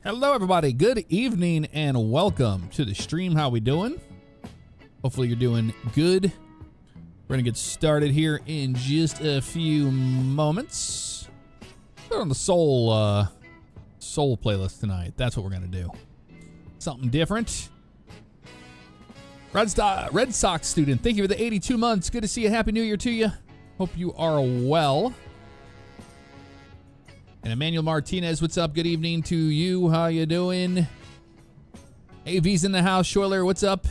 Hello, everybody. Good evening and welcome to the stream. How we doing? Hopefully you're doing good. We're gonna get started here in just a few moments. We're on the soul playlist tonight. That's what we're gonna do. Something different. Red Sox student, thank you for the 82 months. Good to see you. Happy New Year to you. Hope you are well. And Emmanuel Martinez, what's up? Good evening to you. How you doing? AV's in the house. Shoiler, what's up?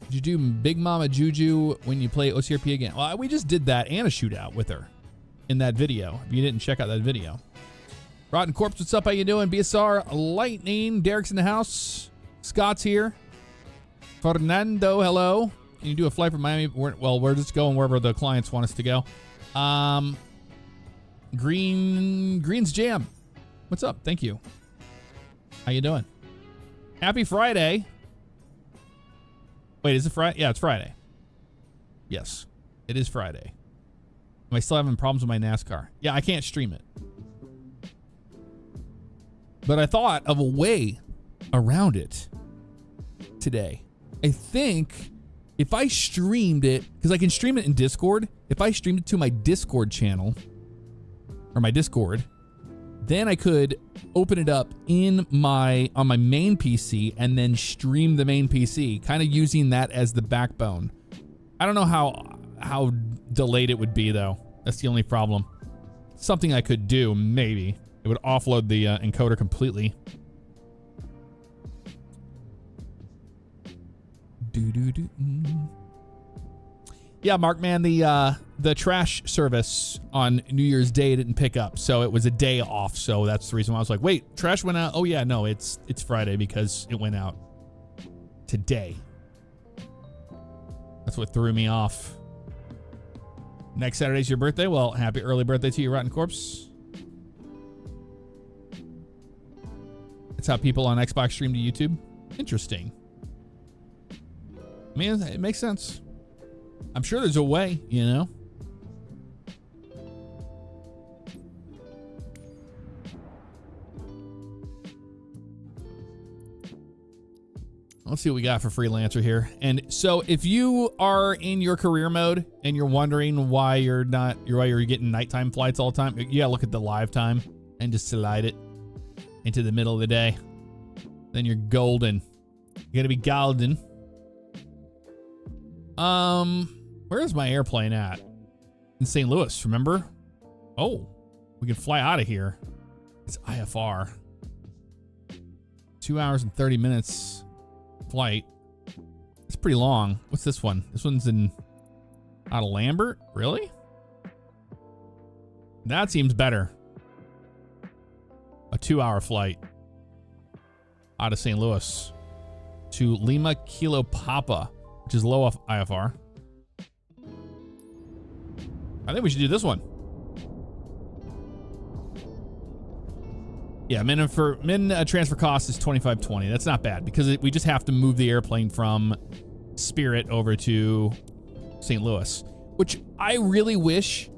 Did you do Big Mama Juju when you play OCRP again? Well, we just did that and a shootout with her in that video. If you didn't check out that video. Rotten Corpse, what's up? How you doing? BSR Lightning. Derek's in the house. Scott's here. Fernando, hello. Can you do a flight from Miami? We're just going wherever the clients want us to go. Green's Jam. What's up? Thank you. How you doing? Happy Friday. Wait, is it Friday? Yeah, it's Friday. Yes, it is Friday. Am I still having problems with my NASCAR? Yeah, I can't stream it. But I thought of a way around it today. I think if I streamed it, because I can stream it in Discord, if I streamed it to my Discord channel, or my Discord, then I could open it up on my main PC and then stream the main PC, kind of using that as the backbone. I don't know how delayed it would be though. That's the only problem. Something I could do, maybe. It would offload the encoder completely. Yeah, Mark, man, the trash service on New Year's Day didn't pick up, so it was a day off. So that's the reason why I was like, wait, trash went out. Oh yeah, no, it's Friday because it went out today. That's what threw me off. Next Saturday's your birthday. Well, happy early birthday to you, Rotten Corpse. That's how people on Xbox stream to YouTube. Interesting. I mean, it makes sense. I'm sure there's a way, you know? Let's see what we got for freelancer here. And so if you are in your career mode and you're wondering why you're getting nighttime flights all the time, you gotta look at the live time and just slide it into the middle of the day. Then you're golden. You gotta be golden. Where is my airplane at? In St. Louis, remember? Oh, we can fly out of here. It's IFR. 2 hours and 30 minutes. flight. It's pretty long. What's this one? This one's out of Lambert? Really? That seems better. A 2-hour flight out of St. Louis to Lima Kilo Papa, which is low off IFR. I think we should do this one. Yeah, min transfer cost is $25.20. That's not bad because we just have to move the airplane from Spirit over to St. Louis, which I really wish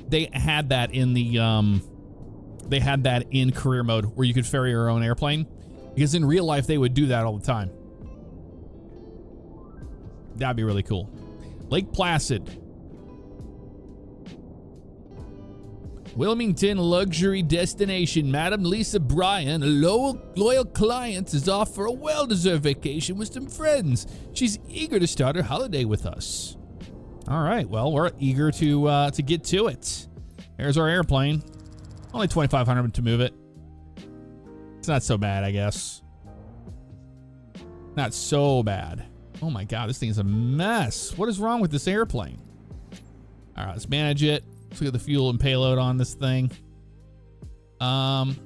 they had that in the career mode where you could ferry your own airplane, because in real life they would do that all the time. That'd be really cool. Lake Placid. Wilmington luxury destination. Madam Lisa Bryan, a loyal client, is off for a well-deserved vacation with some friends. She's eager to start her holiday with us. All right, well, we're eager to get to it. There's our airplane. Only $2,500 to move it. It's not so bad, I guess. Not so bad. Oh my God, this thing is a mess. What is wrong with this airplane? All right, let's manage it. Let's look at the fuel and payload on this thing. We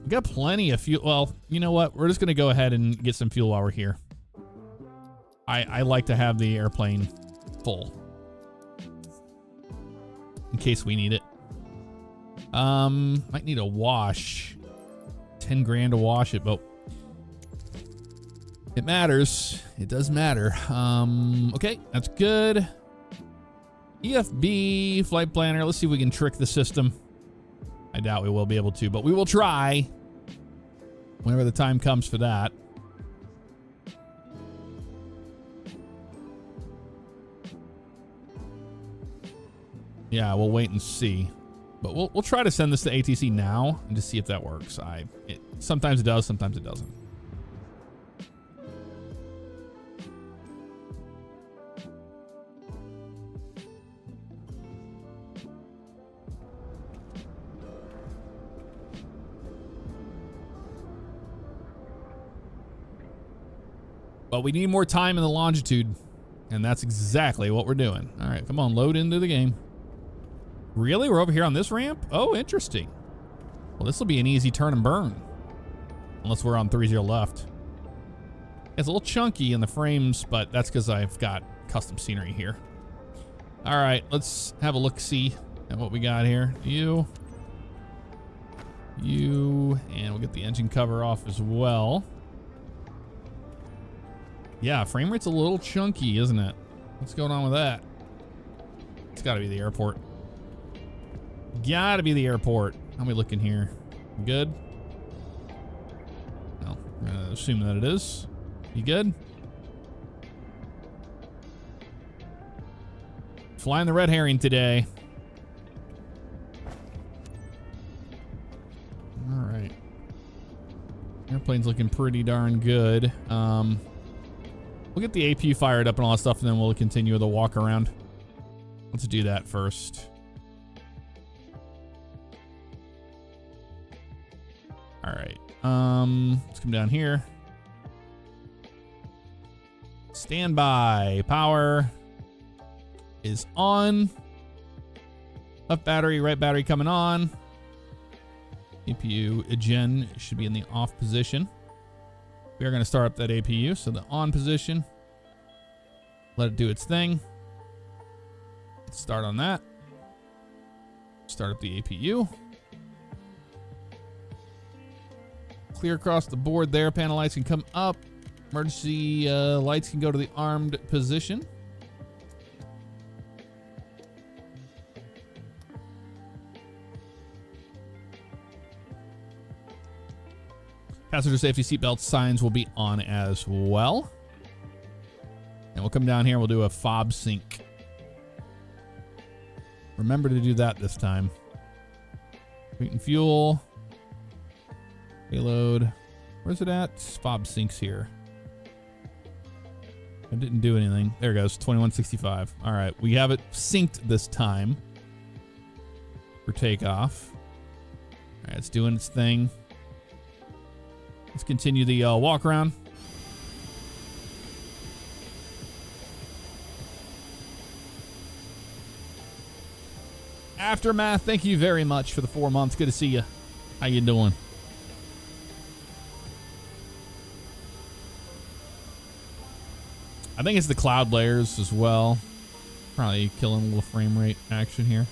got plenty of fuel. Well, you know what? We're just going to go ahead and get some fuel while we're here. I like to have the airplane full in case we need it. Might need a wash. 10 grand to wash it, but it matters. It does matter. Okay, that's good. EFB flight planner. Let's see if we can trick the system. I doubt we will be able to, but we will try whenever the time comes for that. Yeah, we'll wait and see. But we'll try to send this to ATC now and just see if that works. Sometimes it does, sometimes it doesn't. But we need more time in the longitude, and that's exactly what we're doing. All right, come on, load into the game. Really? We're over here on this ramp? Oh, interesting. Well, this will be an easy turn and burn. Unless we're on 30 left. It's a little chunky in the frames, but that's because I've got custom scenery here. All right, let's have a look-see at what we got here. You, and we'll get the engine cover off as well. Yeah, frame rate's a little chunky, isn't it? What's going on with that? It's got to be the airport. Gotta be the airport. How are we looking here? Good? Well, I'm gonna assume that it is. You good? Flying the red herring today. All right. Airplane's looking pretty darn good. We'll get the APU fired up and all that stuff, and then we'll continue with a walk around. Let's do that first. All right. Let's come down here. Standby. Power is on. Left battery, right battery coming on. APU gen should be in the off position. We are going to start up that APU, so the on position. Let it do its thing. Let's start on that. Start up the APU. Clear across the board there. Panel lights can come up. Emergency lights can go to the armed position. Passenger safety seatbelt signs will be on as well. And we'll come down here and we'll do a fob sync. Remember to do that this time. Weight and fuel. Payload. Where's it at? Fob syncs here. I didn't do anything. There it goes. 2165. All right. We have it synced this time for takeoff. All right. It's doing its thing. Let's continue the walk around. Aftermath, thank you very much for the 4 months. Good to see you. How you doing? I think it's the cloud layers as well. Probably killing a little frame rate action here.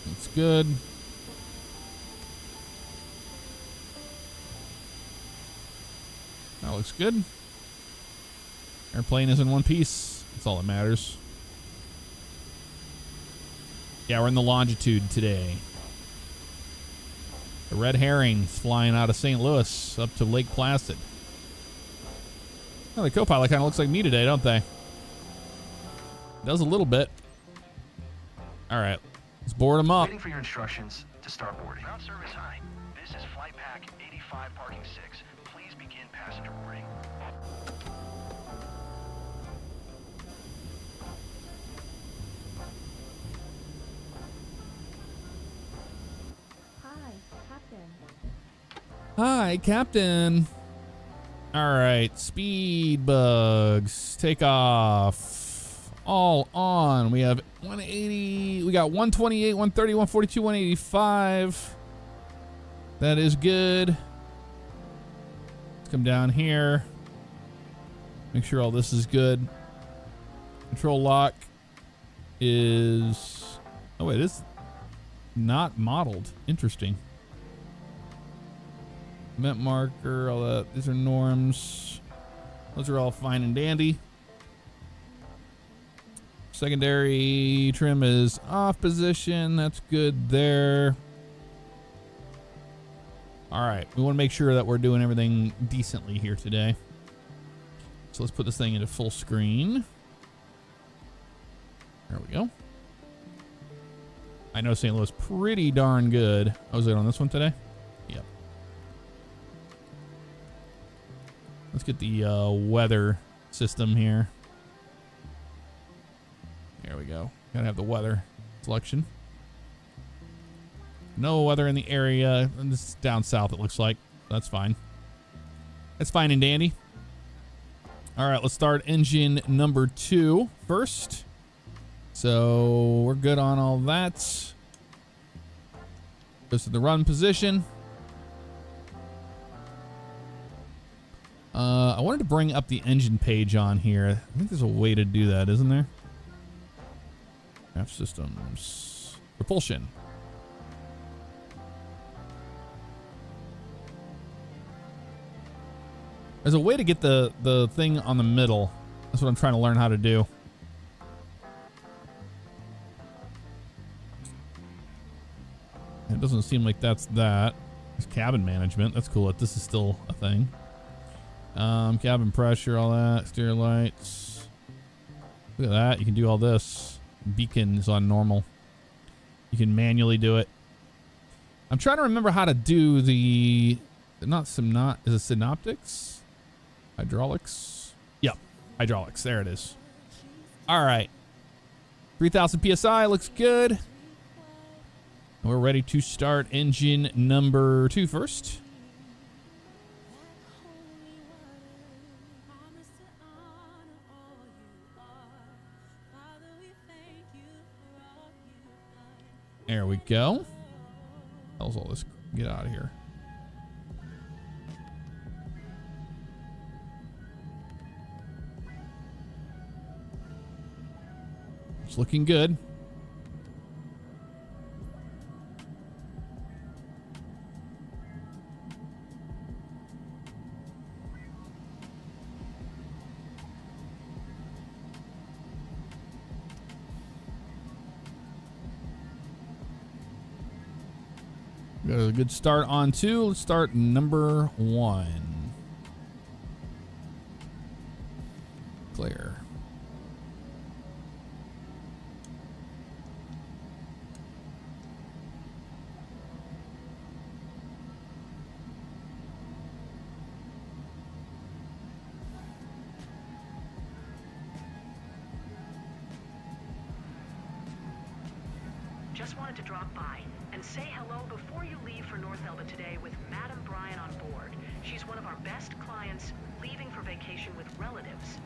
That's good. That looks good. Airplane is in one piece. That's all that matters. Yeah, we're in the longitude today. The red herring's flying out of St. Louis up to Lake Placid. Oh, the co-pilot kind of looks like me today, don't they? Does a little bit. All right, let's board them up. Waiting for your instructions to start boarding. Ground service high. This is flight pack 85 parking 6. Please begin passenger boarding. Hi, Captain. All right, speed bugs. Take off. All on. We have 180. We got 128, 130, 142, 185. That is good. Let's come down here. Make sure all this is good. Control lock is... Oh, wait, it is not modeled. Interesting. Vent marker, all that. These are norms. Those are all fine and dandy. Secondary trim is off position. That's good there. All right, we want to make sure that we're doing everything decently here today. So let's put this thing into full screen. There we go. I know St. Louis pretty darn good. Oh, was it on this one today? Yep. Let's get the weather system here. There we go. Gotta have the weather selection. No weather in the area. And this is down south, it looks like. That's fine. That's fine and dandy. All right, let's start engine number 2 first. So we're good on all that. Goes to the run position. I wanted to bring up the engine page on here. I think there's a way to do that, isn't there? Craft systems. Propulsion. There's a way to get the thing on the middle. That's what I'm trying to learn how to do. It doesn't seem like that's that. There's cabin management. That's cool that this is still a thing. Cabin pressure, all that. Exterior lights. Look at that. You can do all this. Beacon is on normal. You can manually do it. I'm trying to remember how to do the... Is it synoptics? Hydraulics? Yep. Hydraulics. There it is. All right. 3,000 PSI. Looks good. We're ready to start engine number 2 first. There we go. How's all this? Get out of here. It's looking good. Got a good start on 2. Let's start number 1. Clear. Just wanted to drop by and say hello before you leave for North Elba today with Madam Bryan on board, she's one of our best clients leaving for vacation with relatives.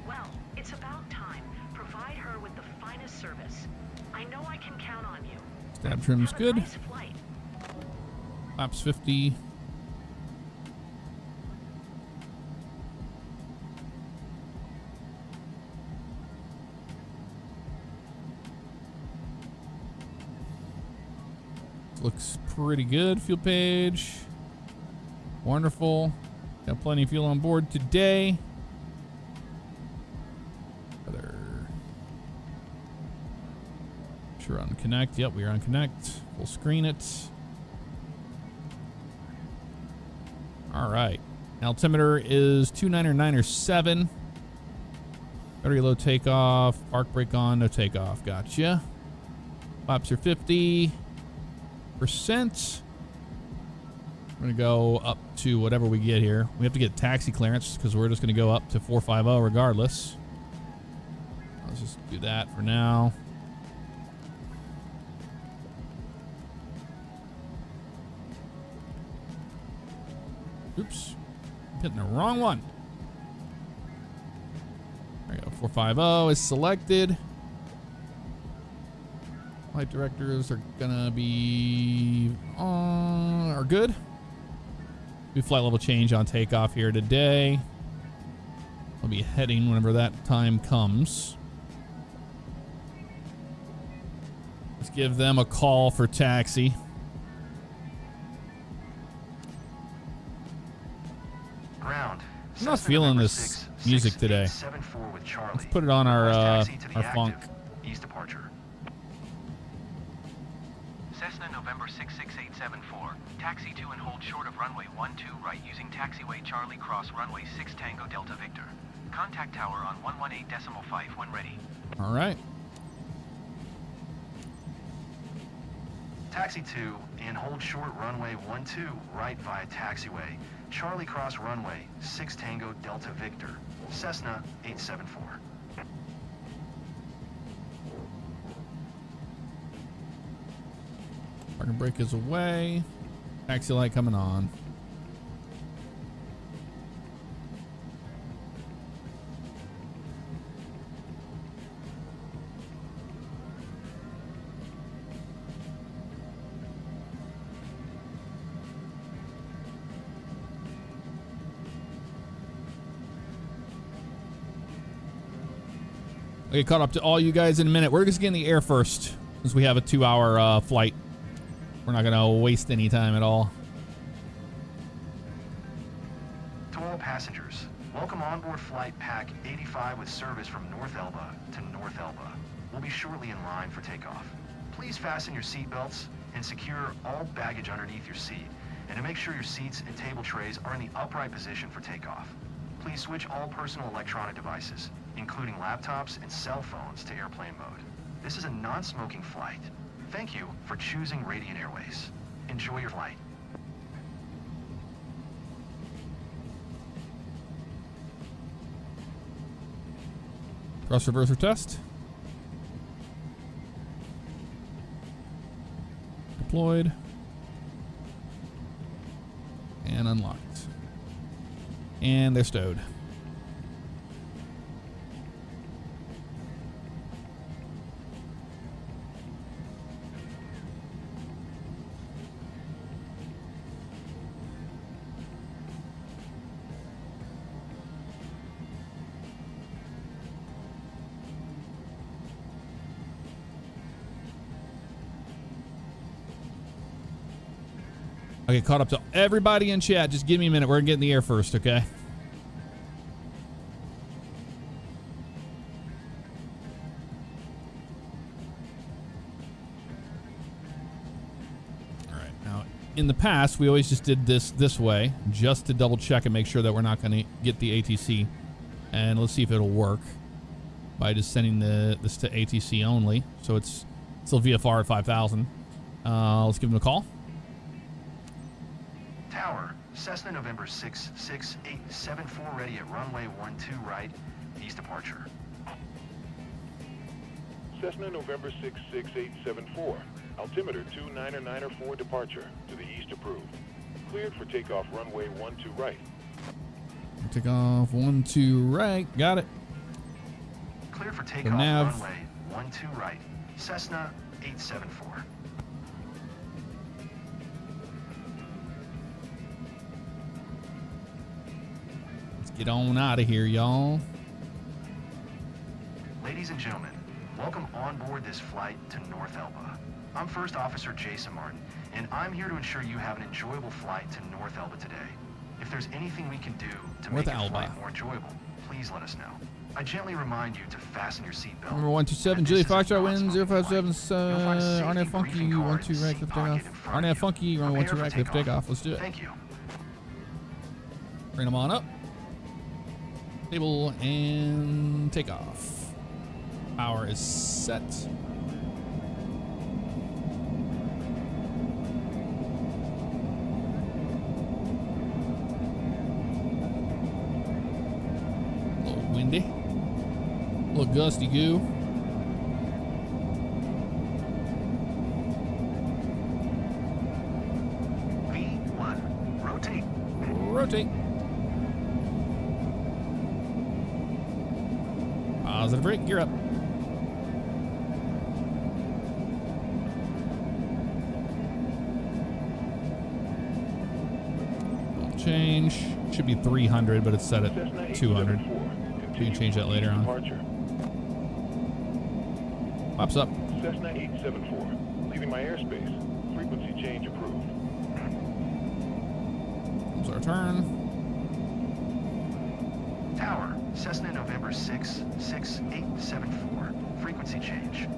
Well, it's about time. Provide her with the finest service. I know I can count on you. Stab trim's Have a good. nice flight. Laps 50. Looks pretty good. Fuel page. Wonderful. Got plenty of fuel on board today. Other. Sure on connect. Yep, we are on connect. We'll screen it. All right. Altimeter is 29907. Battery low takeoff. Arc brake on. No takeoff. Gotcha. Laps are 50%. We're going to go up to whatever we get here. We have to get taxi clearance because we're just going to go up to 450 regardless. Let's just do that for now. Oops. Hitting the wrong one. There we go. 450 is selected. Flight directors are gonna be are good. Do flight level change on takeoff here today. We'll be heading whenever that time comes. Let's give them a call for taxi. Ground. I'm not feeling this music today. Let's put it on our funk. East departure. Cessna November 66874. Taxi to and hold short of runway 12 right using taxiway Charlie Cross runway 6 Tango Delta Victor. Contact tower on 118.5 when ready. All right. Taxi 2 and hold short runway 12 right via taxiway Charlie Cross runway 6 Tango Delta Victor. Cessna 874. Parking brake is away. Taxi light coming on. I'll get caught up to all you guys in a minute. We're just getting the air first since we have a 2-hour flight. We're not going to waste any time at all. To all passengers, welcome onboard flight pack 85 with service from North Elba to North Elba. We'll be shortly in line for takeoff. Please fasten your seatbelts and secure all baggage underneath your seat. And to make sure your seats and table trays are in the upright position for takeoff. Please switch all personal electronic devices, including laptops and cell phones, to airplane mode. This is a non-smoking flight. Thank you for choosing Radiant Airways. Enjoy your flight. Thrust reverser test. Deployed. And unlocked. And they're stowed. I'll get caught up to everybody in chat. Just give me a minute. We're getting the air first, okay? All right. Now, in the past, we always just did this way, just to double check and make sure that we're not going to get the ATC. And let's see if it'll work by just sending this to ATC only. So it's still VFR at 5,000. Let's give them a call. Tower, Cessna November 66874 ready at runway 12 right, east departure. Cessna November 66874. Altimeter 29904 departure. To the east approved. Cleared for takeoff runway 12 right. Take off 12 right. Got it. Cleared for takeoff runway 12 right. Cessna 874. Let's get on out of here, y'all. Ladies and gentlemen, welcome on board this flight to North Elba. I'm First Officer Jason Martin, and I'm here to ensure you have an enjoyable flight to North Elba today. If there's anything we can do to make your flight more enjoyable, please let us know. I gently remind you to fasten your seatbelt. Number 127, Julie Foxtrot wins 057, Arnett Funky, 12 right, cliff takeoff. Arnett Funky, runway 12 right, cliff takeoff. Let's do it. Thank you. Bring them on up. Table and takeoff. Power is set. A little windy. A little gusty goo. V1, rotate. Rotate. Positive brake, gear up. Change. Should be 300, but it's set at 200. You can change that later on. Pops up. Cessna 874. Leaving my airspace. Frequency change approved. Comes our turn. Tower, Cessna November 66874. Frequency change.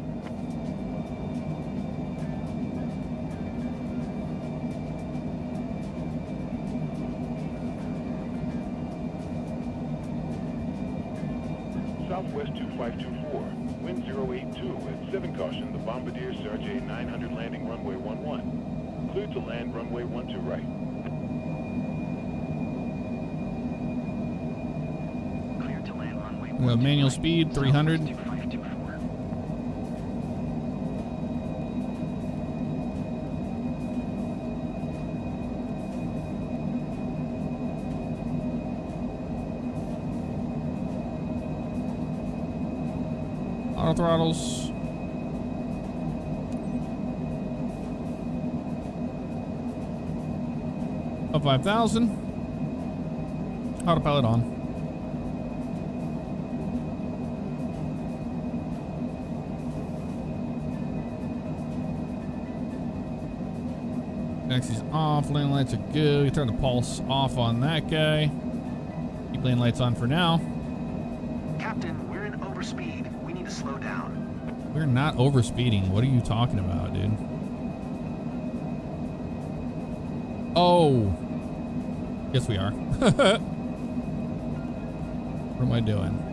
Southwest 2524. Wind 082 at 7 caution. The Bombardier Sergei 900 landing runway 11. Cleared to land runway 12 right. Cleared to land runway 12 manual right. speed 300. 2524. Auto throttles. Up 5,000. Autopilot on. Taxi's off. Lane lights are good. You turn the pulse off on that guy. Keep lane lights on for now. Captain, we're in overspeed. We need to slow down. We're not overspeeding. What are you talking about, dude? Oh. Yes, we are. What am I doing?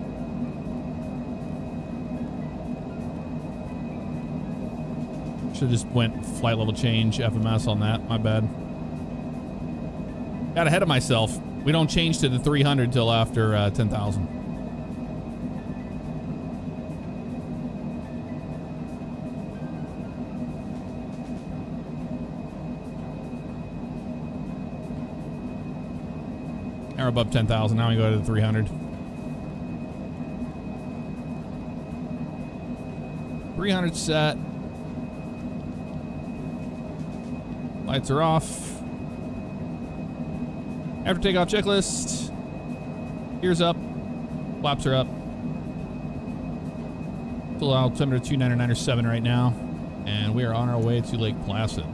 Should have just went flight level change, FMS on that. My bad. Got ahead of myself. We don't change to the 300 till after 10,000. We're above 10,000. Now we go to the 300. 300 set. Lights are off. After takeoff checklist. Gears up. Flaps are up. Full altimeter 299.7 right now. And we are on our way to Lake Placid.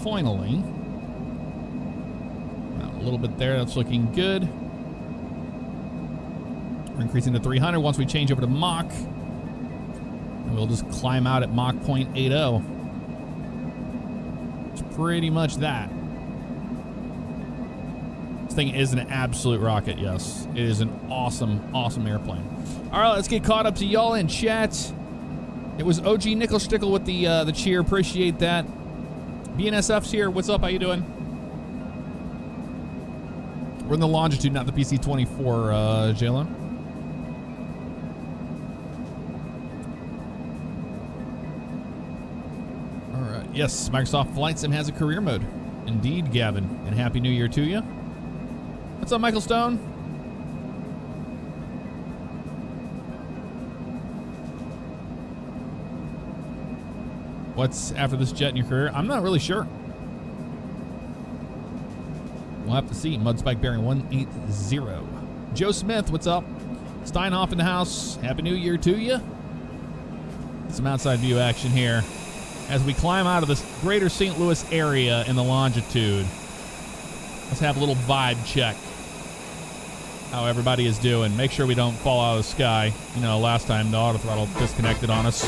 Finally. A little bit there. That's looking good. We're increasing to 300 once we change over to Mach. And we'll just climb out at Mach 0.80. It's pretty much that. This thing is an absolute rocket, yes. It is an awesome, awesome airplane. All right, let's get caught up to y'all in chat. It was OG Nickelstickle with the cheer. Appreciate that. BNSF's here. What's up? How you doing? We're in the longitude, not the PC-24, Jalen. Yes, Microsoft Flight Sim has a career mode. Indeed, Gavin. And Happy New Year to you. What's up, Michael Stone? What's after this jet in your career? I'm not really sure. We'll have to see. Mudspike bearing 180. Joe Smith, what's up? Steinhoff in the house. Happy New Year to you. Some outside view action here as we climb out of this greater St. Louis area in the longitude. Let's have a little vibe check. How everybody is doing. Make sure we don't fall out of the sky. You know, last time the auto throttle disconnected on us.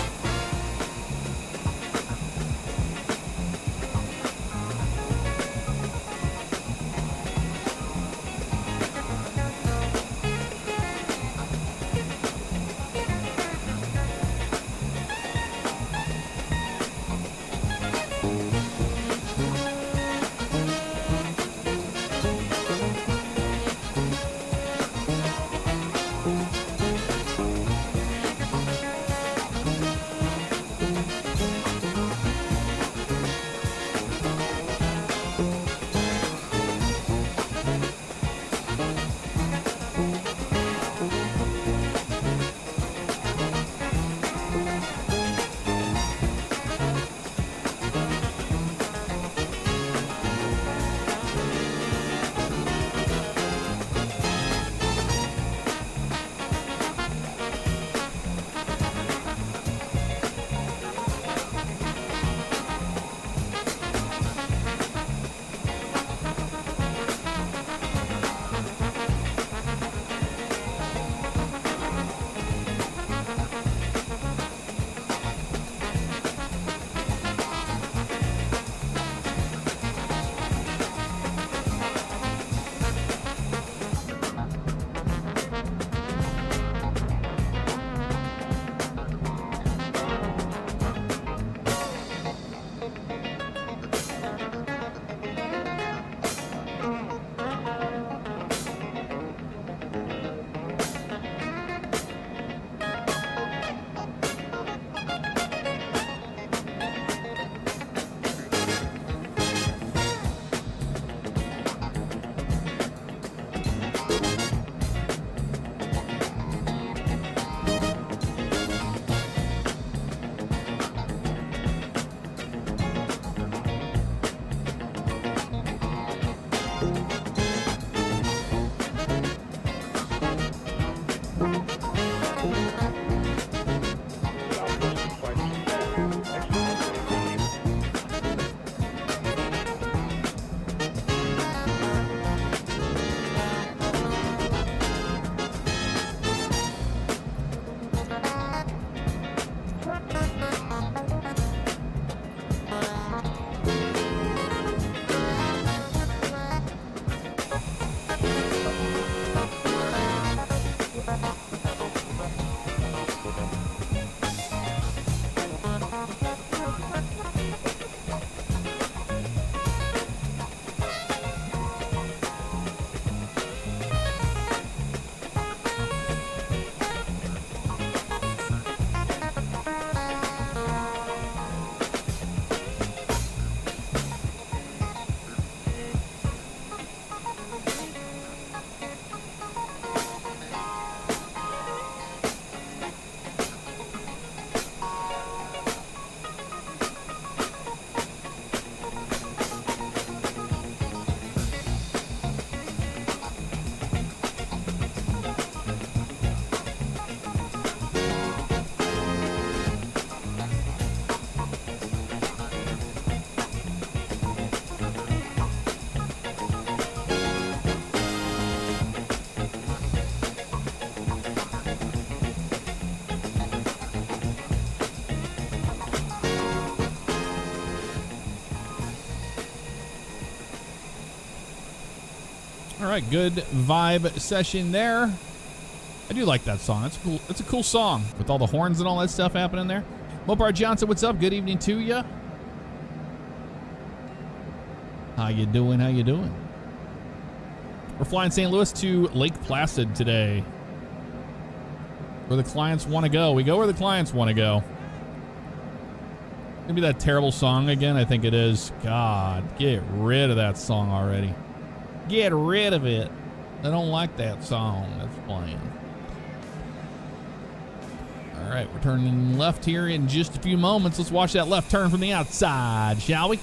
All right, good vibe session there. I do like that song. That's cool. That's a cool song with all the horns and all that stuff happening there. Mopar Johnson, what's up? Good evening to you. How you doing? How you doing? We're flying St. Louis to Lake Placid today, where the clients want to go. We go where the clients want to go. Maybe that terrible song again? I think it is. God, get rid of that song already. Get rid of it. I don't like that song that's playing. All right, we're turning left here in just a few moments. Let's watch that left turn from the outside, shall we?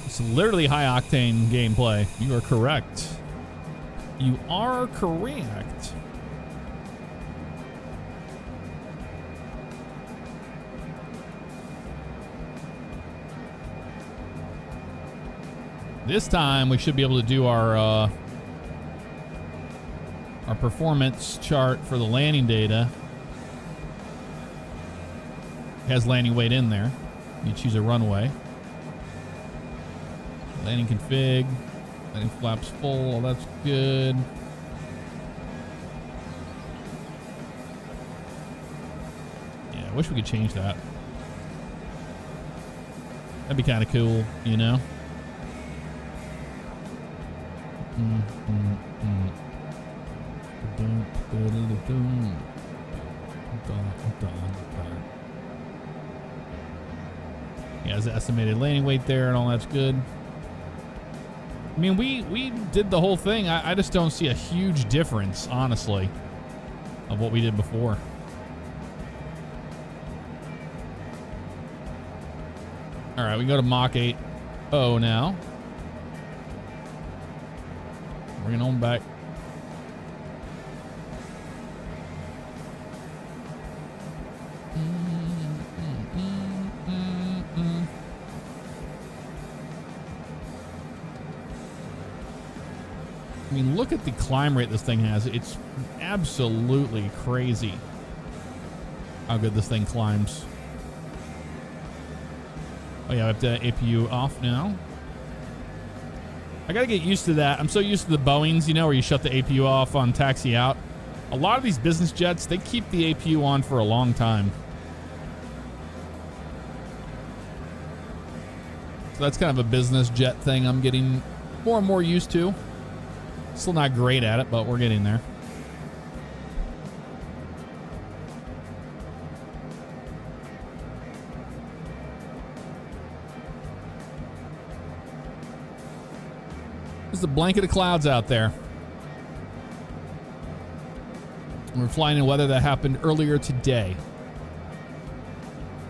It's literally high-octane gameplay. You are correct. You are correct. This time, we should be able to do our performance chart for the landing data. It has landing weight in there. You choose a runway. Landing config, landing flaps full, that's good. Yeah, I wish we could change that. That'd be kind of cool, you know? Yeah, there's the estimated landing weight there and all that's good. I mean, we did the whole thing. I just don't see a huge difference, honestly, of what we did before. All right, we go to Mach 8.0 now. Bring it on back. I mean, look at the climb rate this thing has. It's absolutely crazy how good this thing climbs. Oh yeah, I have the APU off now. I gotta get used to that. I'm so used to the Boeings, you know, where you shut the APU off on taxi out. A lot of these business jets, they keep the APU on for a long time. So that's kind of a business jet thing I'm getting more and more used to. Still not great at it, but we're getting there. There's a blanket of clouds out there. We're flying in weather that happened earlier today.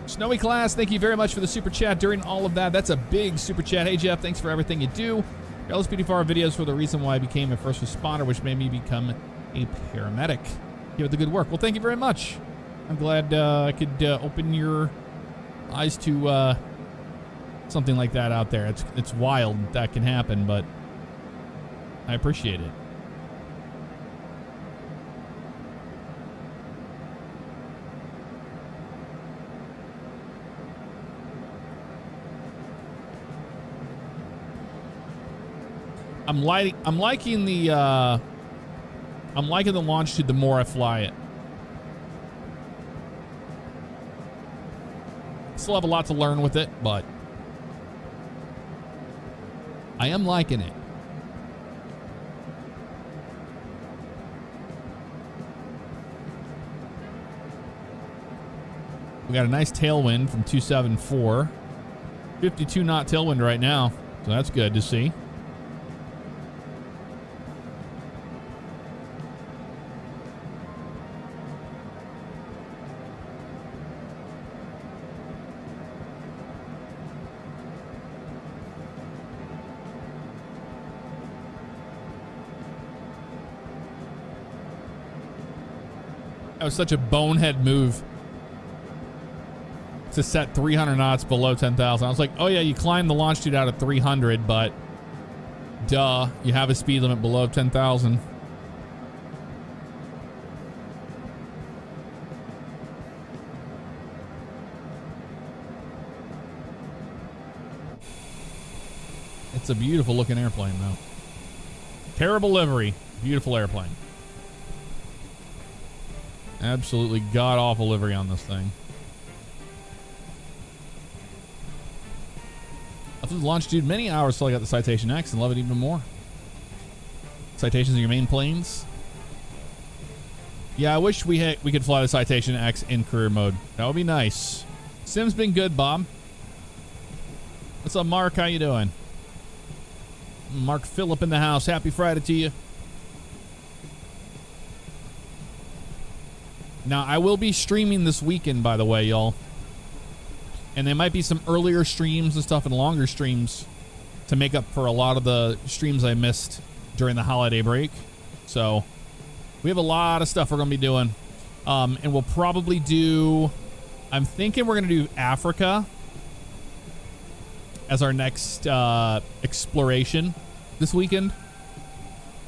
Snowy Class, thank you very much for the super chat during all of that. That's a big super chat. Hey, Jeff, thanks for everything you do. Your LSPD4 videos were the reason why I became a first responder, which made me become a paramedic. Keep up the good work. Well, thank you very much. I'm glad I could open your eyes to something like that out there. It's wild that can happen, but I appreciate it. I'm liking the Longitude the more I fly it. Still have a lot to learn with it, but I am liking it. We got a nice tailwind from 274. 52 knot tailwind right now, so that's good to see. That was such a bonehead move to set 300 knots below 10,000. I was like, oh yeah, you climb the longitude out at 300, but duh, you have a speed limit below 10,000. It's a beautiful looking airplane, though. Terrible livery. Beautiful airplane. Absolutely god-awful livery on this thing. I flew the Longitude many hours till I got the Citation X and love it even more. Citations are your main planes. Yeah, I wish we could fly the Citation X in career mode. That would be nice. Sim's been good, Bob. What's up, Mark? How you doing? Mark Phillip in the house. Happy Friday to you. Now, I will be streaming this weekend, by the way, y'all. And there might be some earlier streams and stuff and longer streams to make up for a lot of the streams I missed during the holiday break. So we have a lot of stuff we're going to be doing. And we'll probably do... I'm thinking we're going to do Africa as our next exploration this weekend.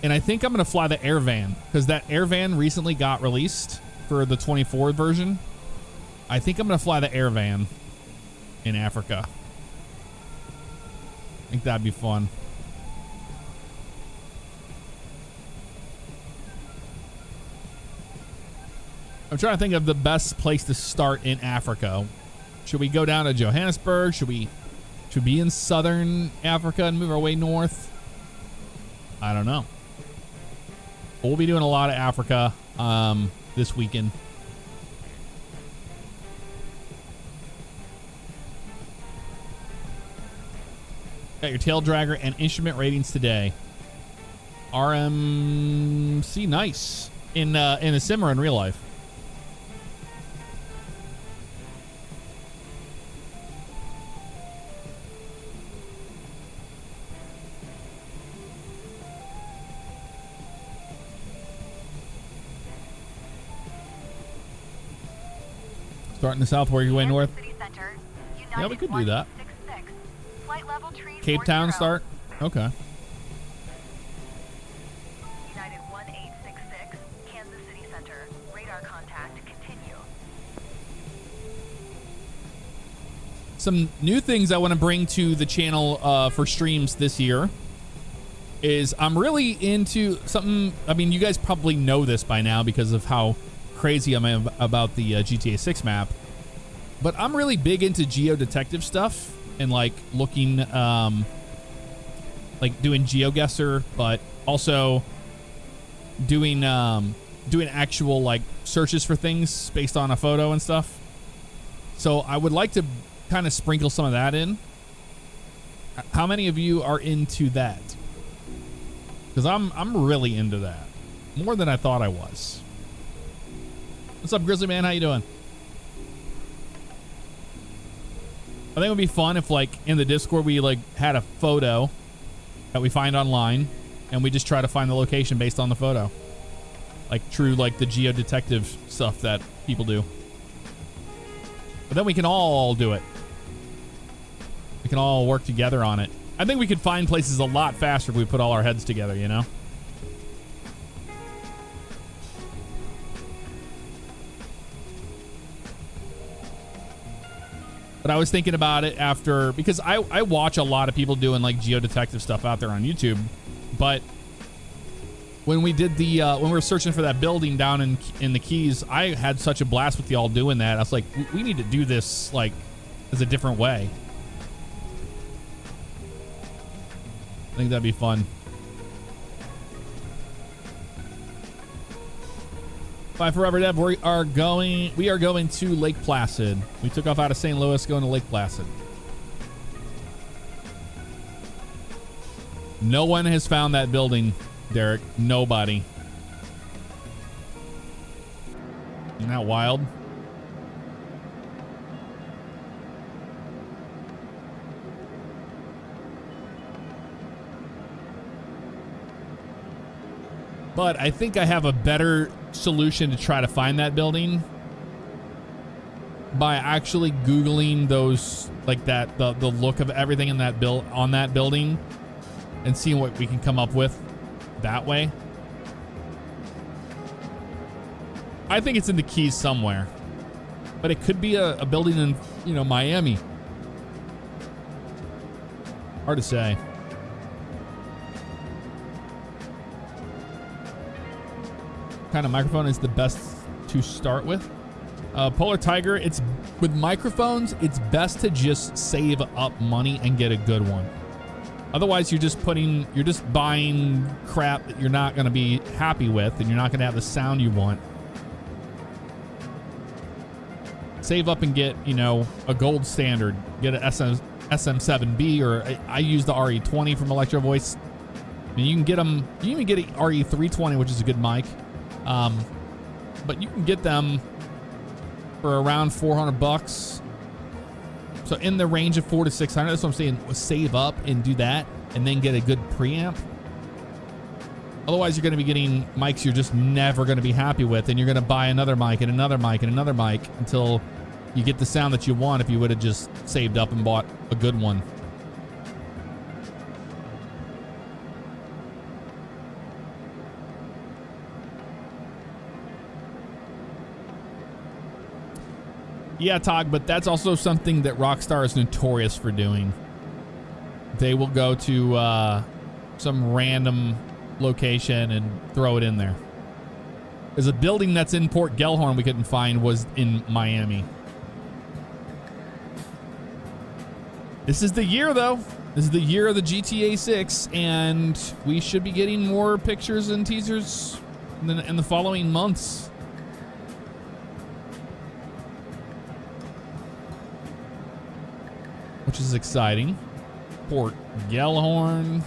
And I think I'm going to fly the air van because that air van recently got released for the 24 version. I think I'm going to fly the air van in Africa. I think that'd be fun. I'm trying to think of the best place to start in Africa. Should we go down to Johannesburg? Should we be in southern Africa and move our way north? I don't know. We'll be doing a lot of Africa this weekend. Got your tail dragger and instrument ratings today. RMC, nice. In a sim or in real life? Starting the south, work your way north. Yeah, we could do that. Cape Town start? Okay. United 1866, Kansas City Center. Radar contact, continue. Some new things I want to bring to the channel for streams this year is I'm really into something. I mean, you guys probably know this by now because of how crazy I am about the GTA 6 map, but I'm really big into geodetective stuff and like looking like doing GeoGuessr, but also doing actual like searches for things based on a photo and stuff. So I would like to kind of sprinkle some of that in. How many of you are into that? Because I'm really into that, more than I thought I was. What's up, Grizzly Man? How you doing? I think it would be fun if, like, in the Discord we like had a photo that we find online, and we just try to find the location based on the photo, like true, like the geodetective stuff that people do. But then we can all do it. We can all work together on it. I think we could find places a lot faster if we put all our heads together, you know? But I was thinking about it after, because I watch a lot of people doing like geodetective stuff out there on YouTube. But when we did the when we were searching for that building down in the Keys, I had such a blast with y'all doing that. I was like, we need to do this like as a different way. I think that'd be fun. Bye Forever Deb. We are going to Lake Placid. We took off out of St. Louis going to Lake Placid. No one has found that building, Derek. Nobody. Isn't that wild? But I think I have a better solution to try to find that building by actually Googling those, like that, the look of everything in that on that building, and seeing what we can come up with that way. I think it's in the Keys somewhere, but it could be a building in, you know, Miami. Hard to say. kind of microphone is the best to start with. Polar Tiger, it's with microphones, it's best to just save up money and get a good one. Otherwise, you're just buying crap that you're not going to be happy with, and you're not going to have the sound you want. Save up and get, a gold standard. Get an SM7B, or I use the RE20 from Electro Voice. I mean, you can get them. You can even get an RE320, which is a good mic. But you can get them for around $400. So in the range of $400 to $600. That's what I'm saying. Save up and do that, and then get a good preamp. Otherwise, you're going to be getting mics you're just never going to be happy with, and you're going to buy another mic and another mic and another mic until you get the sound that you want if you would have just saved up and bought a good one. Yeah, Tog, but that's also something that Rockstar is notorious for doing. They will go to some random location and throw it in there. There's a building that's in Port Gellhorn we couldn't find was in Miami. This is the year, though. This is the year of the GTA 6, and we should be getting more pictures and teasers in the following months. Which is exciting. Port Gellhorn.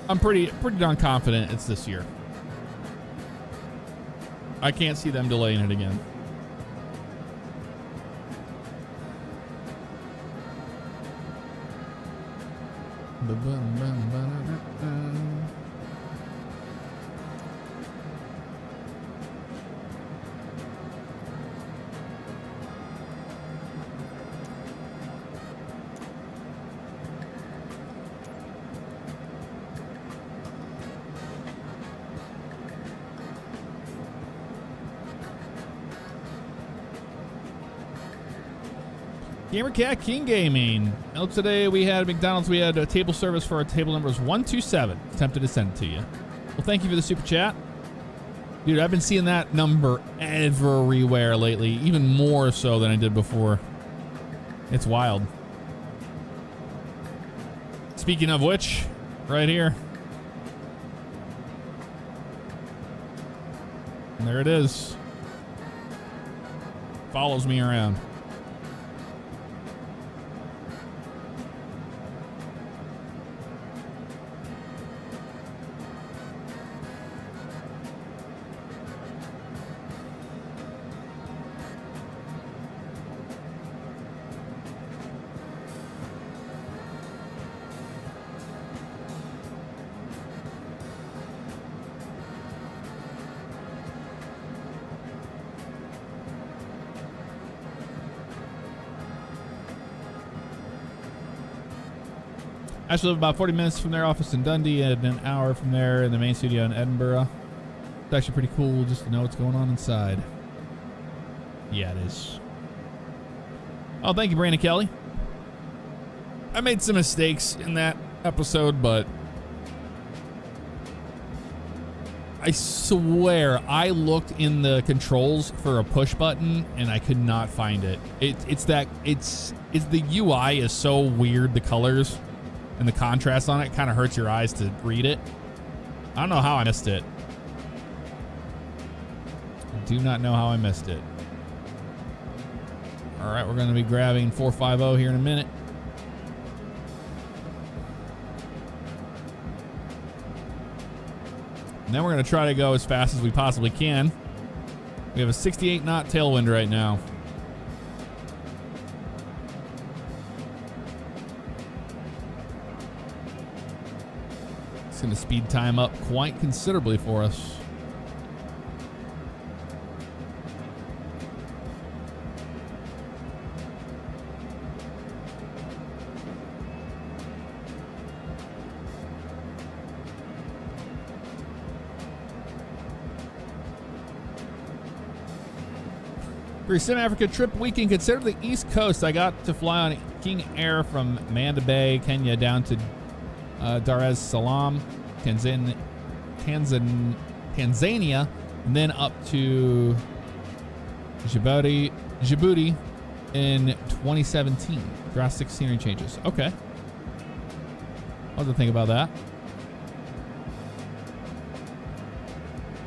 I'm pretty darn confident it's this year. I can't see them delaying it again. GamerCat King Gaming. Well, today we had McDonald's. We had a table service for our table numbers 127. Tempted to send it to you. Well, thank you for the super chat. Dude, I've been seeing that number everywhere lately, even more so than I did before. It's wild. Speaking of which, right here. And there it is. Follows me around. I actually live about 40 minutes from their office in Dundee and an hour from there in the main studio in Edinburgh. It's actually pretty cool just to know what's going on inside. Yeah, it is. Oh, thank you, Brandon Kelly. I made some mistakes in that episode, but I swear I looked in the controls for a push button and I could not find it. It's the UI is so weird, the colors and the contrast on it kind of hurts your eyes to read it. I don't know how I missed it. I do not know how I missed it. All right, we're going to be grabbing 450 here in a minute. And then we're going to try to go as fast as we possibly can. We have a 68 knot tailwind right now. It's going to speed time up quite considerably for us. For your Sim Africa trip weekend, consider the East Coast. I got to fly on King Air from Manda Bay, Kenya, down to Dar es Salaam, Tanzania, and then up to Djibouti in 2017. Drastic scenery changes. Okay. I'll have to think about that.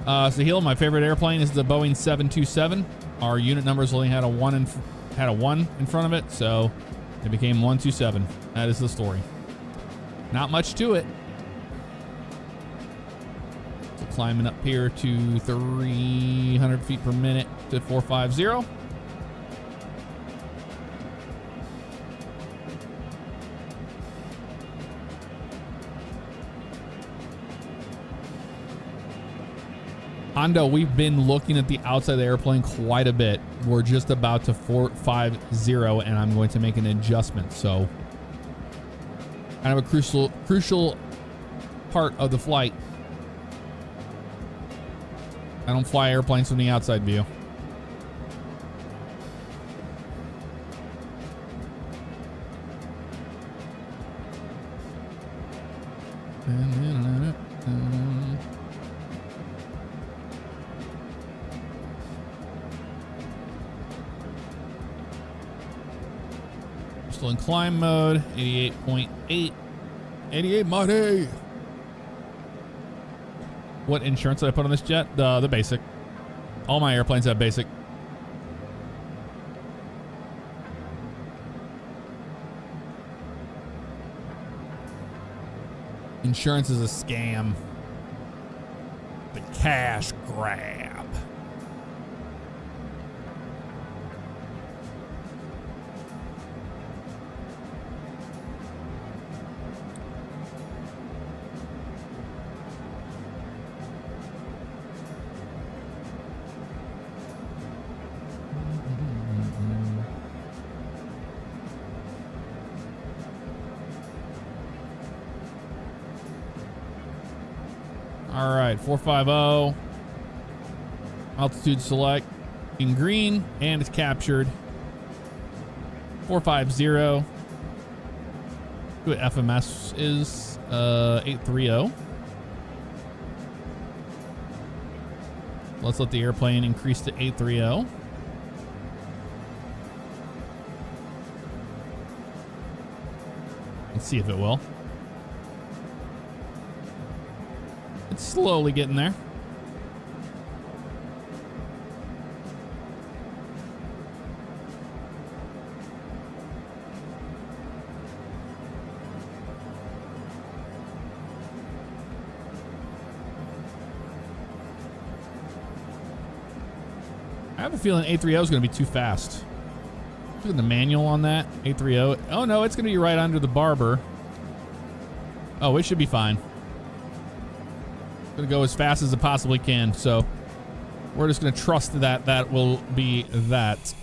Sahil, my favorite airplane is the Boeing 727. Our unit numbers only had a 1 in front of it, so it became 127. That is the story. Not much to it. So climbing up here to 300 feet per minute to 450. Hondo, we've been looking at the outside of the airplane quite a bit. We're just about to 450, and I'm going to make an adjustment. So, kind of a crucial part of the flight. I don't fly airplanes from the outside view. Still in climb mode, 88.8. 88 money. What insurance did I put on this jet? The basic. All my airplanes have basic. Insurance is a scam. The cash grab. All right, 450. Altitude select in green, and it's captured. 450. What FMS is 830. Let's let the airplane increase to 830. Let's see if it will. It's slowly getting there. I have a feeling 830 is going to be too fast. Look at the manual on that. 830. Oh no, it's going to be right under the barber. Oh, it should be fine. Gonna go as fast as it possibly can, so we're just gonna trust that that will be that.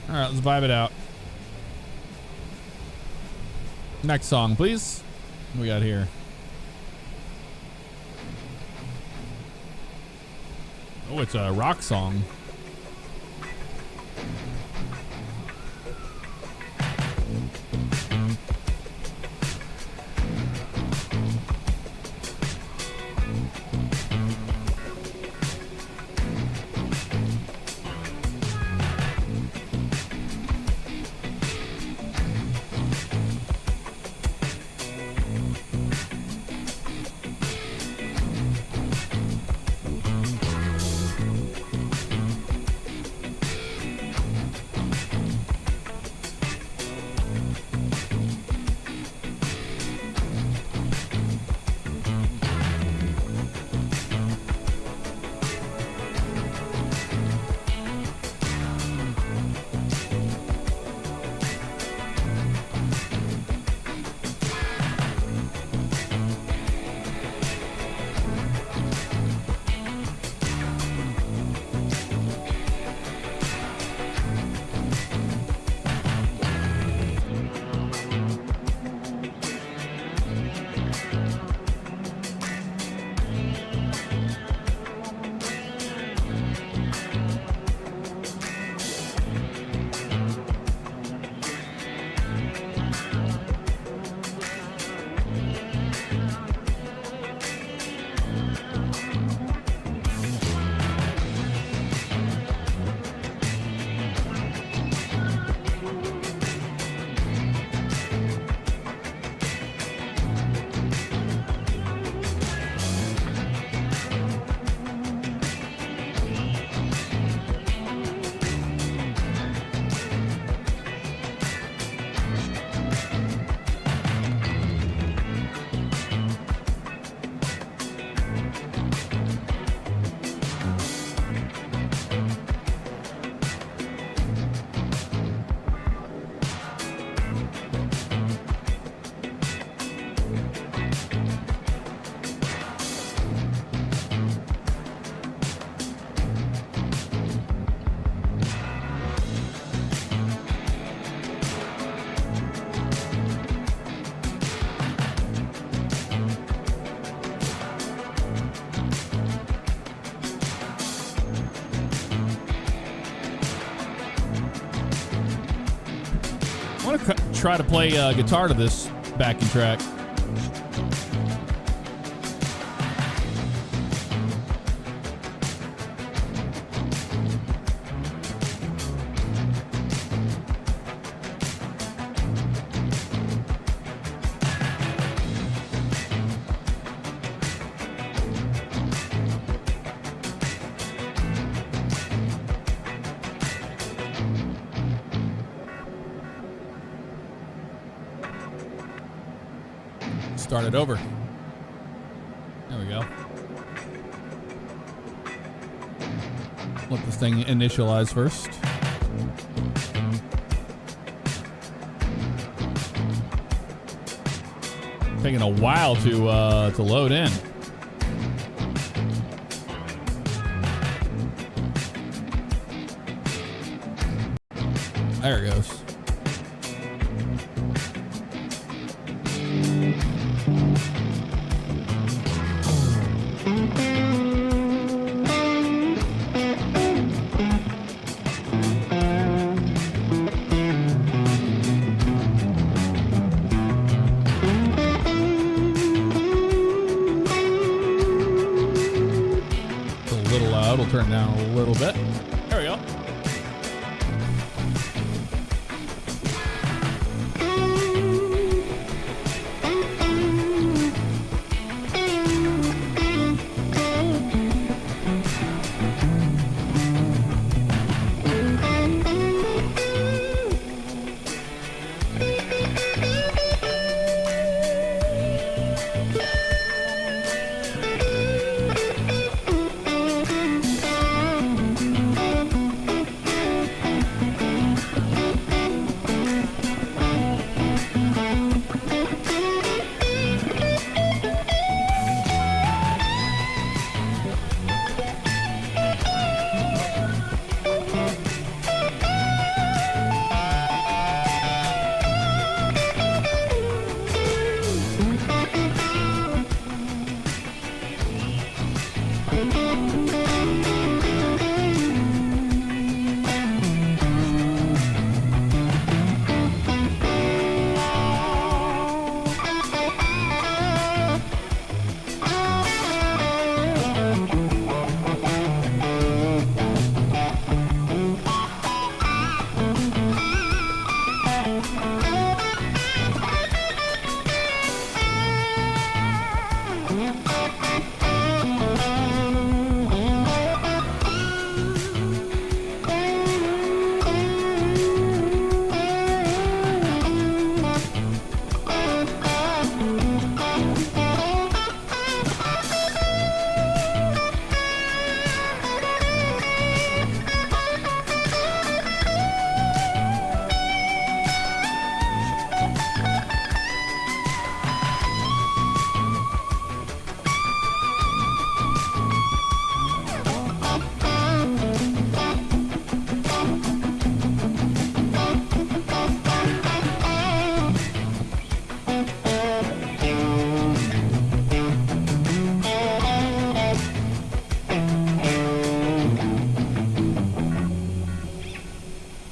All right, let's vibe it out. Next song, please. What we got here? Oh, it's a rock song. try to play guitar to this backing track. Start it over. There we go. Let this thing initialize first. Taking a while to load in. There it goes. Turn down a little bit. There we go.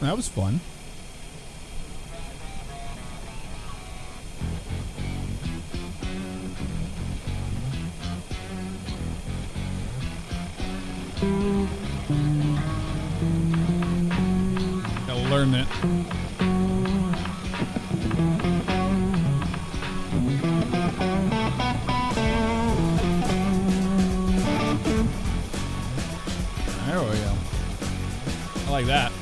That was fun. Gotta learn it. There we go. I like that.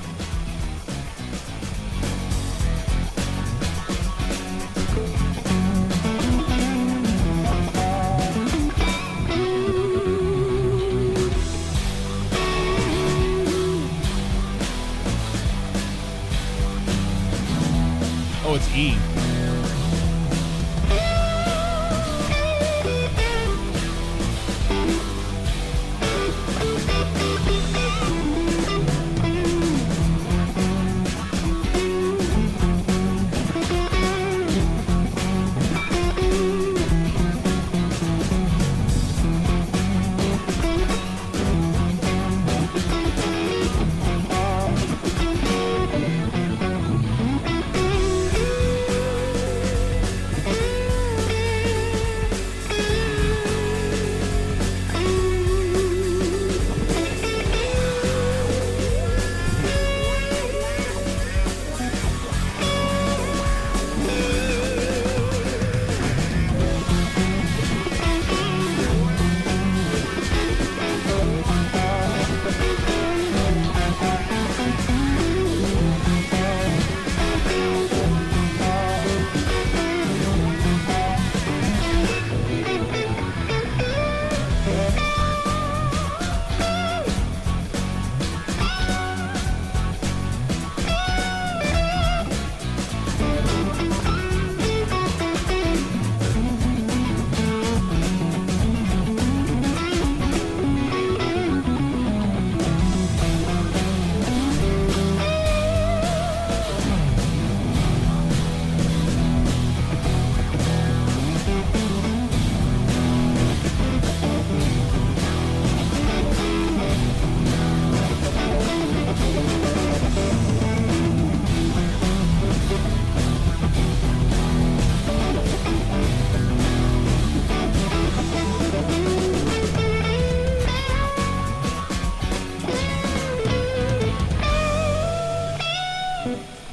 Oh, it's E.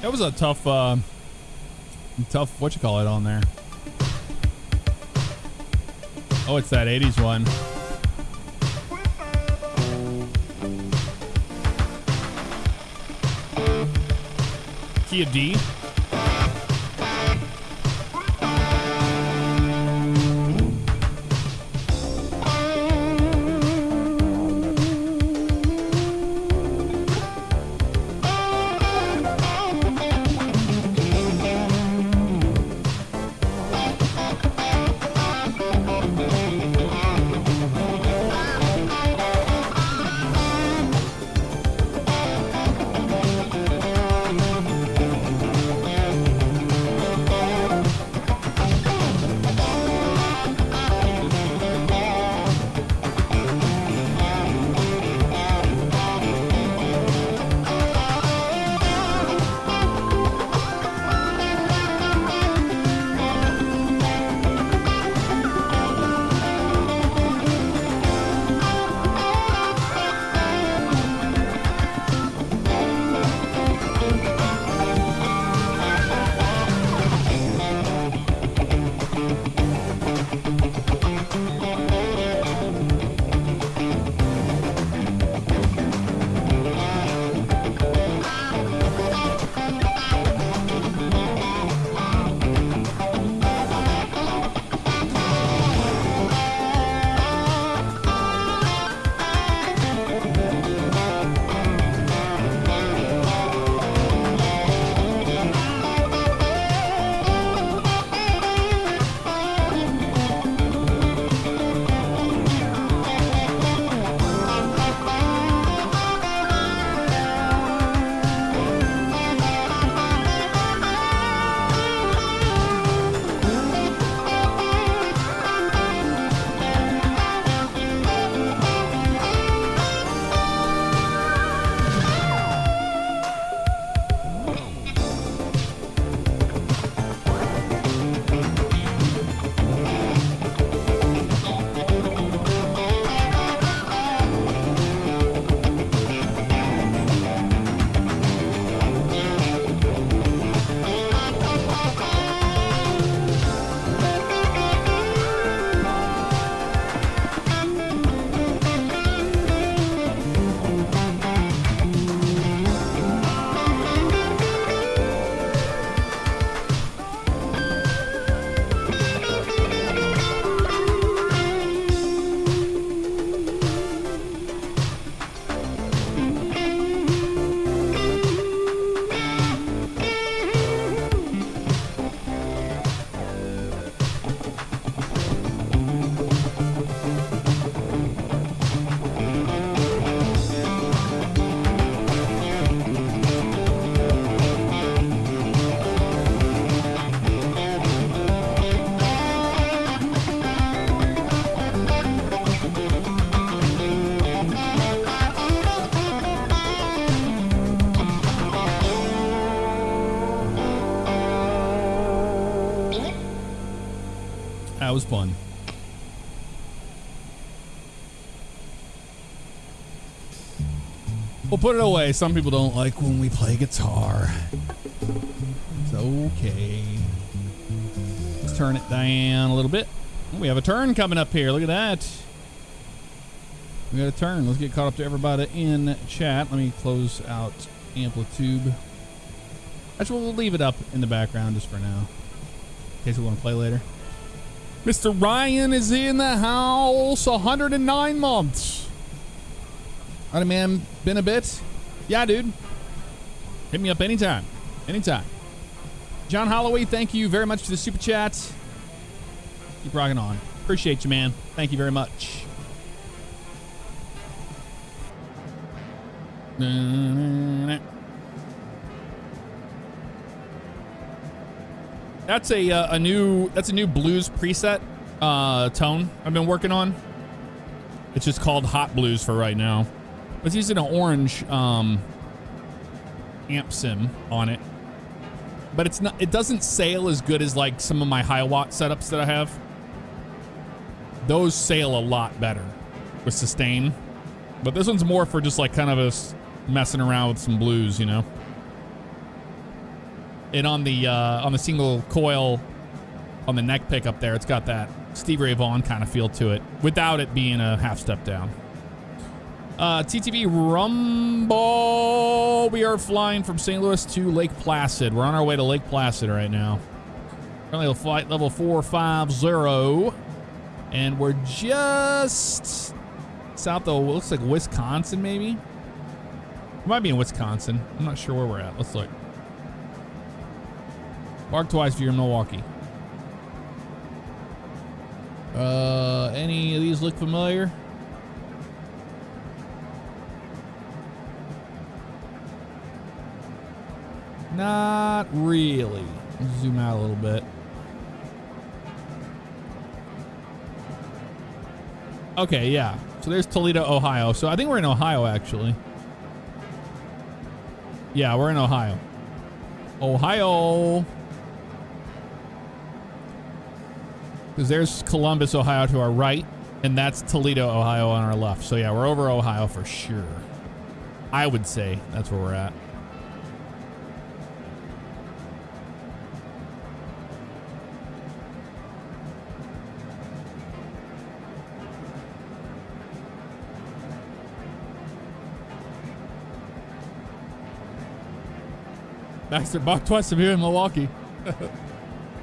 That was a tough, what you call it on there. Oh, it's that 80s one. Key of D. That was fun. We'll put it away. Some people don't like when we play guitar. It's okay. Let's turn it down a little bit. We have a turn coming up here. Look at that. We got a turn. Let's get caught up to everybody in chat. Let me close out Amplitude. Actually, we'll leave it up in the background just for now, in case we want to play later. Mr. Ryan is in the house. 109 months. All right, man. Been a bit? Yeah, dude. Hit me up anytime. Anytime. John Holloway, thank you very much for the super chat. Keep rocking on. Appreciate you, man. Thank you very much. That's a new blues preset tone I've been working on. It's just called Hot Blues for right now. It's using an orange amp sim on it, but it's not. It doesn't sail as good as like some of my high watt setups that I have. Those sail a lot better with sustain, but this one's more for just like kind of a messing around with some blues, you know. And on the single coil on the neck pickup there, it's got that Stevie Ray Vaughan kind of feel to it without it being a half step down. TTV Rumble. We are flying from St. Louis to Lake Placid. We're on our way to Lake Placid right now. Currently flight level 450. And we're just south of, looks like Wisconsin maybe. We might be in Wisconsin. I'm not sure where we're at. Let's look. Bark twice if you're in Milwaukee. Any of these look familiar? Not really. Zoom out a little bit. Okay, yeah. So there's Toledo, Ohio. So I think we're in Ohio, actually. Yeah, we're in Ohio. Ohio. Because there's Columbus, Ohio to our right, and that's Toledo, Ohio on our left. So yeah, we're over Ohio for sure. I would say that's where we're at. Baxter Bach twice if you're in Milwaukee.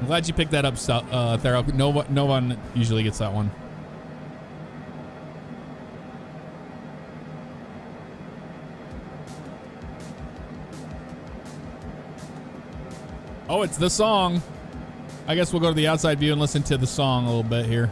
I'm glad you picked that up, Thero. No one usually gets that one. Oh, it's the song. I guess we'll go to the outside view and listen to the song a little bit here.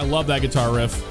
I love that guitar riff.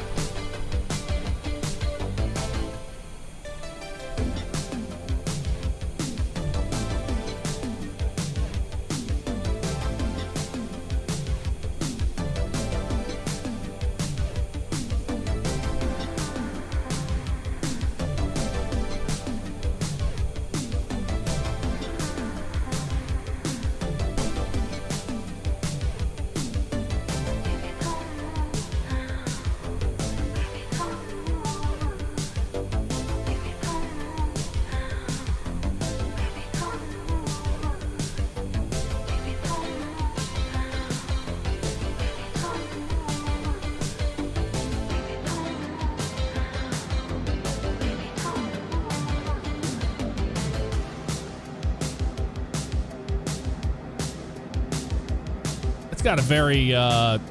Got a very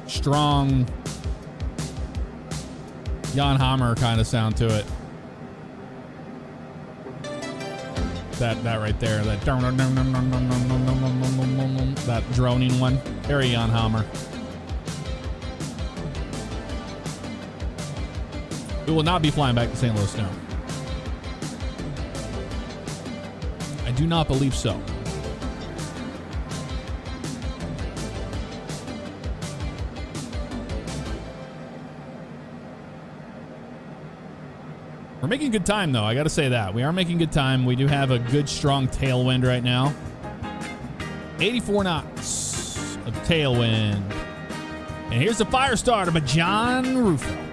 strong Jan Hammer kind of sound to it. That right there, that droning one, very Jan Hammer. We will not be flying back to St. Louis now. I do not believe so. We're making good time, though. I got to say that. We are making good time. We do have a good, strong tailwind right now. 84 knots of tailwind. And here's the fire starter by John Rufo.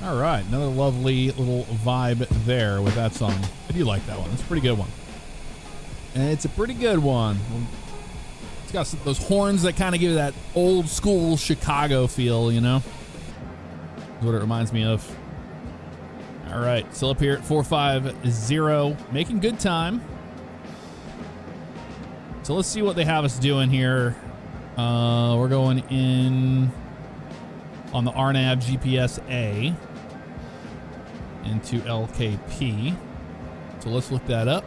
All right, another lovely little vibe there with that song. I do like that one. It's a pretty good one. And it's a pretty good one. It's got those horns that kind of give it that old school Chicago feel, you know? That's what it reminds me of. All right, still up here at 450, making good time. So let's see what they have us doing here. We're going in on the RNAV GPS A into LKP. So let's look that up.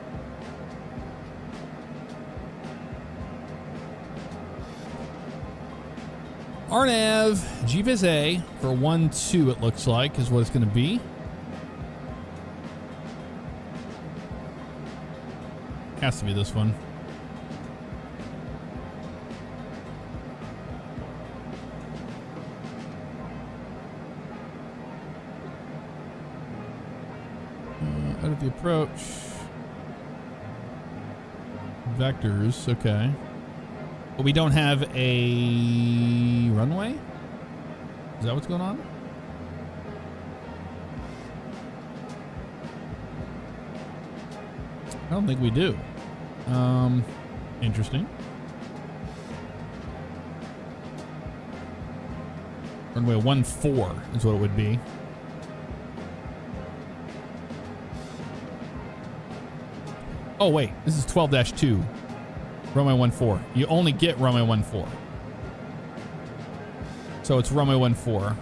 RNAV GPS A for 1-2, it looks like, is what it's going to be. Has to be this one. Out of the approach. Vectors, okay. But we don't have a runway? Is that what's going on? I don't think we do. Interesting. Runway 14 is what it would be. Oh, wait. This is 12-2. Runway 14. You only get runway 14. So it's runway 14.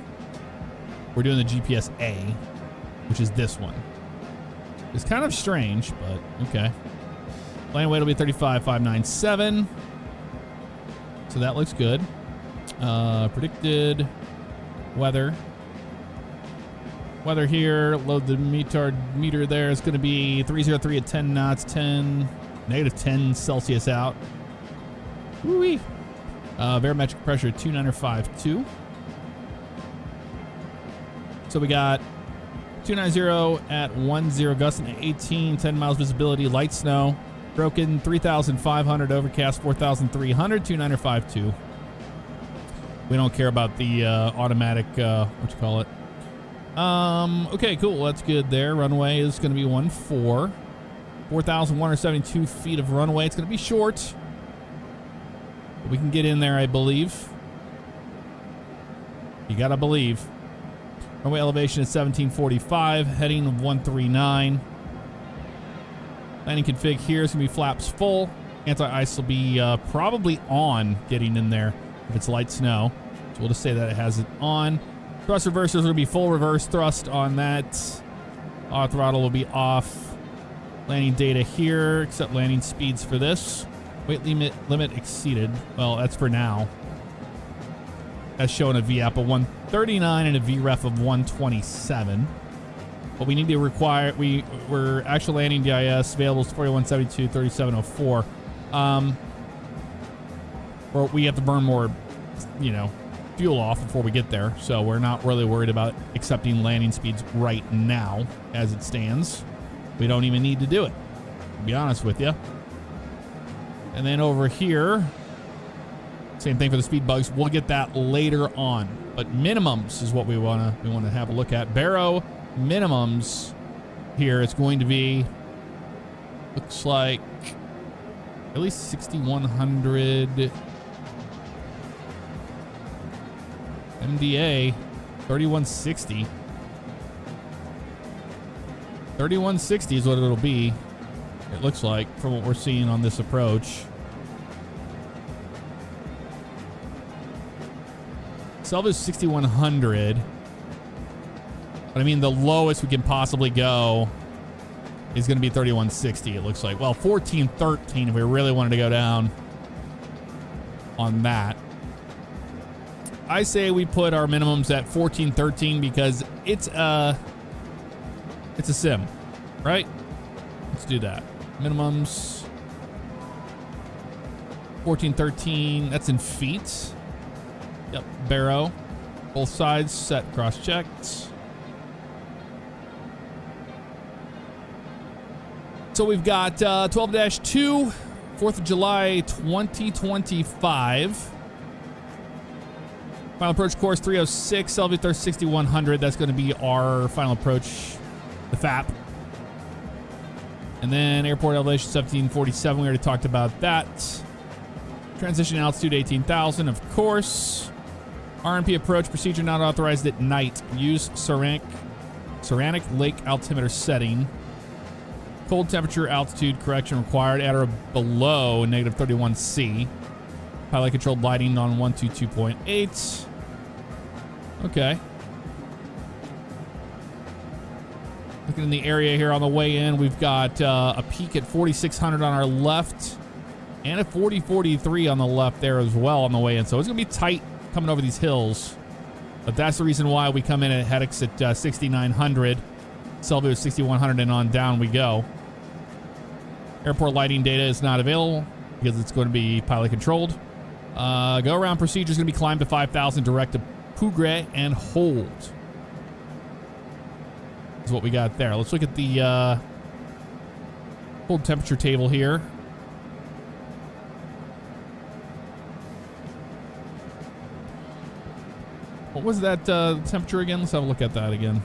We're doing the GPS A, which is this one. It's kind of strange, but okay. Landing weight will be 35,597. So that looks good. Predicted weather. Weather here, load the meter there. It's going to be 303 at 10 knots, negative 10 Celsius out. Woo-wee. Barometric pressure 295.2. So we got 290 at 10, gusting at 18, 10 miles visibility, light snow, broken 3,500, overcast 4,300, 295.2. We don't care about the automatic, okay, cool. That's good there. Runway is going to be 14. 4,172 feet of runway. It's going to be short. But we can get in there, I believe. You got to believe. Runway elevation is 1745. Heading of 139. Landing config here is going to be flaps full. Anti-ice will be probably on getting in there if it's light snow. So we'll just say that it has it on. Thrust reversers will be full reverse thrust on that. Auto throttle will be off. Landing data here, except landing speeds for this. Weight limit exceeded. Well, that's for now. That's showing a VAP of 139 and a VREF of 127. But we need to require, we're actual landing DIS available is 4172, 3704. Or we have to burn more, fuel off before we get there. So we're not really worried about accepting landing speeds right now as it stands. We don't even need to do it, to be honest with you. And then over here, same thing for the speed bugs. We'll get that later on. But minimums is what we want to have a look at. Barrow minimums here. It's going to be, looks like at least 6,100 MDA, 3160. 3160 is what it'll be. It looks like from what we're seeing on this approach. Salvage 6,100. But I mean, the lowest we can possibly go is going to be 3160, it looks like. Well, 1413 if we really wanted to go down on that. I say we put our minimums at 1413 because it's a sim, right? Let's do that. Minimums 1413. That's in feet. Yep, barrow. Both sides set, cross-checked. So we've got 12-2, 4th of July, 2025. Final approach course 306, Salvatore 6100. That's going to be our final approach, the FAP. And then airport elevation 1747. We already talked about that. Transition altitude 18,000, of course. RMP approach procedure not authorized at night. Use Saranic Lake altimeter setting. Cold temperature altitude correction required at or below negative 31C. Pilot controlled lighting on 122.8. Okay. Looking in the area here on the way in, we've got a peak at 4,600 on our left and a 4043 on the left there as well on the way in. So it's going to be tight coming over these hills. But that's the reason why we come in at headaches at 6,900. Salvo 6,100 and on down we go. Airport lighting data is not available because it's going to be pilot controlled. Go around procedure is going to be climb to 5,000 direct to Pugre and hold. Is what we got there. Let's look at the cold temperature table here. What was that temperature again? Let's have a look at that again.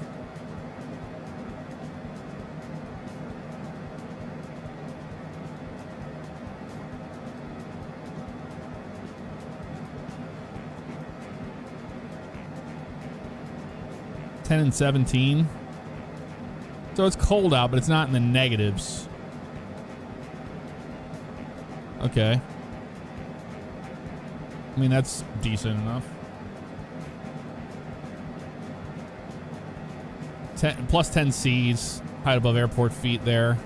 And 17. So it's cold out, but it's not in the negatives. Okay. I mean, that's decent enough. Plus 10 Cs, height above airport feet there.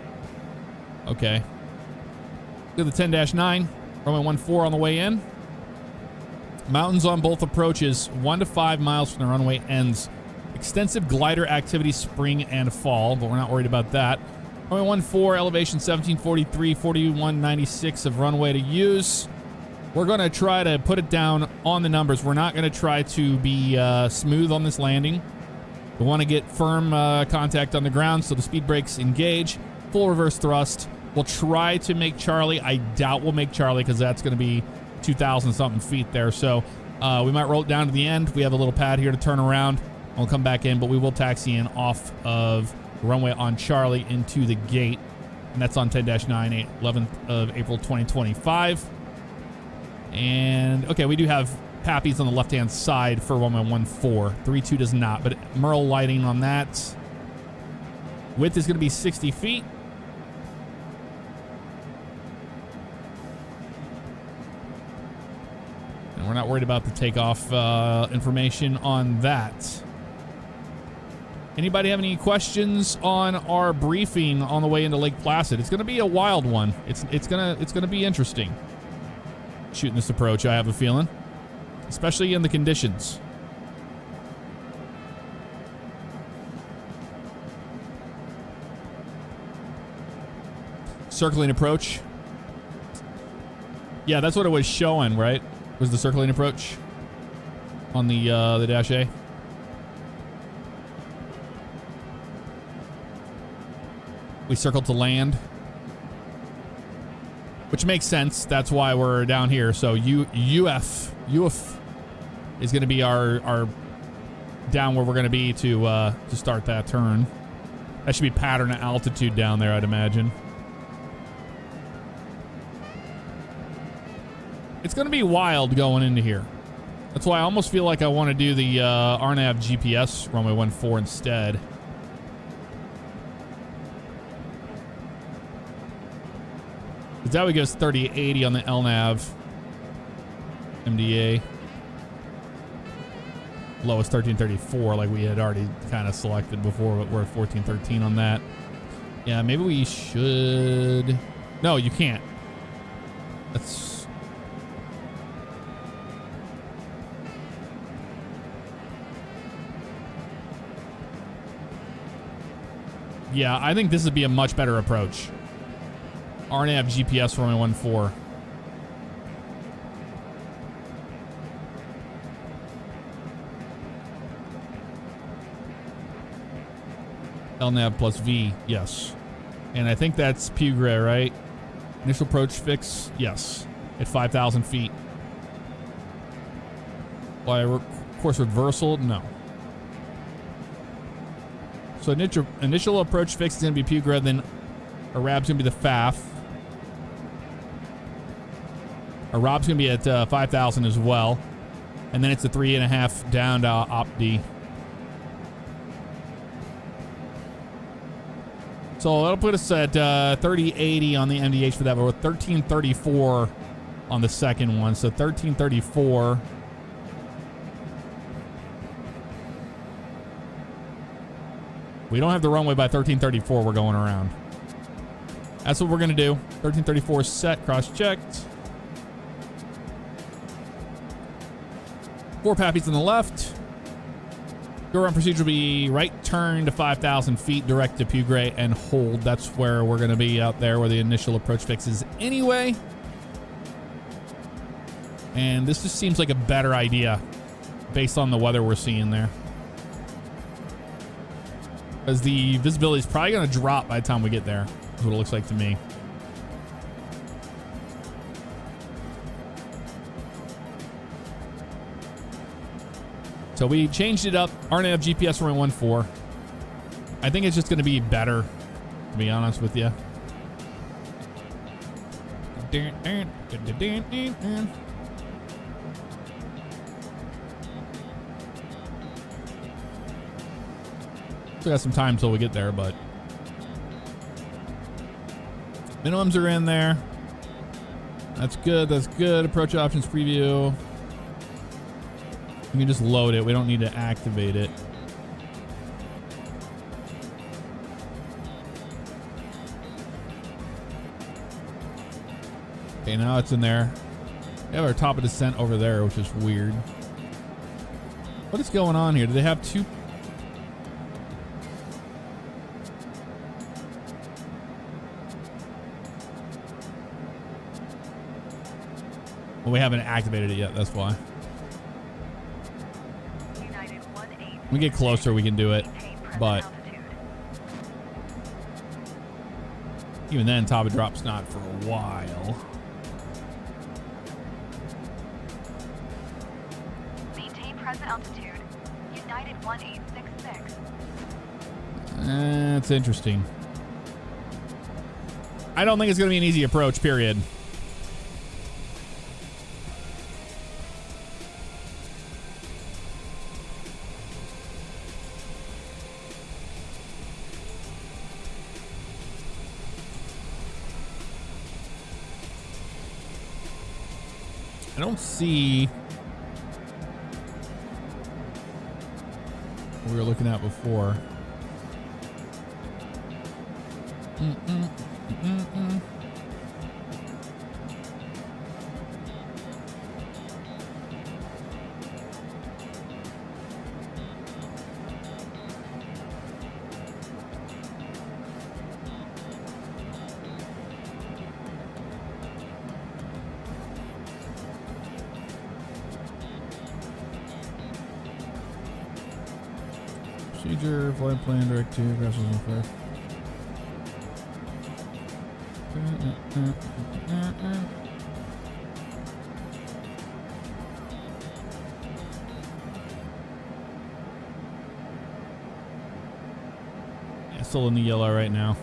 Okay. Look at the 10-9, runway 14 on the way in. Mountains on both approaches, 1 to 5 miles from the runway ends. Extensive glider activity spring and fall, but we're not worried about that. Runway 14, elevation 1743, 4196 of runway to use. We're going to try to put it down on the numbers. We're not going to try to be smooth on this landing. We want to get firm contact on the ground, so the speed brakes engage. Full reverse thrust. We'll try to make Charlie. I doubt we'll make Charlie because that's going to be 2,000 something feet there. So we might roll it down to the end. We have a little pad here to turn around. We'll come back in, but we will taxi in off of the runway on Charlie into the gate. And that's on 10-9, 11th of April 2025. And, okay, we do have Pappies on the left-hand side for runway 14. 32 does not, but Merle lighting on that. Width is going to be 60 feet. And we're not worried about the takeoff information on that. Anybody have any questions on our briefing on the way into Lake Placid? It's going to be a wild one. It's gonna be interesting. Shooting this approach, I have a feeling, especially in the conditions. Circling approach. Yeah, that's what it was showing, right? Was the circling approach on the Dash A? We circled to land, which makes sense. That's why we're down here. So UF is going to be our down where we're going to be to start that turn. That should be pattern altitude down there, I'd imagine. It's going to be wild going into here. That's why I almost feel like I want to do the RNAV GPS runway 14 instead. That would give us 3080 on the LNAV. MDA. Lowest 1334, like we had already kind of selected before, but we're at 1413 on that. Yeah, maybe we should... No, you can't. That's... Yeah, I think this would be a much better approach. RNAV GPS runway 14. LNAV plus V, yes. And I think that's Pugre, right? Initial approach fix, yes. At 5,000 feet. Well, Course reversal, no. So initial approach fix is going to be Pugra, then Arab's going to be the FAF. Arab's going to be at 5,000 as well. And then it's a 3.5 down to Opti. So that'll put us at 3080 on the MDH for that, but with 1334 on the second one. So 1334. We don't have the runway by 1334. We're going around. That's what we're going to do. 1334 set, cross-checked. 4 Pappies on the left. Go around procedure will be right turn to 5,000 feet, direct to Pugray, and hold. That's where we're going to be out there where the initial approach fix is anyway. And this just seems like a better idea based on the weather we're seeing there. Because the visibility is probably going to drop by the time we get there. That's what it looks like to me. So we changed it up. RNAV GPS 4.14. I think it's just going to be better, to be honest with you. Still got some time till we get there, but minimums are in there. That's good. That's good. Approach options preview. We can just load it. We don't need to activate it. Okay, now it's in there. We have our top of descent over there, which is weird. What is going on here? Do they have two? Well, we haven't activated it yet. That's why. When we get closer, we can do it, but even then, top of drop's not for a while. Maintain present altitude. United 1866. That's interesting. I don't think it's going to be an easy approach, period. I don't see what we were looking at before. Procedure, flight plan, direct to, crashes and flight. Yeah, still in the yellow right now.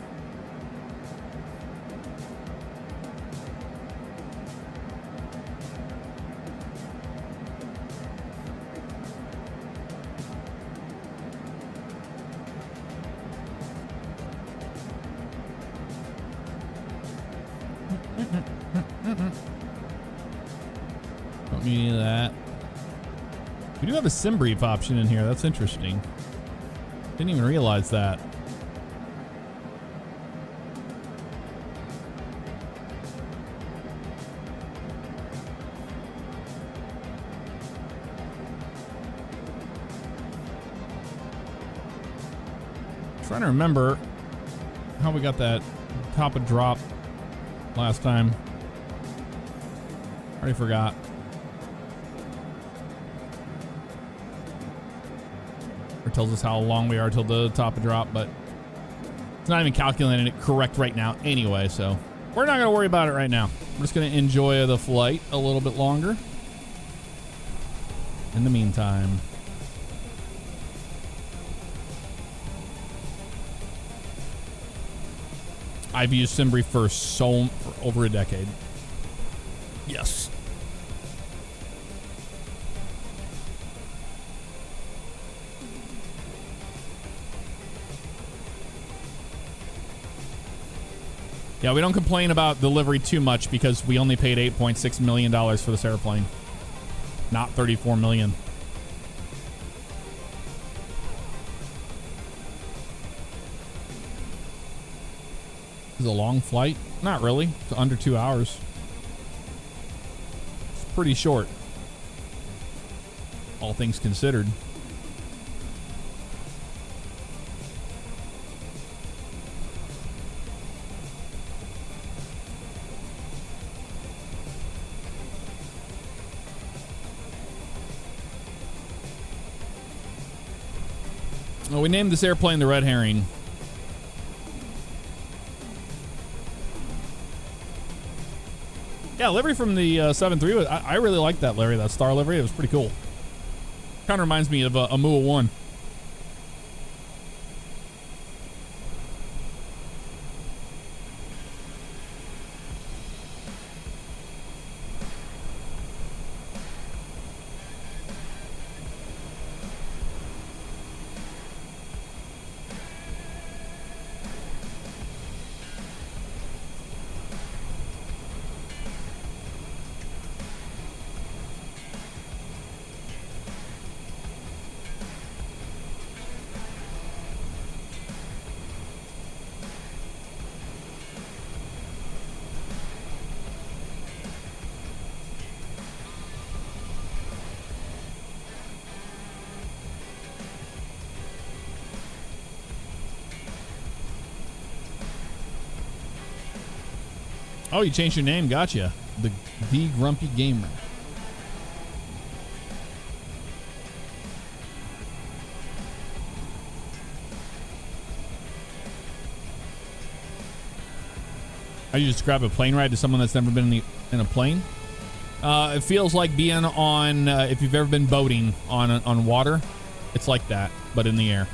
Don't need any of that. We do have a sim brief option in here. That's interesting. Didn't even realize that. Trying to remember how we got that top of drop last time. Already forgot. Or tells us how long we are till the top of drop, but it's not even calculating it correct right now anyway, so we're not going to worry about it right now. We're just going to enjoy the flight a little bit longer. in the meantime. I've used SimBrief for over a decade. Yes. Yeah, we don't complain about delivery too much because we only paid $8.6 million for this airplane, not $34 million. Is it a long flight? Not really. It's under 2 hours. It's pretty short, all things considered. Well, we named this airplane the Red Herring. Yeah, livery from the 7.3. I really like that livery, that star livery. It was pretty cool. Kind of reminds me of a MUA 1. Oh, you changed your name. Gotcha. The Grumpy Gamer. How do you describe a plane ride to someone that's never been in a plane? It feels like being on, if you've ever been boating on water, it's like that, but in the air.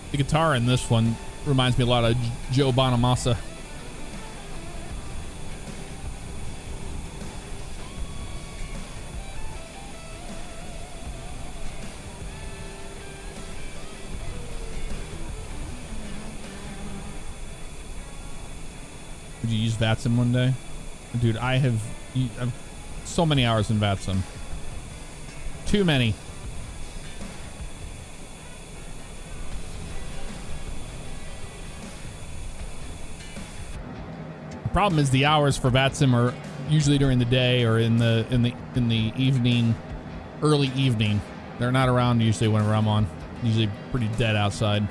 The guitar in this one reminds me a lot of Joe Bonamassa. Would you use VATSIM one day? Dude, I've so many hours in VATSIM. Too many. Problem is the hours for VATSIM are usually during the day or in the evening, early evening. They're not around usually whenever I'm on. Usually pretty dead outside.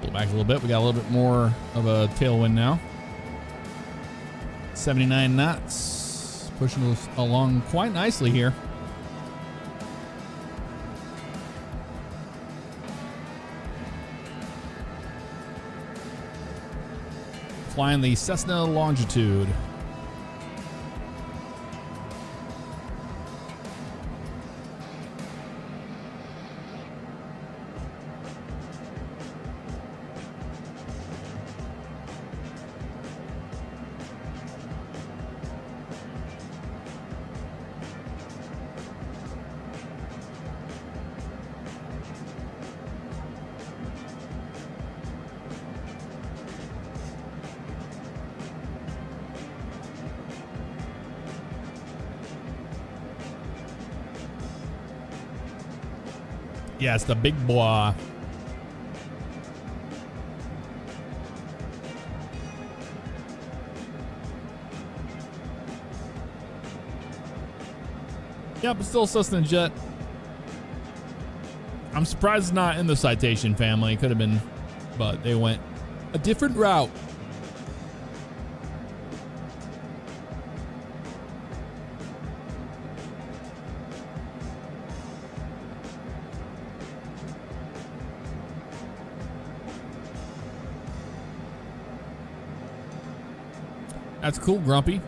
Pull back a little bit. We got a little bit more of a tailwind now. 79 knots, pushing us along quite nicely here. Flying the Cessna Longitude. Yes, the big boy. Yep, still Cessna jet. I'm surprised it's not in the citation family. Could have been, but they went a different route. That's cool, Grumpy.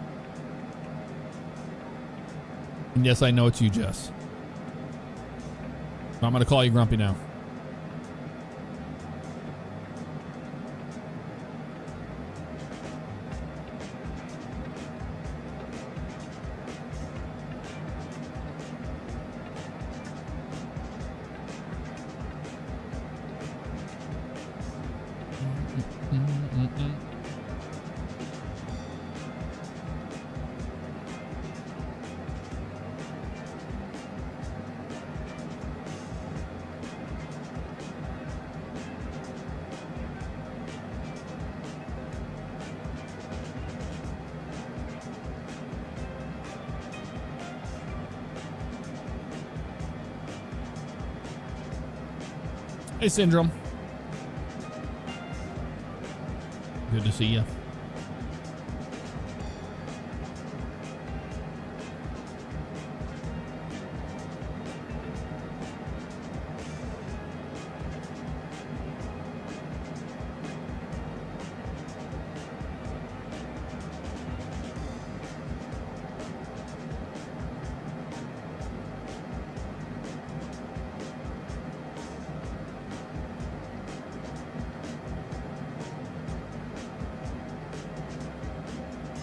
And yes, I know it's you, Jess. I'm going to call you Grumpy now. Hey, Syndrome. Good to see you.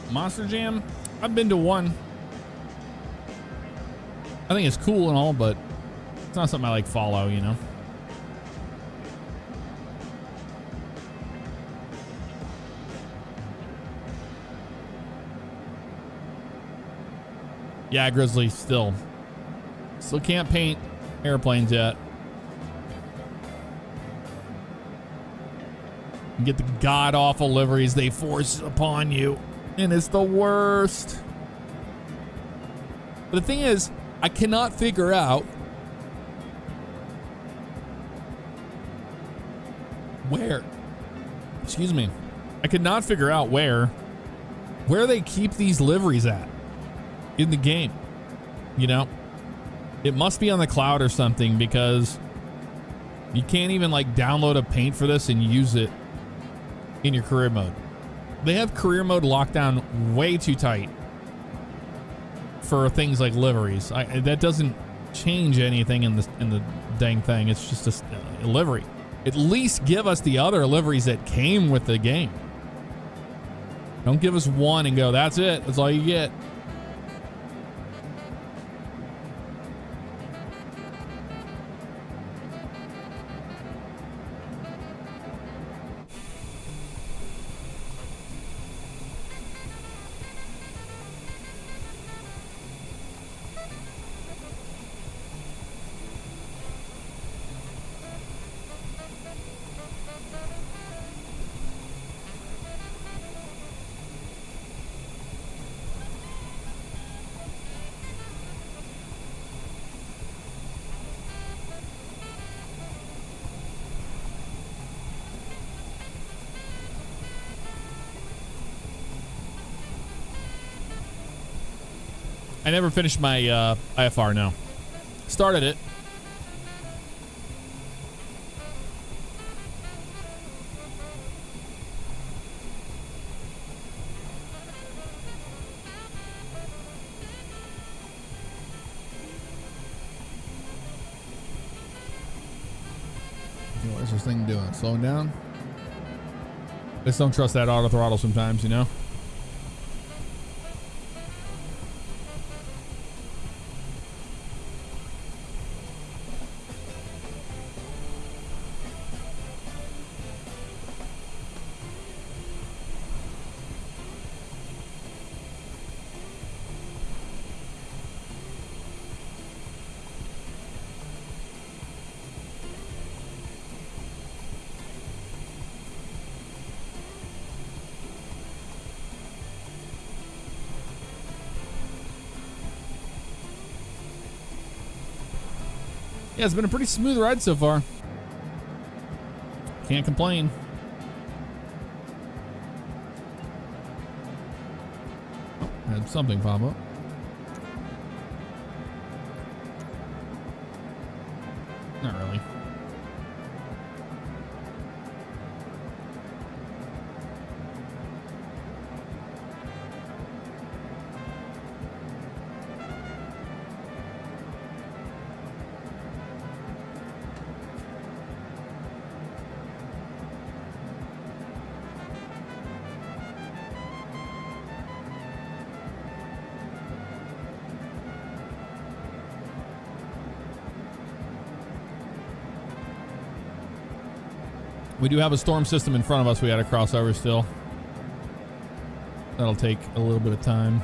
Monster Jam, I've been to one. I think it's cool and all, but it's not something I like follow, you know. Yeah, Grizzly still can't paint airplanes yet. You get the god awful liveries they force upon you. And it's the worst. But the thing is, I cannot figure out where. Excuse me. I could not figure out where they keep these liveries at in the game. You know? It must be on the cloud or something, because you can't even like download a paint for this and use it in your career mode. They have career mode locked down way too tight for things like liveries. That doesn't change anything in the dang thing. It's just a livery. At least give us the other liveries that came with the game. Don't give us one and go, that's it. That's all you get. I never finished my IFR, no. Started it. What is this thing doing? Slowing down? I just don't trust that auto throttle sometimes, you know? Yeah, it's been a pretty smooth ride so far. Can't complain. Oh, had something pop up. Not really. We do have a storm system in front of us we got to cross over still. That'll take a little bit of time.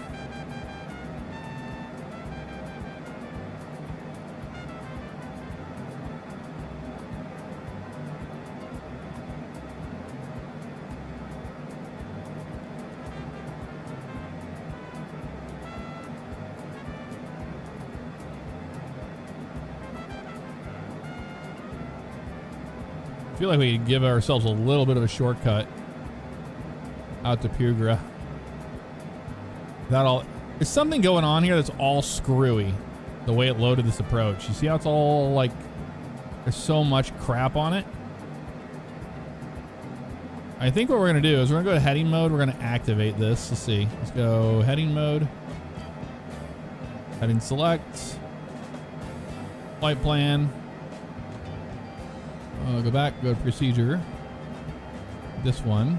I feel like we could give ourselves a little bit of a shortcut out to Pugra. There's something going on here that's all screwy. The way it loaded this approach. You see how it's all like, there's so much crap on it? I think what we're going to do is we're going to go to heading mode. We're going to activate this. Let's see. Let's go heading mode. Heading select. Flight plan. Go back, go to procedure. This one.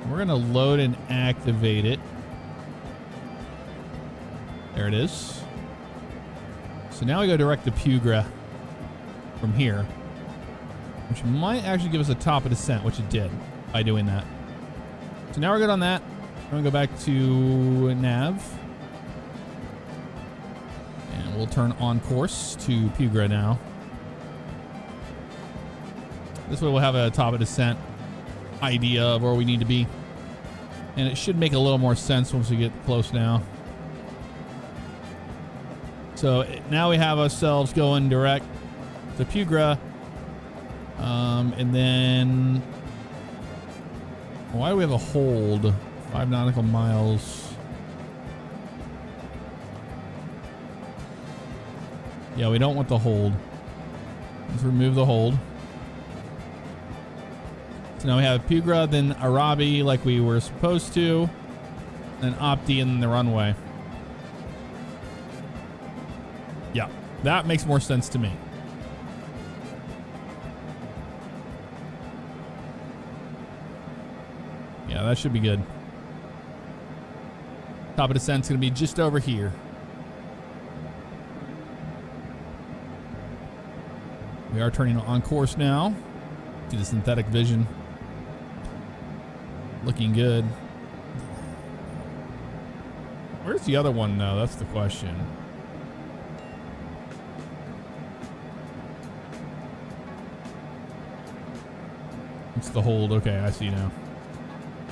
We're going to load and activate it. There it is. So now we go direct to Pugra from here, which might actually give us a top of descent, which it did by doing that. So now we're good on that. I'm going to go back to nav. And we'll turn on course to Pugra now. This way we'll have a top of descent idea of where we need to be. And it should make a little more sense once we get close now. So now we have ourselves going direct to Pugra. And then... Why do we have a hold? 5 nautical miles. Yeah, we don't want the hold. Let's remove the hold. So now we have Pugra, then Arabi like we were supposed to, then Opti and the runway. Yeah, that makes more sense to me. Yeah, that should be good. Top of descent's going to be just over here. We are turning on course now. See the synthetic vision. Looking good. Where's the other one though? That's the question. It's the hold. Okay, I see now.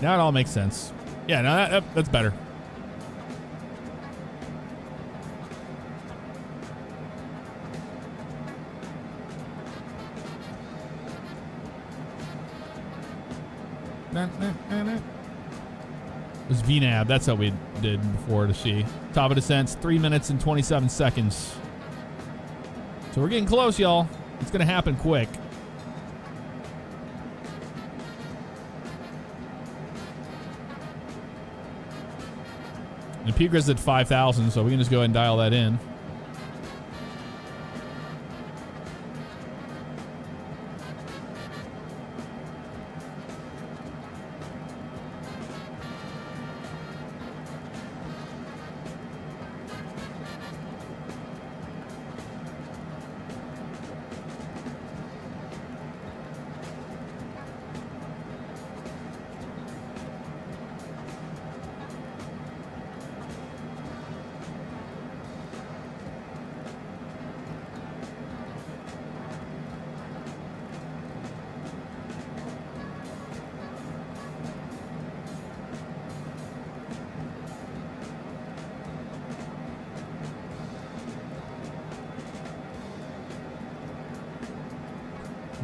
Now it all makes sense. Yeah, no, that's better. It was VNAV. That's how we did before to see. Top of descent's 3 minutes and 27 seconds. So we're getting close, y'all. It's going to happen quick. And Pugra's at 5,000, so we can just go ahead and dial that in.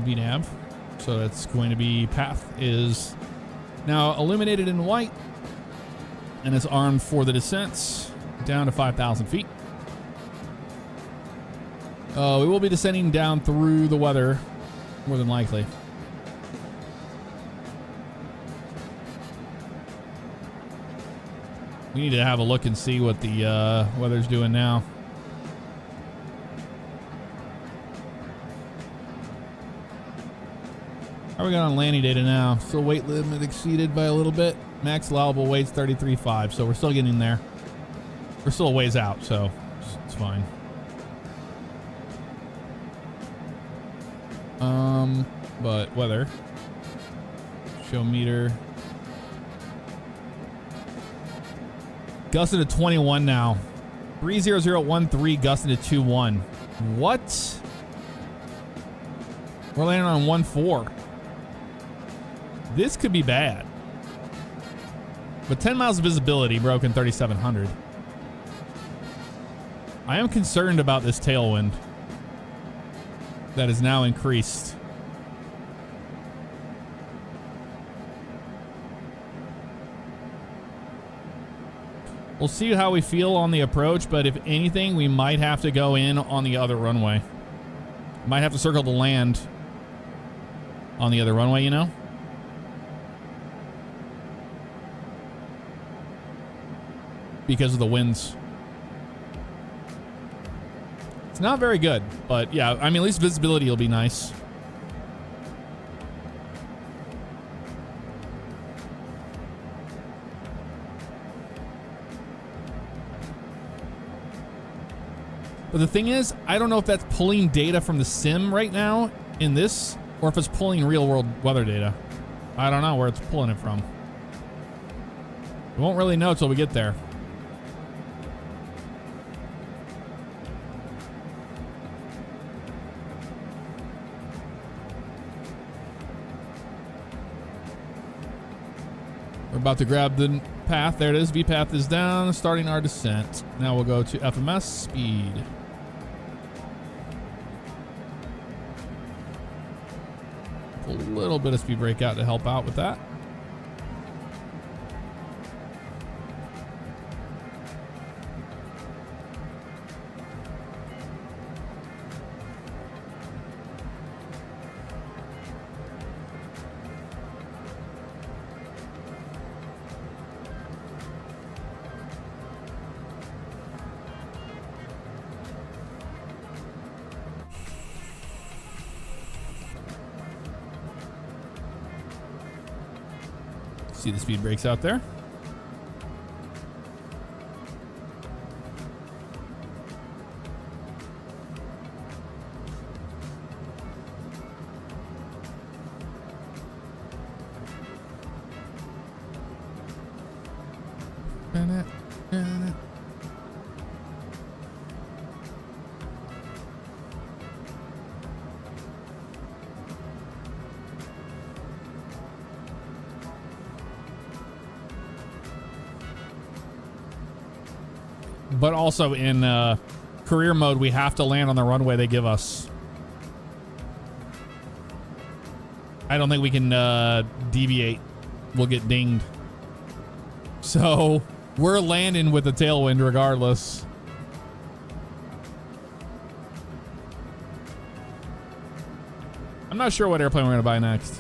VNav. So that's going to be path is now illuminated in white and is armed for the descent down to 5,000 feet. We will be descending down through the weather, more than likely. We need to have a look and see what the weather's doing now. How are we going on landing data now? Still weight limit exceeded by a little bit. Max allowable weight's 33.5, so we're still getting there. We're still a ways out, so it's fine. But weather. Show meter. Gusted to 21 now. 30013 gusted to 21. What? We're landing on 14. This could be bad. But 10 miles of visibility, broken 3,700. I am concerned about this tailwind that is now increased. We'll see how we feel on the approach, but if anything, we might have to go in on the other runway. Might have to circle the land on the other runway, you know? Because of the winds. It's not very good, but yeah, I mean, at least visibility will be nice. But the thing is, I don't know if that's pulling data from the sim right now in this, or if it's pulling real world weather data. I don't know where it's pulling it from. We won't really know till we get there. We're about to grab the path. There it is. V path is down, starting our descent. Now we'll go to FMS speed. A little bit of speed breakout to help out with that. See the speed breaks out there. But also in career mode, we have to land on the runway they give us. I don't think we can deviate. We'll get dinged. So we're landing with the tailwind regardless. I'm not sure what airplane we're going to buy next.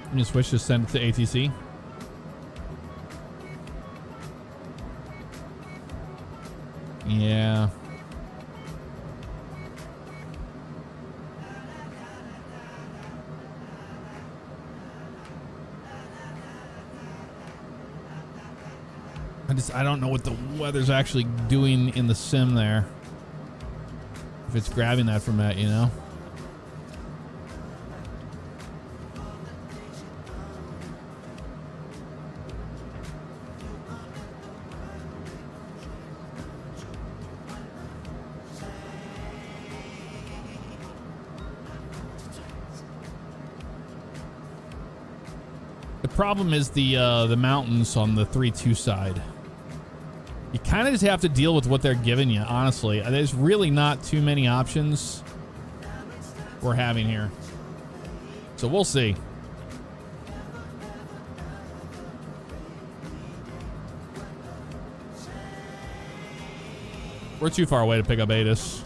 I'm gonna switch to send it to ATC. Yeah. I don't know what the weather's actually doing in the sim there. If it's grabbing that from that, you know? problem is the mountains on the 3-2 side. You kind of just have to deal with what they're giving you, honestly. There's really not too many options we're having here. So we'll see. We're too far away to pick up Atis.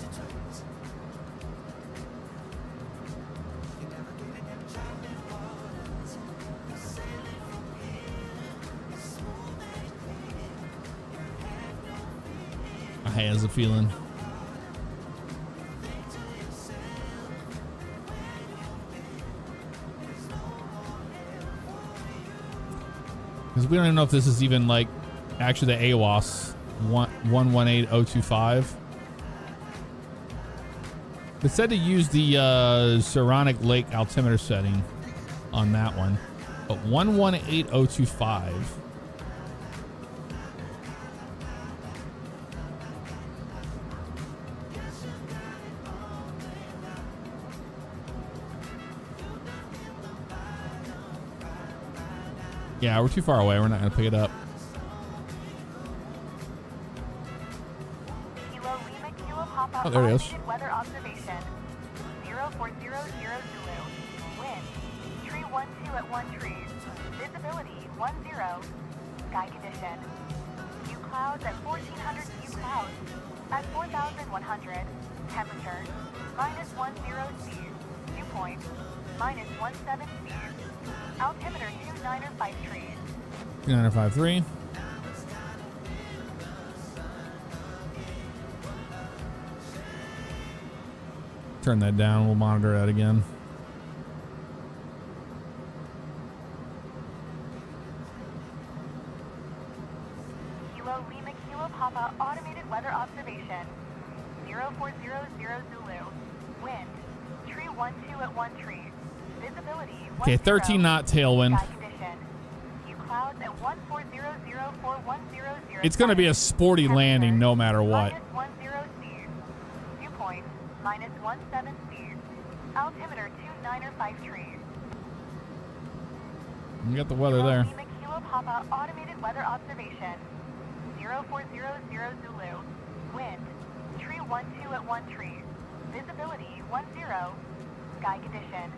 I has a feeling. Because we don't even know if this is even like actually the AWAS 118025. It said to use the Saronic Lake altimeter setting on that one, but 118025. Yeah, we're too far away. We're not going to pick it up. Oh, there it is. Weather observation 0400 Zulu. Wind 312 at 1 tree. Visibility 10. Sky condition. Few clouds at 1400 few clouds. At 4100. Temperature -10 C. Dew point -17 C. Altimeter 2953. 2953. Turn that down. We'll monitor that again. Kilo Lima Kilo Papa automated weather observation 0400 Zulu. Wind 312 at 1 tree. Visibility 10. Okay, 13 knot tailwind. Sky condition. Few clouds at 14004100. It's going to be a sporty landing no matter what. -10 C. Dew point -17 C. Altimeter 2953. You got the weather there. Lima Kilo Papa automated weather observation 0400 Zulu. Wind 312 at 1 tree. Visibility 10. Sky condition.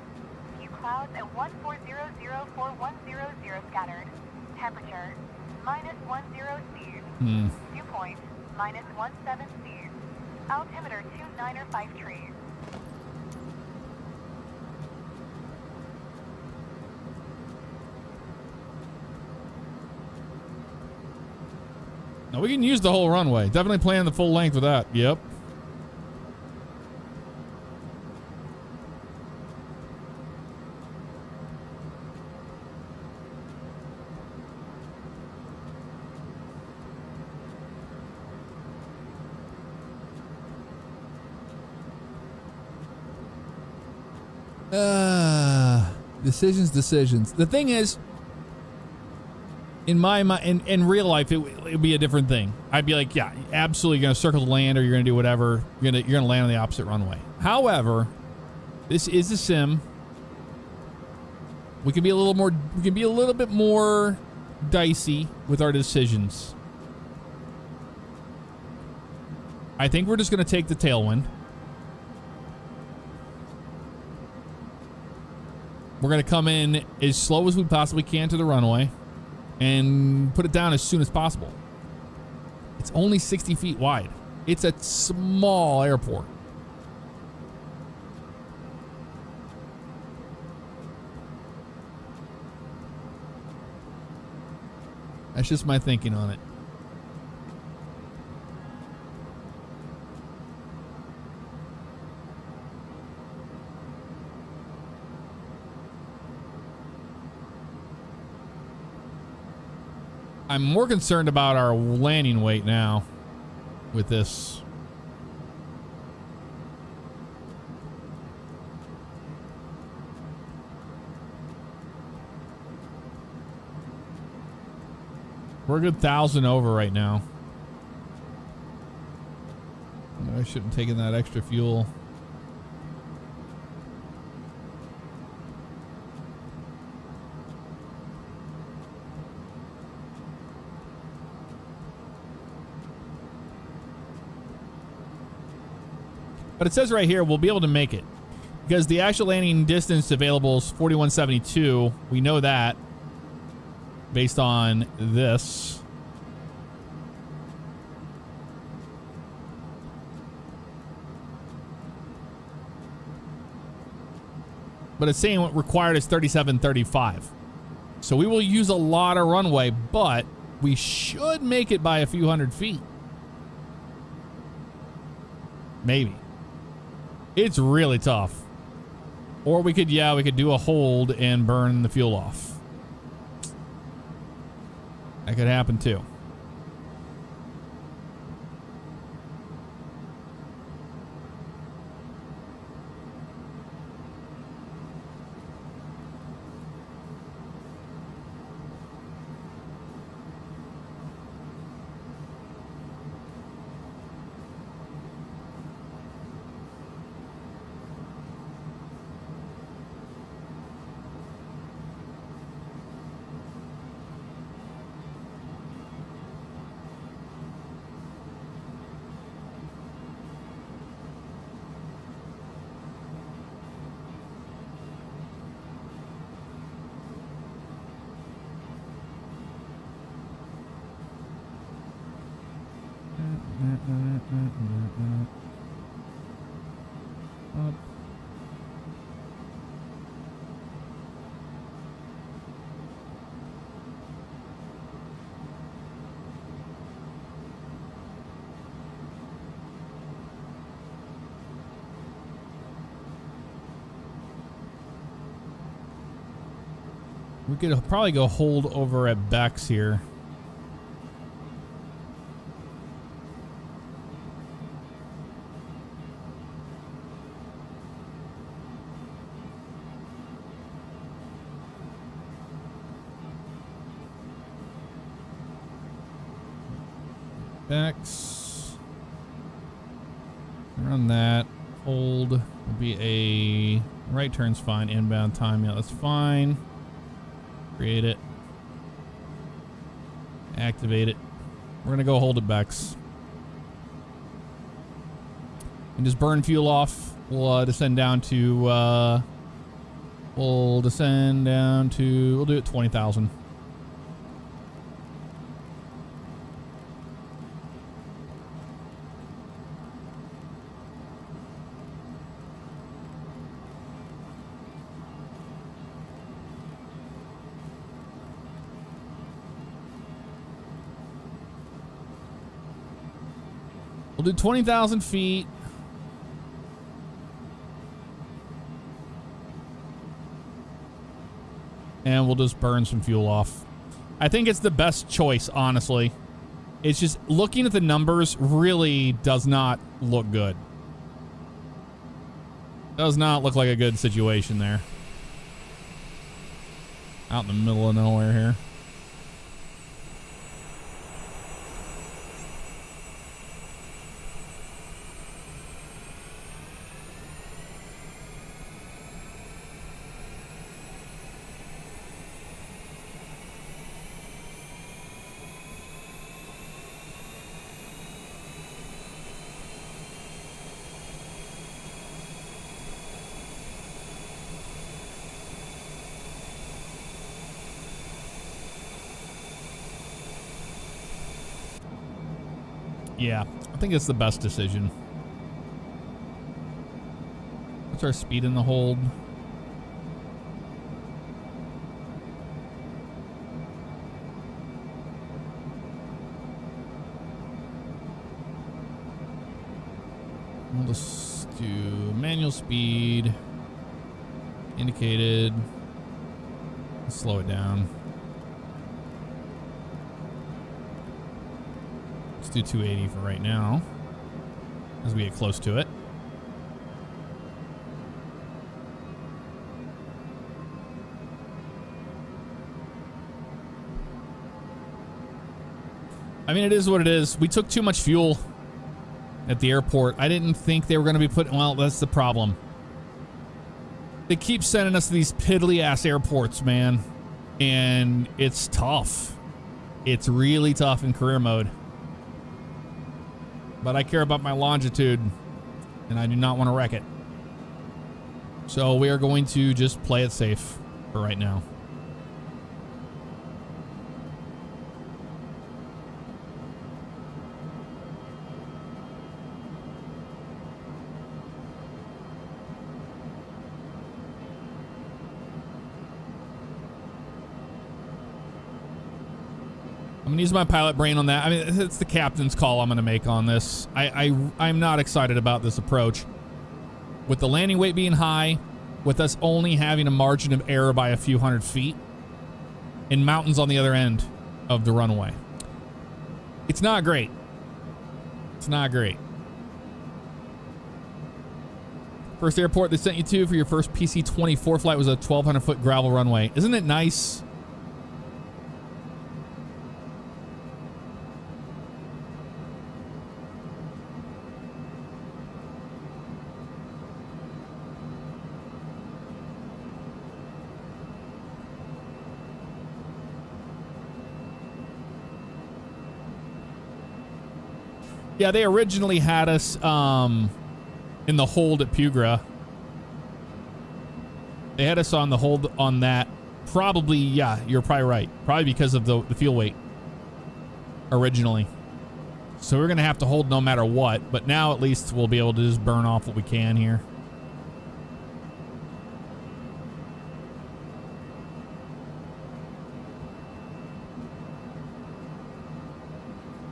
Few clouds at 14004100 scattered. Temperature -10 C. Dew point -17 C. Altimeter 2953. Now we can use the whole runway. Definitely plan the full length with that. Yep. Decisions. The thing is, in my mind, in real life, it would be a different thing. I'd be like, yeah, absolutely, you're gonna circle the land, or you're gonna do whatever. You're gonna land on the opposite runway. However, this is a sim. We can be a little more. We can be a little bit more dicey with our decisions. I think we're just gonna take the tailwind. We're going to come in as slow as we possibly can to the runway and put it down as soon as possible. It's only 60 feet wide. It's a small airport. That's just my thinking on it. I'm more concerned about our landing weight now with this. We're a good 1,000 over right now. I shouldn't have taken that extra fuel. But it says right here, we'll be able to make it. Because the actual landing distance available is 4172. We know that based on this. But it's saying what required is 3735. So we will use a lot of runway, but we should make it by a few hundred feet. Maybe. It's really tough. Or we could do a hold and burn the fuel off. That could happen too. We could probably go hold over at Beck's here. Beck's. Run that. Hold will be a right turn's fine. Inbound time, yeah, that's fine. Create it. Activate it. We're gonna go hold it Beck's. And just burn fuel off. We'll descend down to we'll do it 20,000. We'll do 20,000 feet. And we'll just burn some fuel off. I think it's the best choice, honestly. It's just looking at the numbers really does not look good. Does not look like a good situation there. Out in the middle of nowhere here. Yeah, I think it's the best decision. What's our speed in the hold? We'll just do manual speed, indicated, slow it down. Do 280 for right now as we get close to it. I mean, it is what it is. We took too much fuel at the airport. I didn't think they were going to be putting, well, that's the problem. They keep sending us to these piddly ass airports, man. And it's tough. It's really tough in career mode. But I care about my longitude. and I do not want to wreck it. So we are going to just play it safe for right now. I'm gonna use my pilot brain on that. I mean, it's the captain's call I'm gonna make on this. I'm not excited about this approach. With the landing weight being high, with us only having a margin of error by a few hundred feet, and mountains on the other end of the runway. It's not great. It's not great. First airport they sent you to for your first PC-24 flight was a 1,200-foot gravel runway. Isn't it nice? Yeah, they originally had us in the hold at Pugra. They had us on the hold on that. Probably, yeah, you're probably right. Probably because of the fuel weight originally. So we're going to have to hold no matter what. But now at least we'll be able to just burn off what we can here.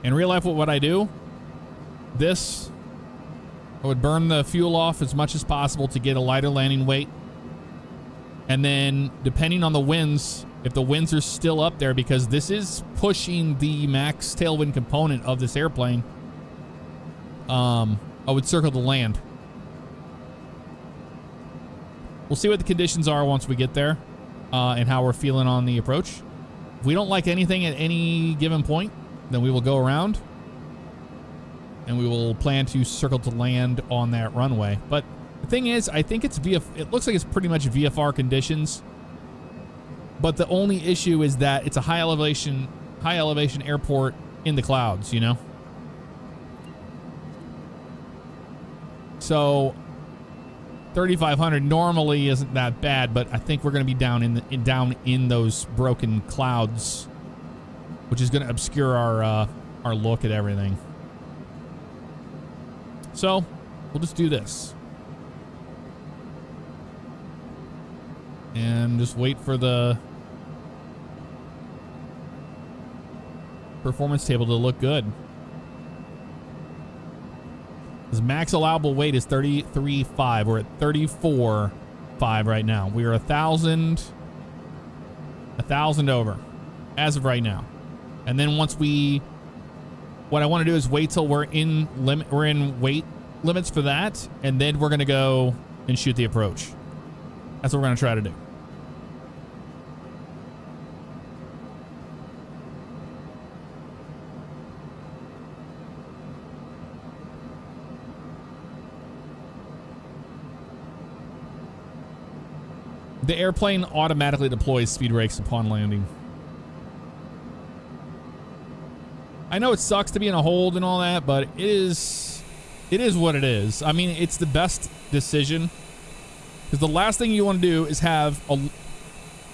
In real life, what would I do? This, I would burn the fuel off as much as possible to get a lighter landing weight. And then, depending on the winds, if the winds are still up there, because this is pushing the max tailwind component of this airplane, I would circle the land. We'll see what the conditions are once we get there, and how we're feeling on the approach. If we don't like anything at any given point, then we will go around. And we will plan to circle to land on that runway. But the thing is, I think it looks like it's pretty much VFR conditions. But the only issue is that it's a high elevation airport in the clouds, you know? So 3,500 normally isn't that bad, but I think we're going to be down in those broken clouds, which is going to obscure our look at everything. So, we'll just do this. And just wait for the performance table to look good. His max allowable weight is 33.5. We're at 34.5 right now. We are 1,000 over as of right now. And then once what I want to do is wait till we're in weight limits for that, and then we're going to go and shoot the approach. That's what we're going to try to do. The airplane automatically deploys speed brakes upon landing. I know it sucks to be in a hold and all that, but it is what it is. I mean, it's the best decision, because the last thing you want to do is have a...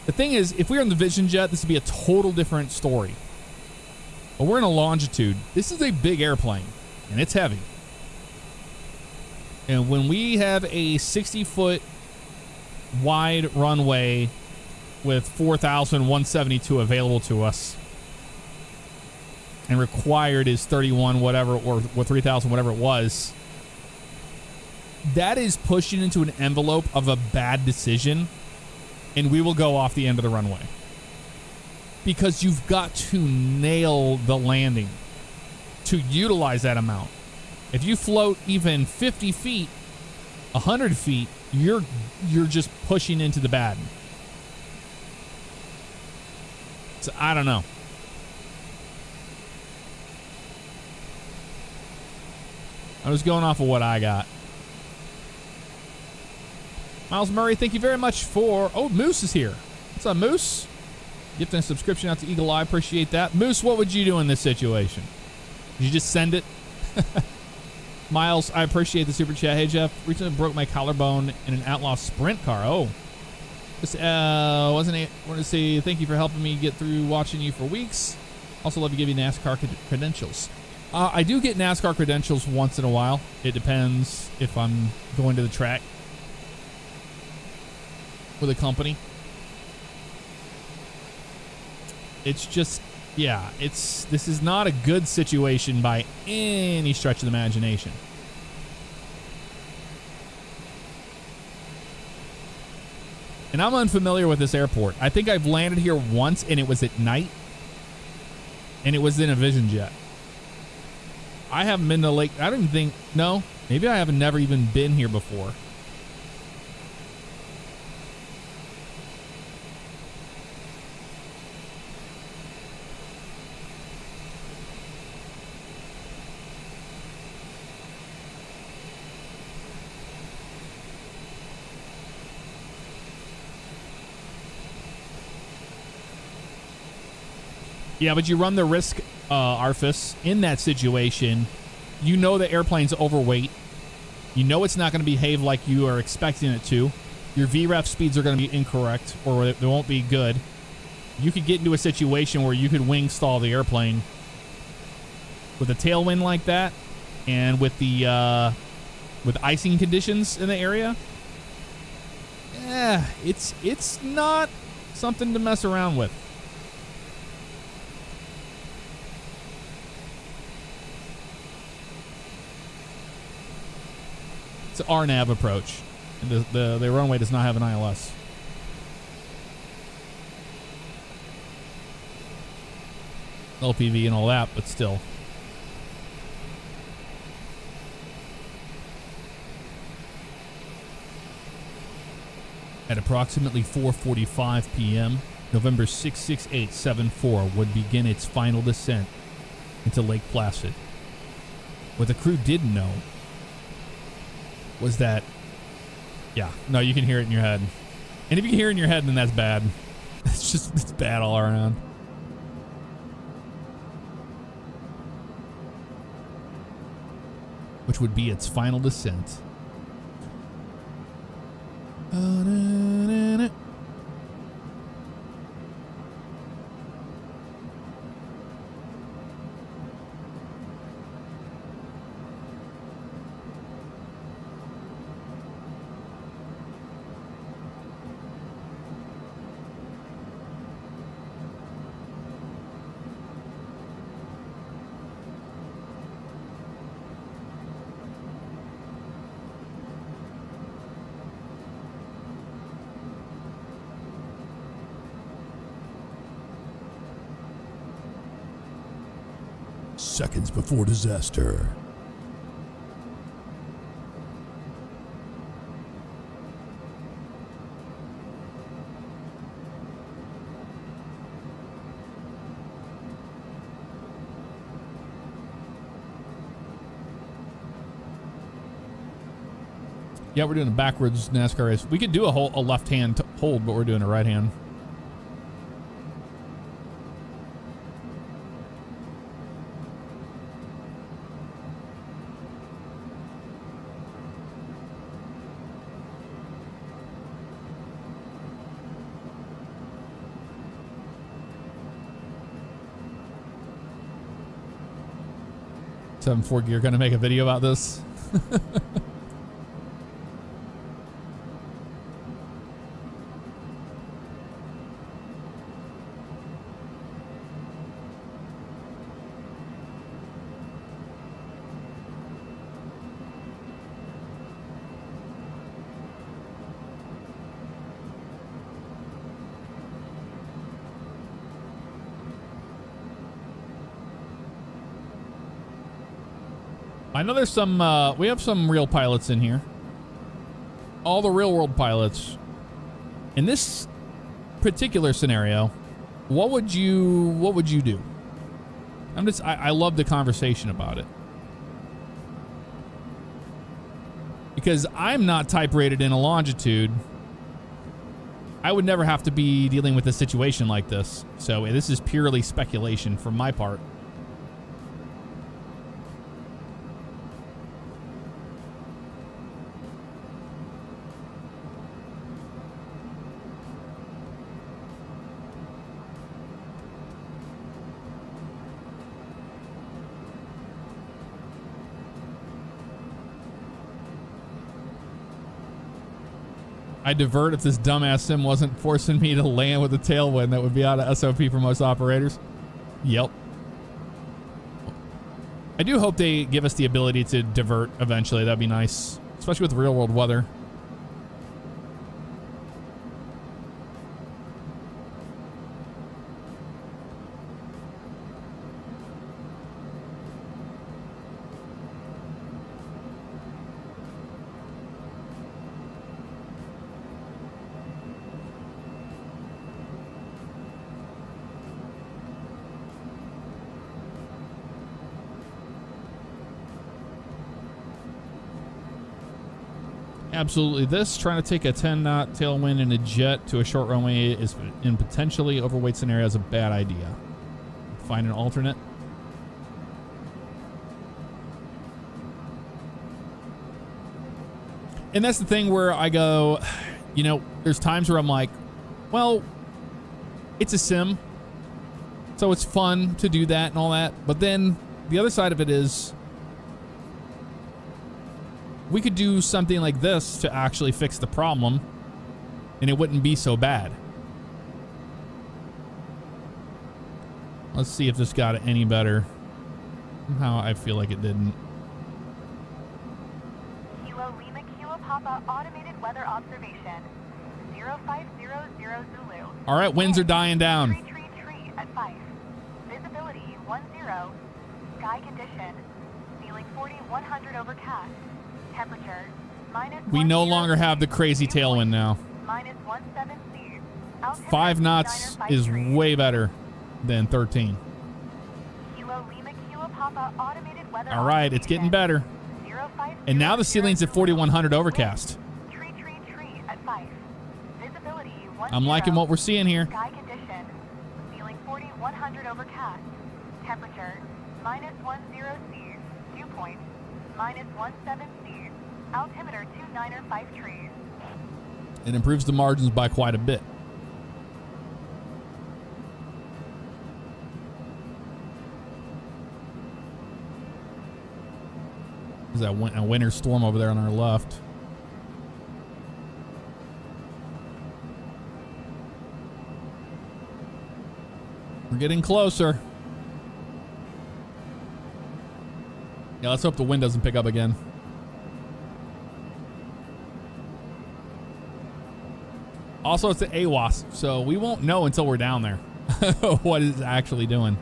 The thing is, if we were in the Vision Jet, this would be a total different story. But we're in a Longitude. This is a big airplane, and it's heavy. And when we have a 60-foot wide runway with 4,172 available to us, and required is 31 whatever, or 3,000 whatever it was, that is pushing into an envelope of a bad decision, and we will go off the end of the runway. Because you've got to nail the landing to utilize that amount. If you float even 50 feet, 100 feet, you're just pushing into the bad. So I don't know. I was going off of what I got. Miles Murray, thank you very much for... Oh, Moose is here. What's up, Moose? Gifting a subscription out to Eagle Eye. Appreciate that. Moose, what would you do in this situation? Did you just send it? Miles, I appreciate the super chat. Hey, Jeff, recently broke my collarbone in an Outlaw sprint car. Oh. This wasn't it. I want to say thank you for helping me get through watching you for weeks. Also love to give you NASCAR credentials. I do get NASCAR credentials once in a while. It depends if I'm going to the track with a company. It's just, yeah, this is not a good situation by any stretch of the imagination. And I'm unfamiliar with this airport. I think I've landed here once, and it was at night, and it was in a Vision jet. I haven't been to Lake. I don't even think. No, maybe I haven't never even been here before. Yeah, but you run the risk, Arfus, in that situation. You know the airplane's overweight. You know it's not going to behave like you are expecting it to. Your VREF speeds are going to be incorrect, or they won't be good. You could get into a situation where you could wing stall the airplane with a tailwind like that, and with the with icing conditions in the area. Yeah, it's not something to mess around with. It's an RNAV approach. The runway does not have an ILS. LPV and all that, but still. At approximately 4:45 p.m., November 66874 would begin its final descent into Lake Placid. What the crew didn't know was that, yeah, no, you can hear it in your head. And if you can hear it in your head, then that's bad. It's bad all around. Which would be its final descent. Seconds before disaster. Yeah, we're doing a backwards NASCAR race. We could do a left-hand hold, but we're doing a right-hand. Some 4 Gear gonna make a video about this. I know there's some, we have some real pilots in here. All the real world pilots. In this particular scenario, what would you do? I love the conversation about it. Because I'm not type rated in a longitude. I would never have to be dealing with a situation like this. So this is purely speculation from my part. I'd divert if this dumbass sim wasn't forcing me to land with a tailwind that would be out of SOP for most operators. Yep. I do hope they give us the ability to divert eventually. That'd be nice, especially with real world weather. Absolutely. This, trying to take a 10-knot tailwind in a jet to a short runway is in potentially overweight scenario is a bad idea. Find an alternate. And that's the thing where I go, you know, there's times where I'm like, well, it's a sim, so it's fun to do that and all that. But then the other side of it is, we could do something like this to actually fix the problem, and it wouldn't be so bad. Let's see if this got it any better. Somehow I feel like it didn't. Kilo Lima Kilo Papa automated weather observation. 0500 Zulu. All right, winds are dying down. Tree at 5. Visibility 10. Sky condition. Ceiling 40, 100 overcast. Temperature minus. We no longer have the crazy tailwind now. Minus 17 C. 5 knots is way better than 13. Kilo Lima Kilo Papa automated weather. All right, it's getting better. And now the ceiling's at 4100 overcast. Tree at 5. Visibility 10. I'm liking what we're seeing here. Sky condition. Ceiling 40, 100 overcast. Temperature minus 10 C. Dew point minus 17 C. Altimeter 2953. It improves the margins by quite a bit. There's that a winter storm over there on our left. We're getting closer. Yeah, let's hope the wind doesn't pick up again. Also, it's an AWAS, so we won't know until we're down there what it's actually doing.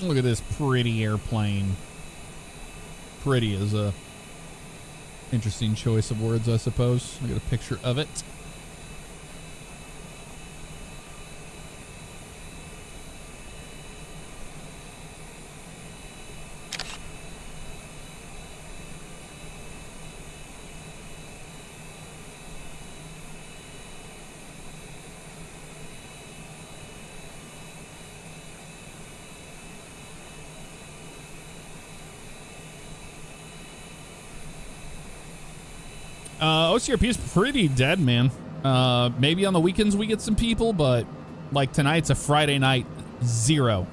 Look at this pretty airplane. Pretty is a interesting choice of words, I suppose. I got a picture of it. OCRP is pretty dead, man. Maybe on the weekends we get some people, but like tonight's a Friday night. Zero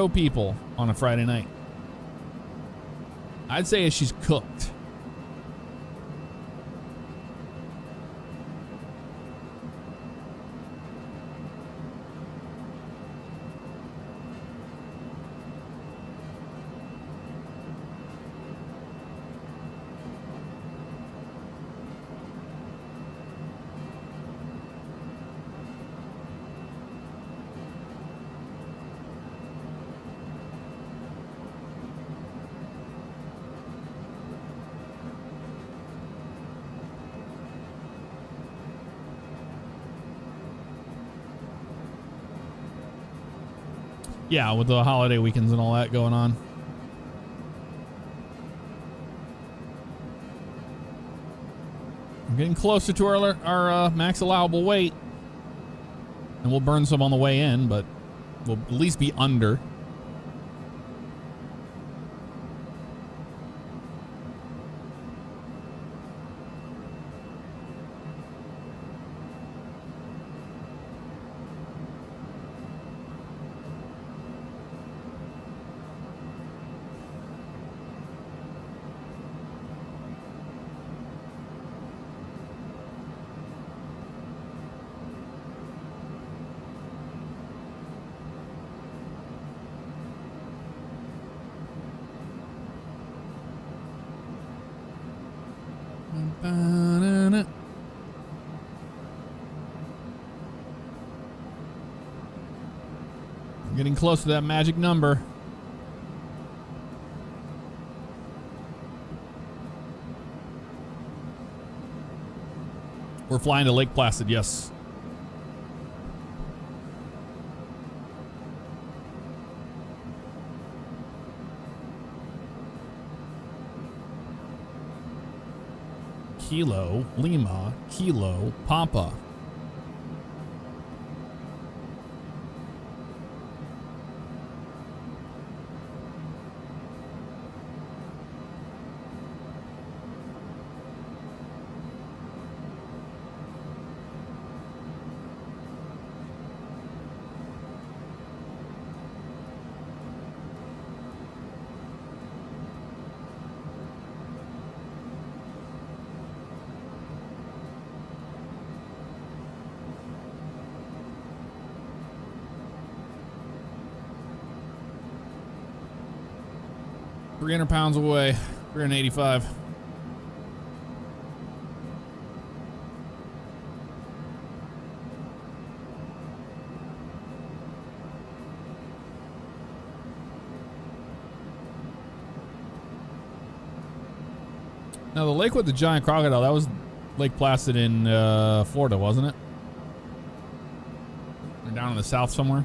people on a Friday night. I'd say she's cooked. Yeah, with the holiday weekends and all that going on. We're getting closer to our max allowable weight. And we'll burn some on the way in, but we'll at least be under. Getting close to that magic number. We're flying to Lake Placid, yes. Kilo, Lima, Kilo, Papa. £300 away. 385. Now the lake with the giant crocodile, that was Lake Placid in Florida, wasn't it? Or down in the south somewhere.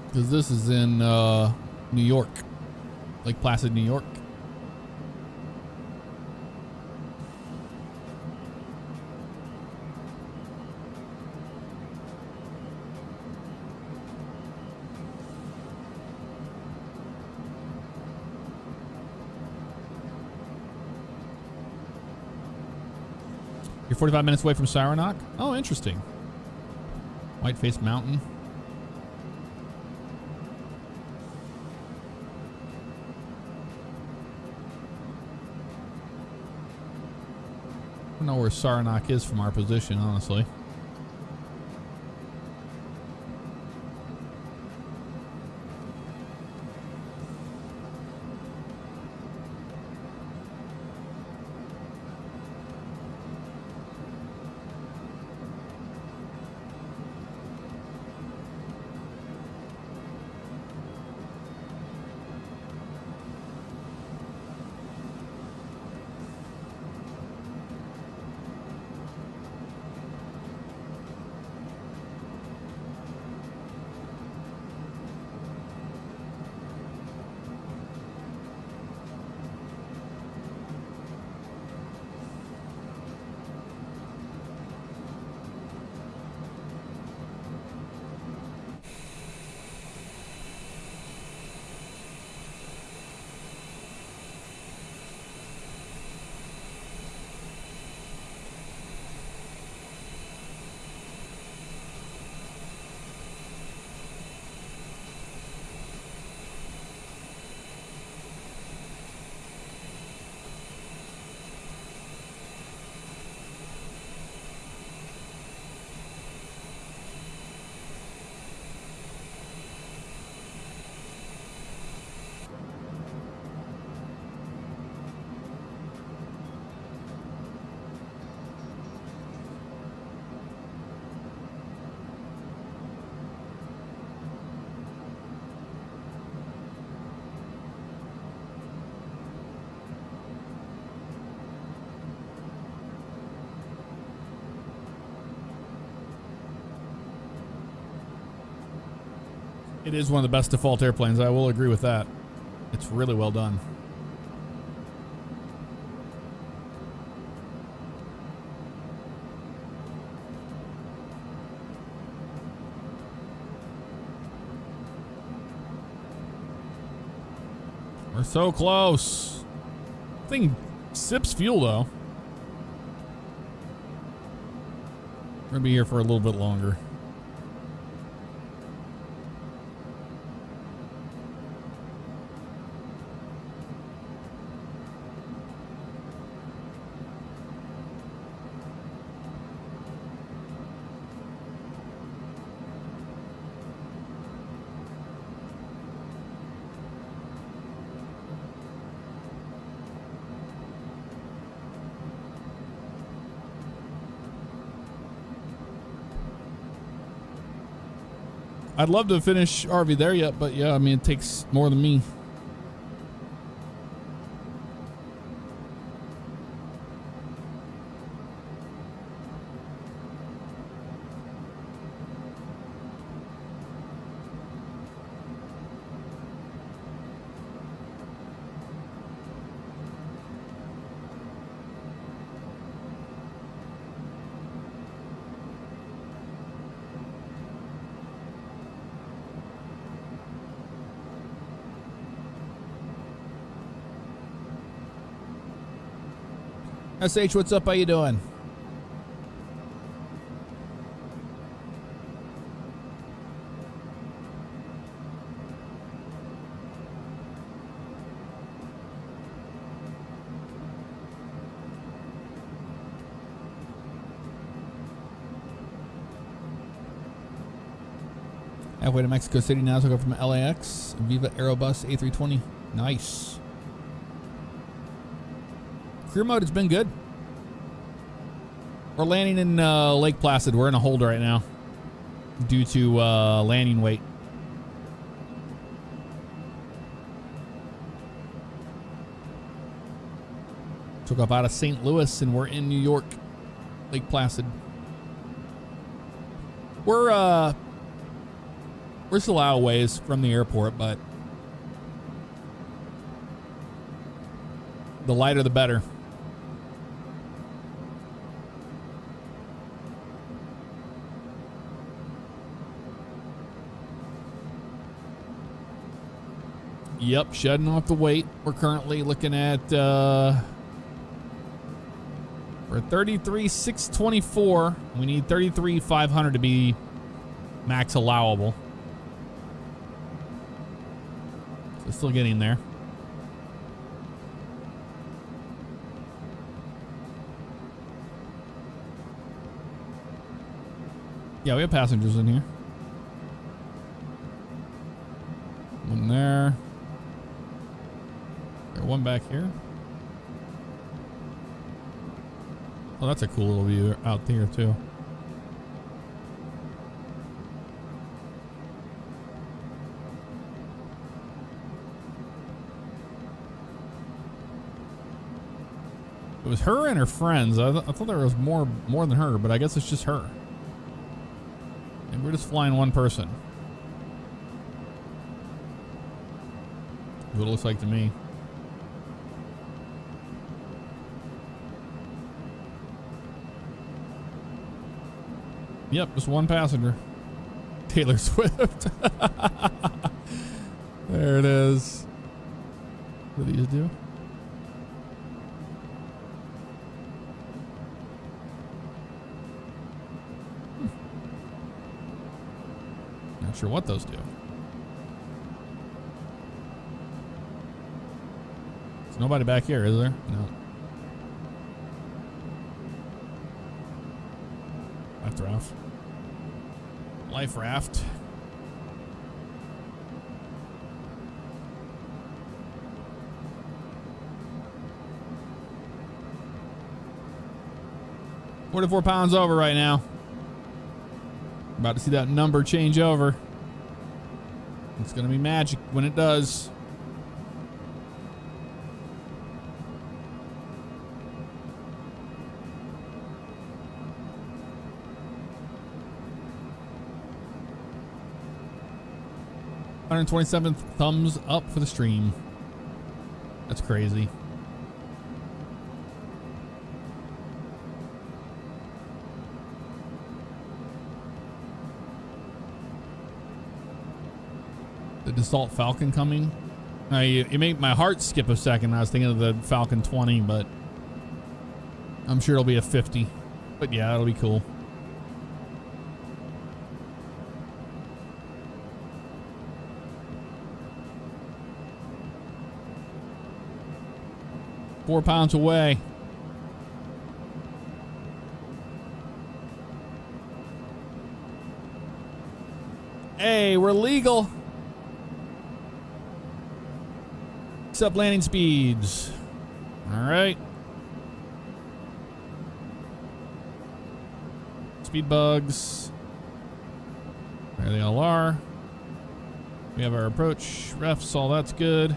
Because this is in New York. Lake Placid, New York. You're 45 minutes away from Saranac? Oh, interesting. Whiteface Mountain. I don't know where Saranac is from our position, honestly. It is one of the best default airplanes. I will agree with that. It's really well done. We're so close. Thing sips fuel though. We're gonna be here for a little bit longer. I'd love to finish RV there yet, but yeah, I mean, it takes more than me. SH, what's up? How you doing? Halfway to Mexico City now, so I go from LAX. Viva Aerobus A320. Nice. Career mode has been good. We're landing in Lake Placid. We're in a hold right now due to landing weight. Took off out of St. Louis and we're in New York, Lake Placid. We're still out a ways from the airport, but the lighter the better. Yep, shedding off the weight. We're currently looking at we're 33,624. We need 33,500 to be max allowable. So still getting there. Yeah, we have passengers in here. One there. One back here. Oh, that's a cool little view out there too. It was her and her friends. I thought there was more than her, but I guess it's just her. And we're just flying one person. That's what it looks like to me. Yep, just one passenger. Taylor Swift. There it is. What do these do? Not sure what those do. There's nobody back here, is there? No. Life raft. Life raft. £44 over right now. About to see that number change over. It's gonna be magic when it does. 127th thumbs up for the stream. That's crazy. The Dassault Falcon coming. You made my heart skip a second. I was thinking of the Falcon 20, but I'm sure it'll be a 50. But yeah, it'll be cool. Four pounds away. Hey, we're legal. Except landing speeds. All right. Speed bugs. There they all are. We have our approach. Refs, all that's good.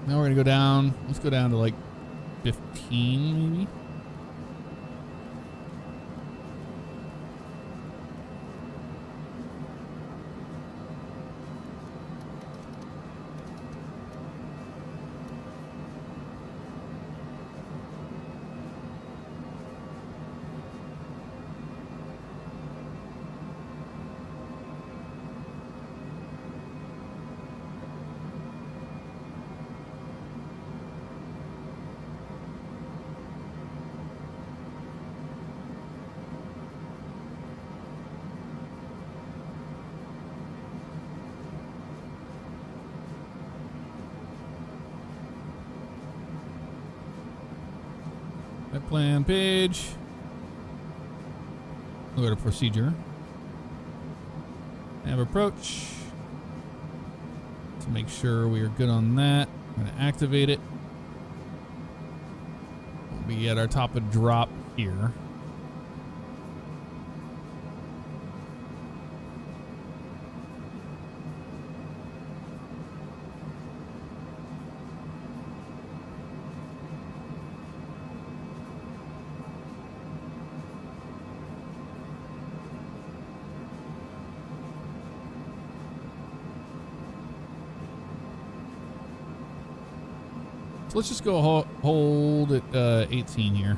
Now we're gonna go down. Let's go down to like 15 maybe. Plan page. We'll go to procedure. Have approach. To make sure we are good on that. I'm going to activate it. We'll be at our top of drop here. Let's just go hold at 18 here.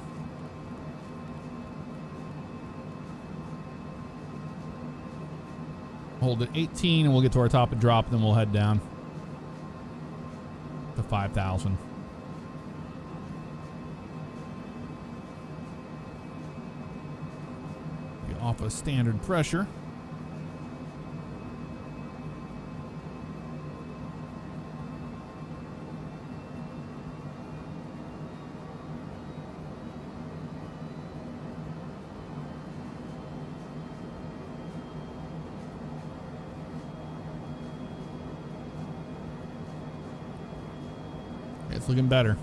Hold at 18 and we'll get to our top and drop, and then we'll head down to 5,000. Get off of standard pressure. It's looking better.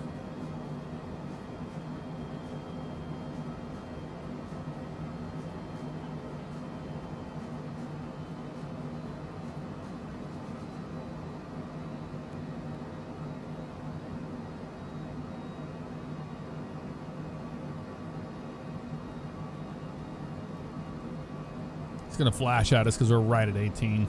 It's going to flash at us because we're right at 18.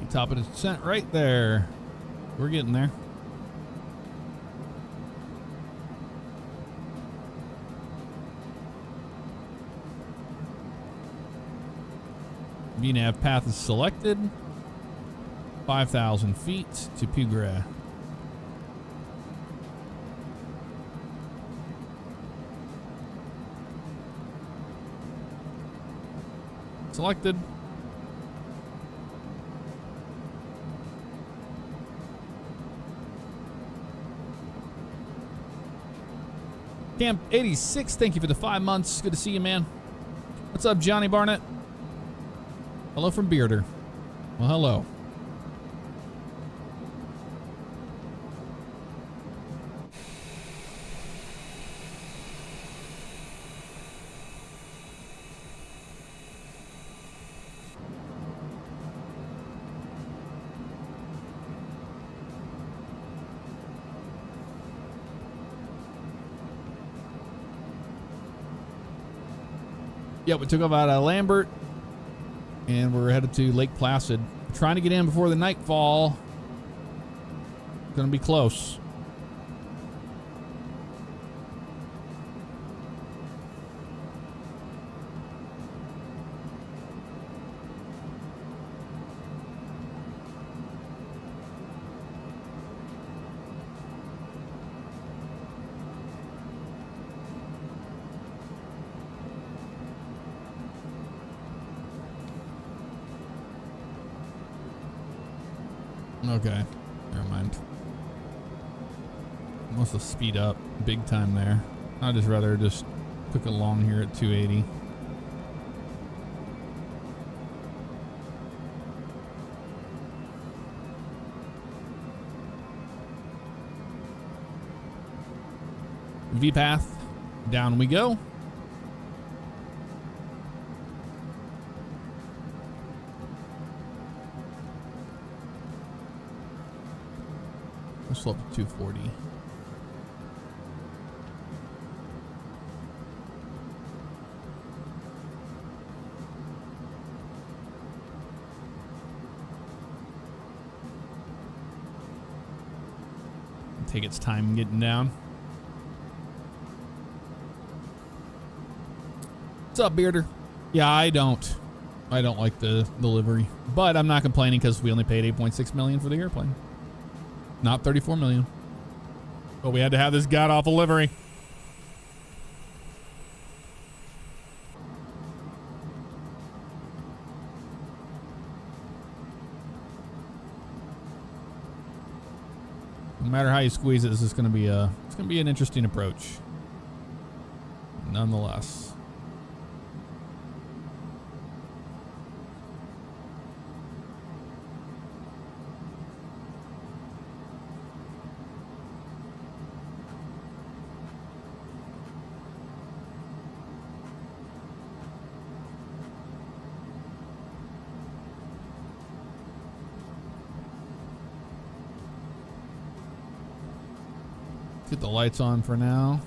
Top of the descent right there. We're getting there. VNAV path is selected. 5,000 feet to Pugre. Selected. Camp 86, thank you for the 5 months. Good to see you, man. What's up, Johnny Barnett? Hello from Bearder. Well, hello. Yeah, we took off out of Lambert, and we're headed to Lake Placid. We're trying to get in before the nightfall. It's gonna be close. Okay, never mind. Must have speed up big time there. I'd just rather just took it along here at 280. V path, down we go. We'll slow up to 240. Take its time getting down. What's up, Bearder? Yeah, I don't like the livery, but I'm not complaining because we only paid $8.6 million for the airplane, not $34 million. But we had to have this god-awful livery. No matter how you squeeze it, this is going to be an interesting approach. Nonetheless. Get the lights on for now.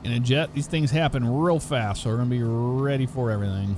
In a jet, these things happen real fast, so we're going to be ready for everything.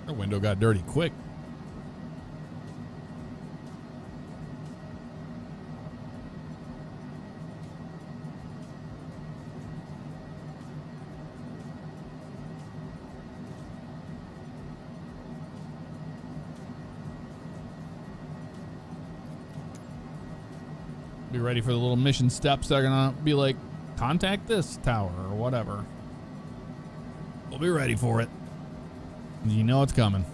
Our window got dirty quick. Be ready for the little mission steps that are gonna be like, contact this tower or whatever. We'll be ready for it. You know it's coming.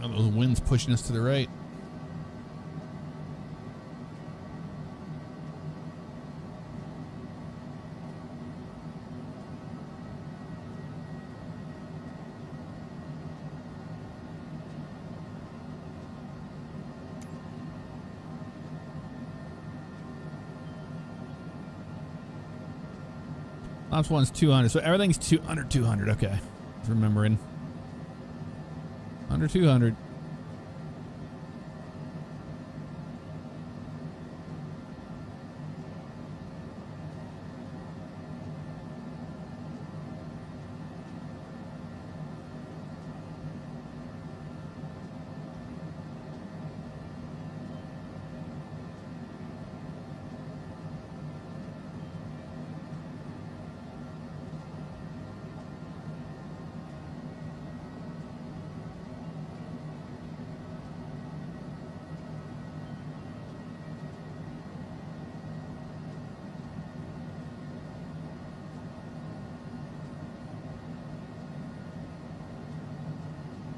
Oh, those winds pushing us to the right. Last one's 200. So everything's under 200. Okay. Just remembering. Under 200.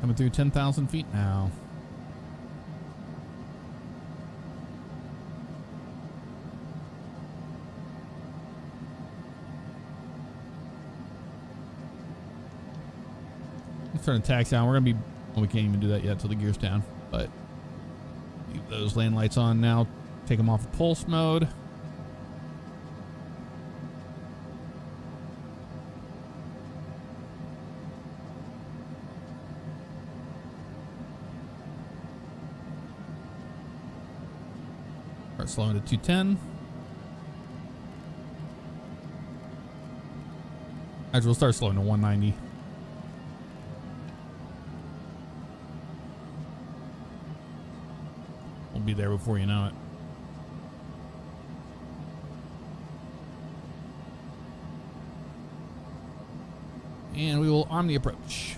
Coming through 10,000 feet now. Let's turn the tax down. We're going to be, well, we can't even do that yet till the gear's down, but leave those lane lights on now. Take them off of pulse mode. Start slowing to 210. Actually, we'll start slowing to 190. We'll be there before you know it. And we will arm the approach.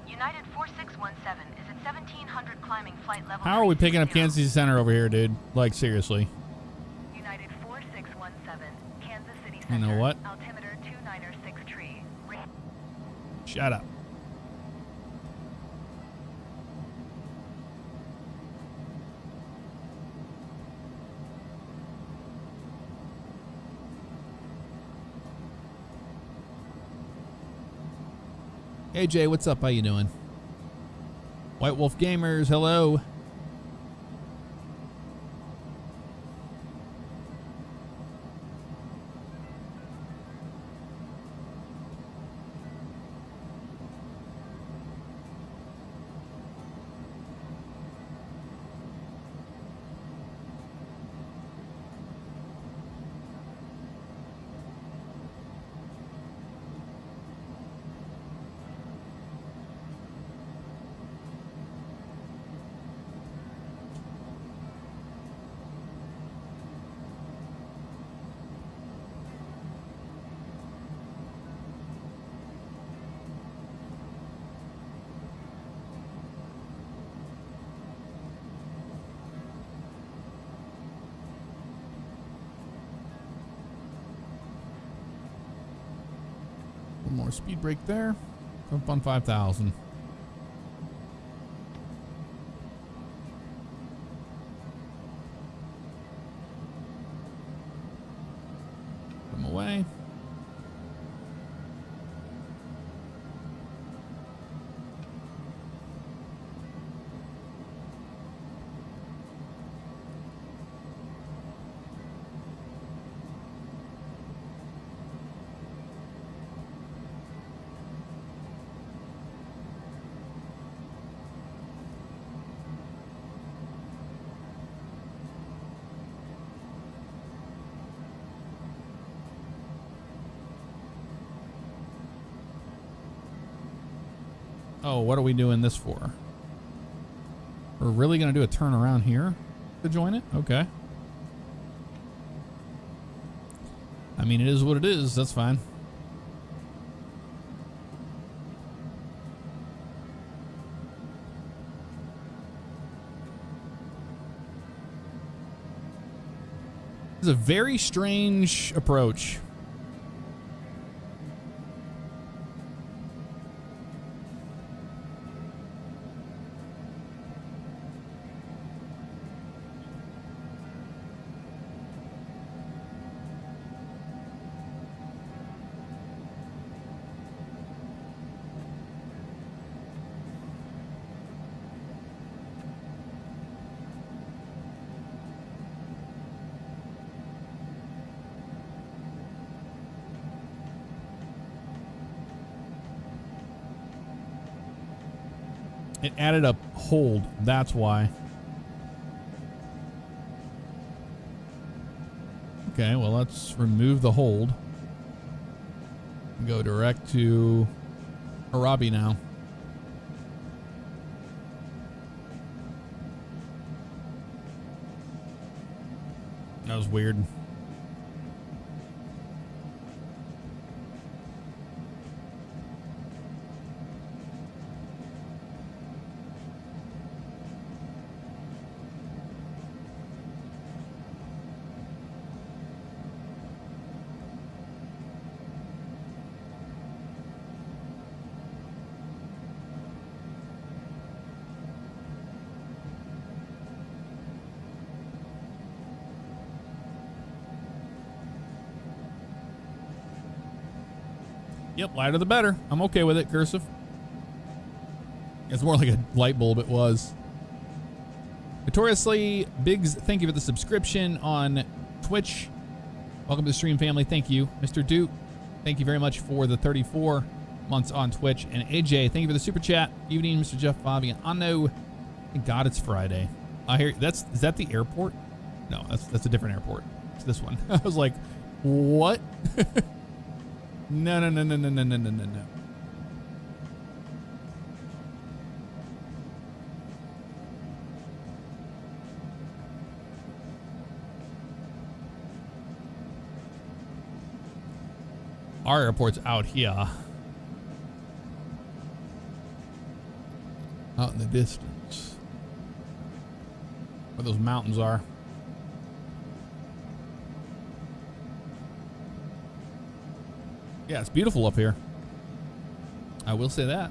United 4617 is at 1700 climbing flight level. How are we picking up Kansas City Center over here, dude? Like, seriously. United 4617, Kansas City Center. You know what? Altimeter 296 tree. Shut up. Hey Jay, what's up? How you doing? White Wolf Gamers, hello. One more speed break there. Jump on 5,000. Put them away. Oh, what are we doing this for? We're really going to do a turnaround here to join it? Okay. I mean, it is what it is. That's fine. It's a very strange approach. It added a hold. That's why. Okay, well, let's remove the hold. Go direct to Arabi now. That was weird. Yep, lighter the better. I'm okay with it, Cursive. It's more like a light bulb it was. Notoriously Biggs, thank you for the subscription on Twitch. Welcome to the stream, family. Thank you. Mr. Duke, thank you very much for the 34 months on Twitch. And AJ, thank you for the super chat. Evening, Mr. jfavignano. Thank God it's Friday. I hear is that the airport? No, that's a different airport. It's this one. I was like, what? No. Our airport's out here. Out in the distance. Where those mountains are. Yeah, it's beautiful up here. I will say that.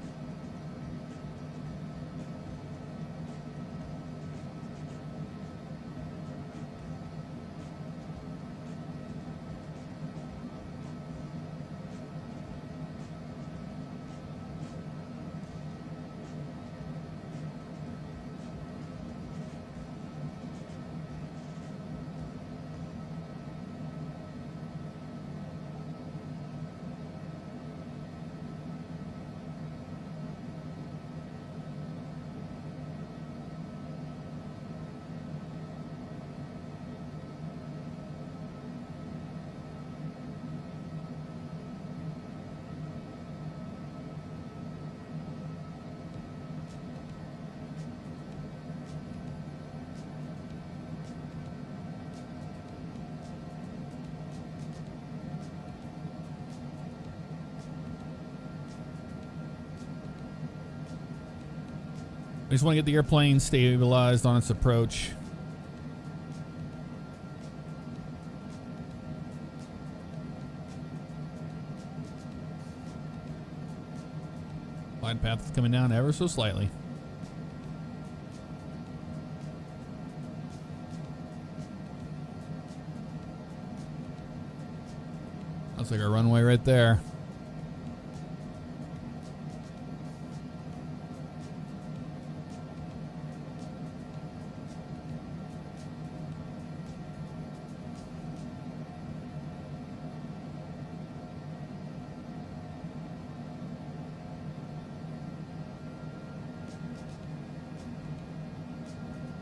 I just want to get the airplane stabilized on its approach. Glide path is coming down ever so slightly. Looks like a runway right there.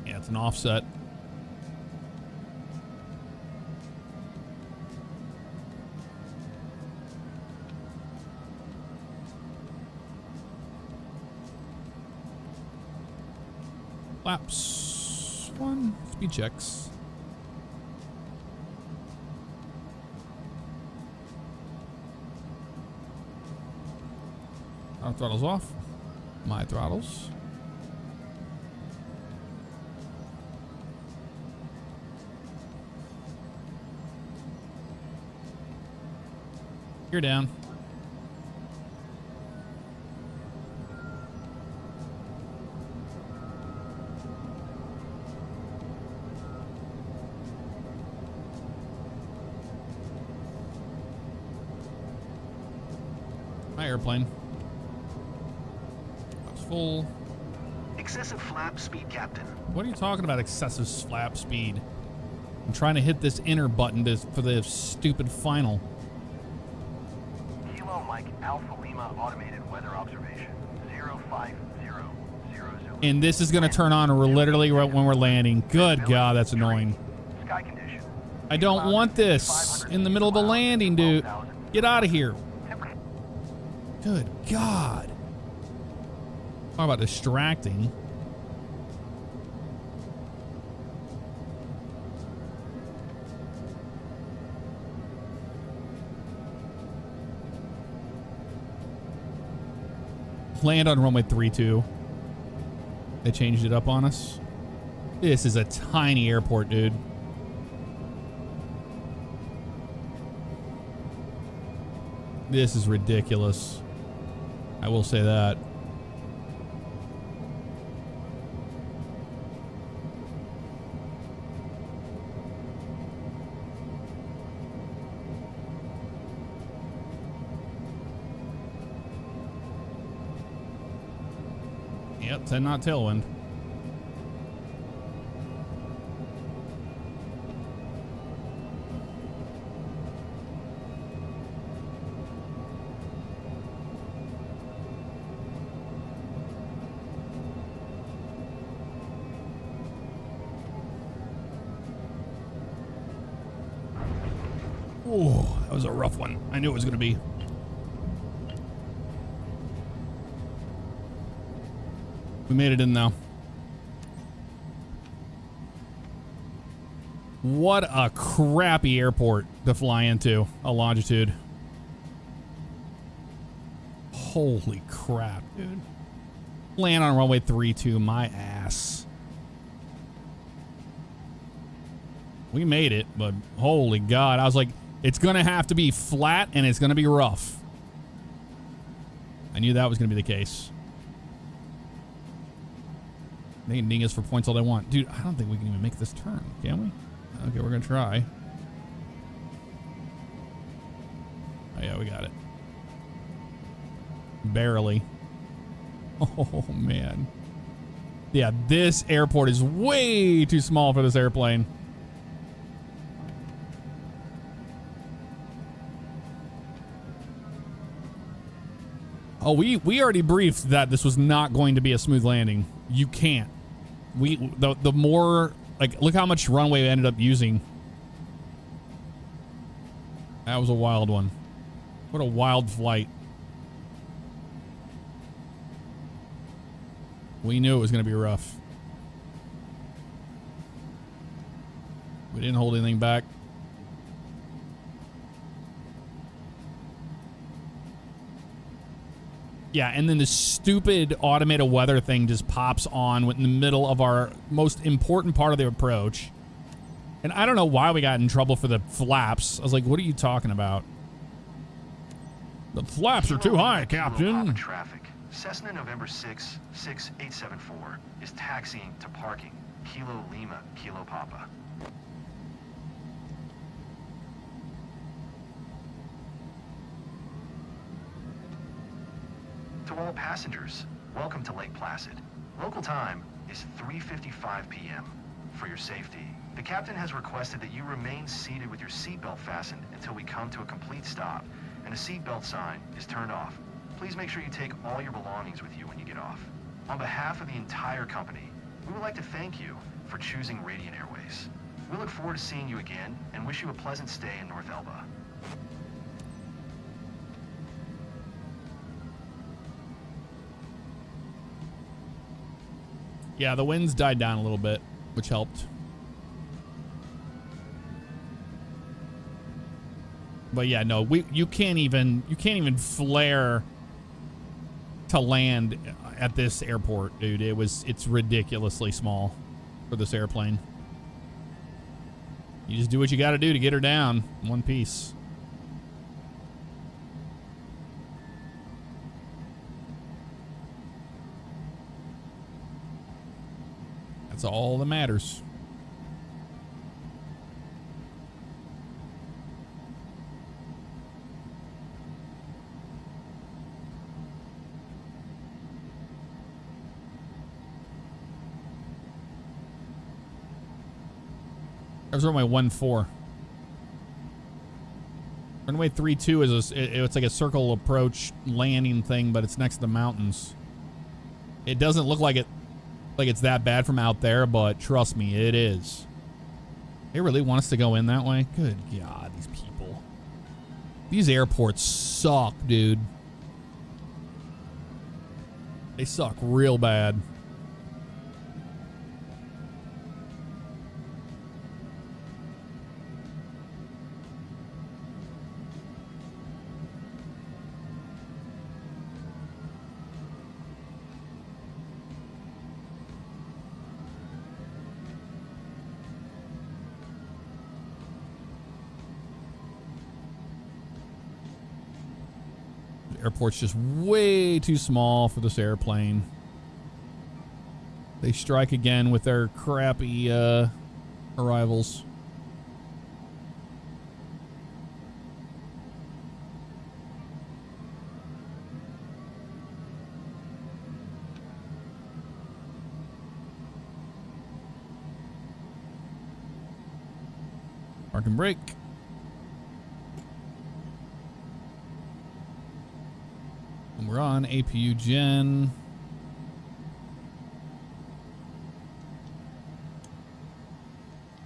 It's an offset. Flaps 1, speed checks. Our throttles off. My throttles. You're down. My airplane. That's full. Excessive flap speed, Captain. What are you talking about, excessive flap speed? I'm trying to hit this enter button for the stupid final. Kilo Mike Alpha Lima automated weather observation 05000. And this is going to turn on literally right when we're landing. Good God, that's annoying. Sky condition. I don't want this in the middle of a landing, dude. Get out of here. Good God. Talk about distracting. Land on runway 32. They changed it up on us. This is a tiny airport, dude. This is ridiculous. I will say that. Yep, 10 knot tailwind. Oh, that was a rough one. I knew it was going to be. We made it in though. What a crappy airport to fly into, a longitude. Holy crap, dude. Land on runway 32, my ass. We made it, but holy God. I was like, it's going to have to be flat and it's going to be rough. I knew that was going to be the case. They can ding us for points all they want. Dude, I don't think we can even make this turn, can we? Okay, we're going to try. Oh, yeah, we got it. Barely. Oh, man. Yeah, this airport is way too small for this airplane. Oh, we already briefed that this was not going to be a smooth landing. You can't. The more, like, look how much runway we ended up using. That was a wild one. What a wild flight. We knew it was going to be rough. We didn't hold anything back. Yeah, and then the stupid automated weather thing just pops on in the middle of our most important part of the approach. And I don't know why we got in trouble for the flaps. I was like, what are you talking about? The flaps are too high, Captain. Traffic. Cessna November 6, 6874 is taxiing to parking. Kilo Lima, Kilo Papa. To all passengers, welcome to Lake Placid. Local time is 3:55 p.m. For your safety, the captain has requested that you remain seated with your seatbelt fastened until we come to a complete stop, and a seatbelt sign is turned off. Please make sure you take all your belongings with you when you get off. On behalf of the entire company, we would like to thank you for choosing Radiant Airways. We look forward to seeing you again and wish you a pleasant stay in North Elba. Yeah, the winds died down a little bit, which helped. But yeah, no, you can't even flare to land at this airport, dude. It's ridiculously small for this airplane. You just do what you got to do to get her down in one piece. That's all that matters. I was runway 14. Runway 32 is it's like a circle approach landing thing, but it's next to the mountains. It doesn't look like it's that bad from out there, but trust me, it is. They really want us to go in that way? Good God, these people. These airports suck, dude. They suck real bad. Airport's just way too small for this airplane. They strike again with their crappy arrivals. Park and brake. We're on APU Gen.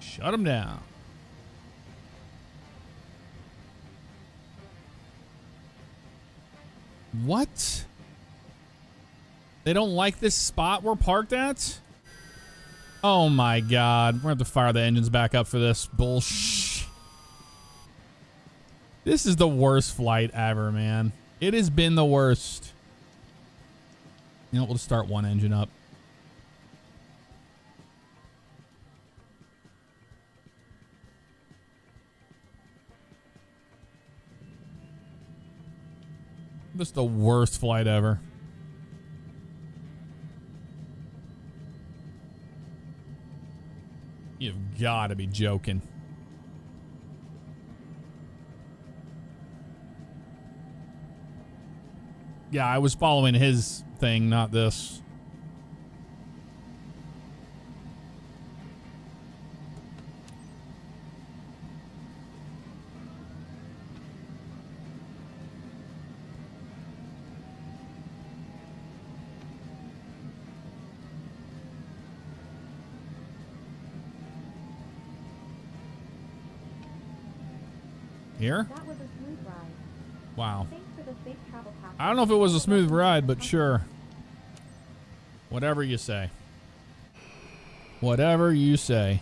Shut them down. What? They don't like this spot we're parked at? Oh my God. We're going to have to fire the engines back up for this bullshit. This is the worst flight ever, man. It has been the worst. You know, we'll just start one engine up. This is the worst flight ever. You've got to be joking. Yeah, I was following his thing, not this. Here? That was a smooth ride. Wow. Thanks for the safe travel package. I don't know if it was a smooth ride, but sure. Whatever you say. Whatever you say.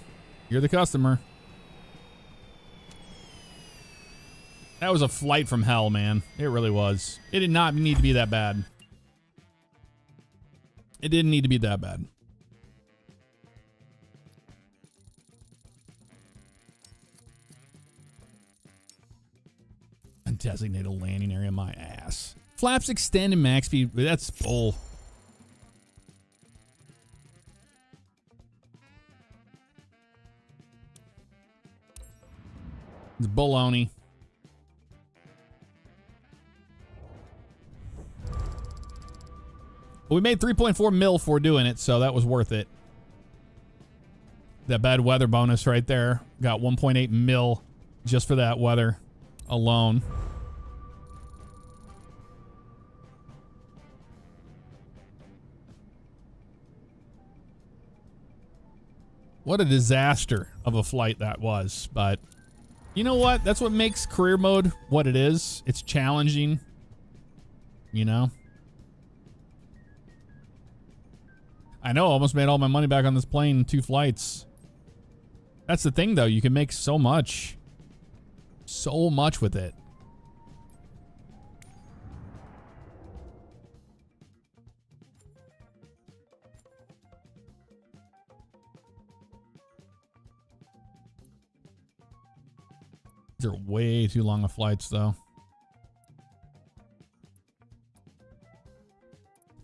You're the customer. That was a flight from hell, man. It really was. It did not need to be that bad. It didn't need to be that bad. Undesignated landing area, my ass. Flaps extend and max speed. That's bull. It's baloney. Well, we made 3.4 mil for doing it, so that was worth it. That bad weather bonus right there. Got 1.8 mil just for that weather alone. What a disaster of a flight that was. But you know what? That's what makes career mode what it is. It's challenging. You know? I know, I almost made all my money back on this plane in 2 flights. That's the thing, though. You can make so much. So much with it. These are way too long of flights, though.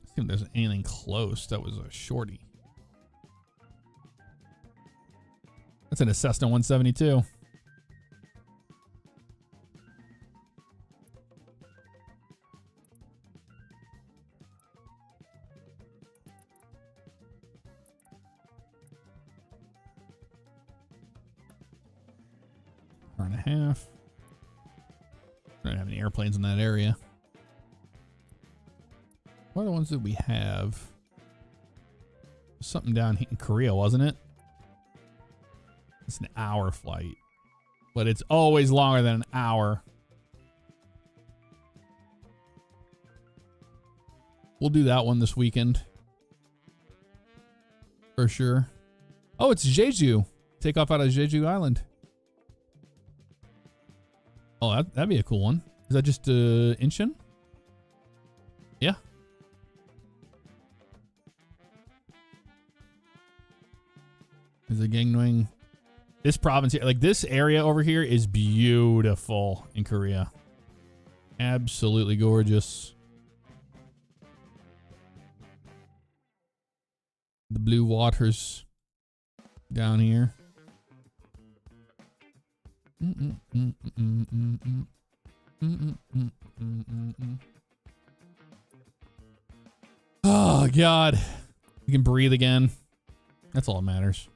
See if there's anything close that was a shorty. That's in a Cessna 172. Hour and a half. Don't have any airplanes in that area. What are the ones that we have? Something down here in Korea, wasn't it? It's an hour flight, but it's always longer than an hour. We'll do that one this weekend. For sure. Oh, it's Jeju. Take off out of Jeju Island. Oh, that'd be a cool one. Is that just Incheon? Yeah. Is it Gangneung? This province here, like this area over here is beautiful in Korea. Absolutely gorgeous. The blue waters down here. Oh, God. We can breathe again. That's all that matters.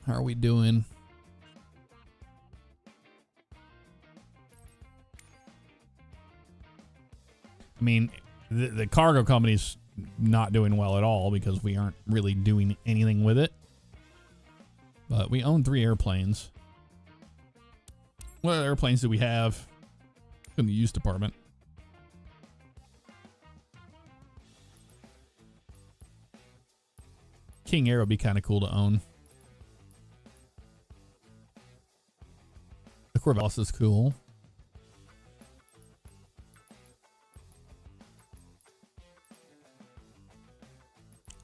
How are we doing? I mean, the cargo company's not doing well at all because we aren't really doing anything with it. But we own 3 airplanes. What other airplanes do we have in the use department? King Air would be kind of cool to own. The Corvallis is cool.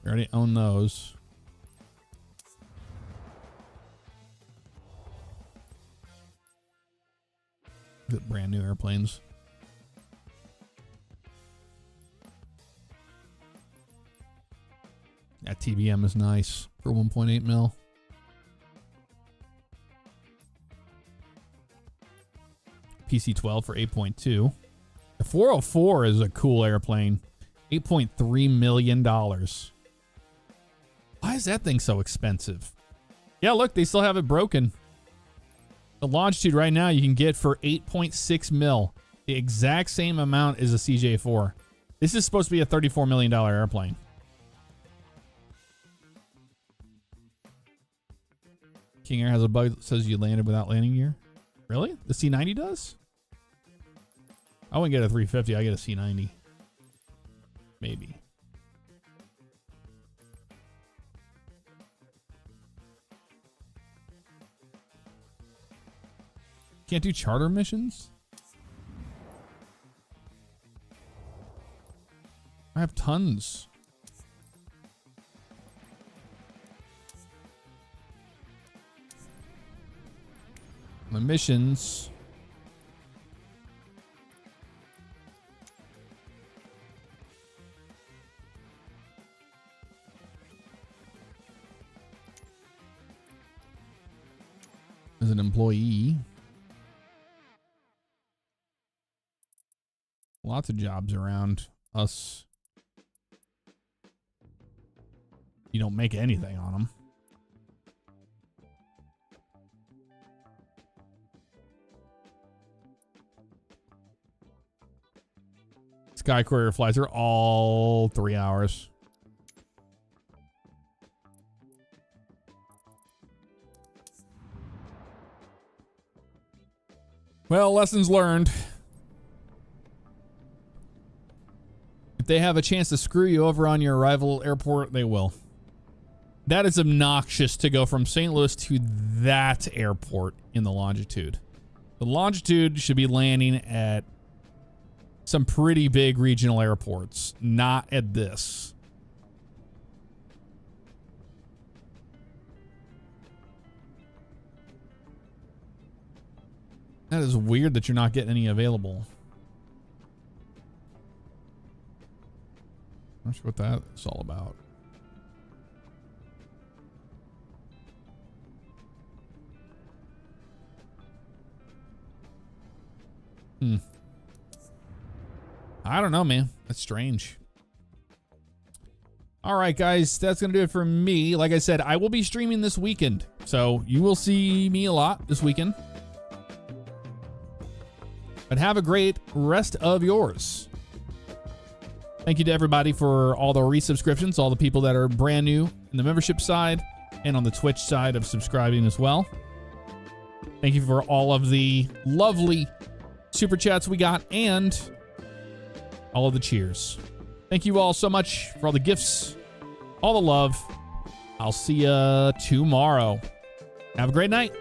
We already own those. Good brand new airplanes. That TBM is nice for 1.8 mil. PC-12 for 8.2. The 404 is a cool airplane. $8.3 million. Why is that thing so expensive? Yeah, look, they still have it broken. The Longitude right now you can get for 8.6 mil. The exact same amount as a CJ4. This is supposed to be a $34 million airplane. King Air has a bug that says you landed without landing gear. Really? The C90 does? I wouldn't get a 350. I get a C90. Maybe. Can't do charter missions? I have tons. My missions. As an employee. Lots of jobs around us. You don't make anything on them. Sky Courier flights are all 3 hours. Well, lessons learned. If they have a chance to screw you over on your arrival airport, they will. That is obnoxious to go from St. Louis to that airport in the Longitude. The Longitude should be landing at some pretty big regional airports, not at this. That is weird that you're not getting any available. Not sure what that is all about. I don't know, man. That's strange. All right, guys, that's going to do it for me. Like I said, I will be streaming this weekend, so you will see me a lot this weekend. But have a great rest of yours. Thank you to everybody for all the resubscriptions, all the people that are brand new in the membership side and on the Twitch side of subscribing as well. Thank you for all of the lovely super chats we got and all of the cheers. Thank you all so much for all the gifts, all the love. I'll see you tomorrow. Have a great night.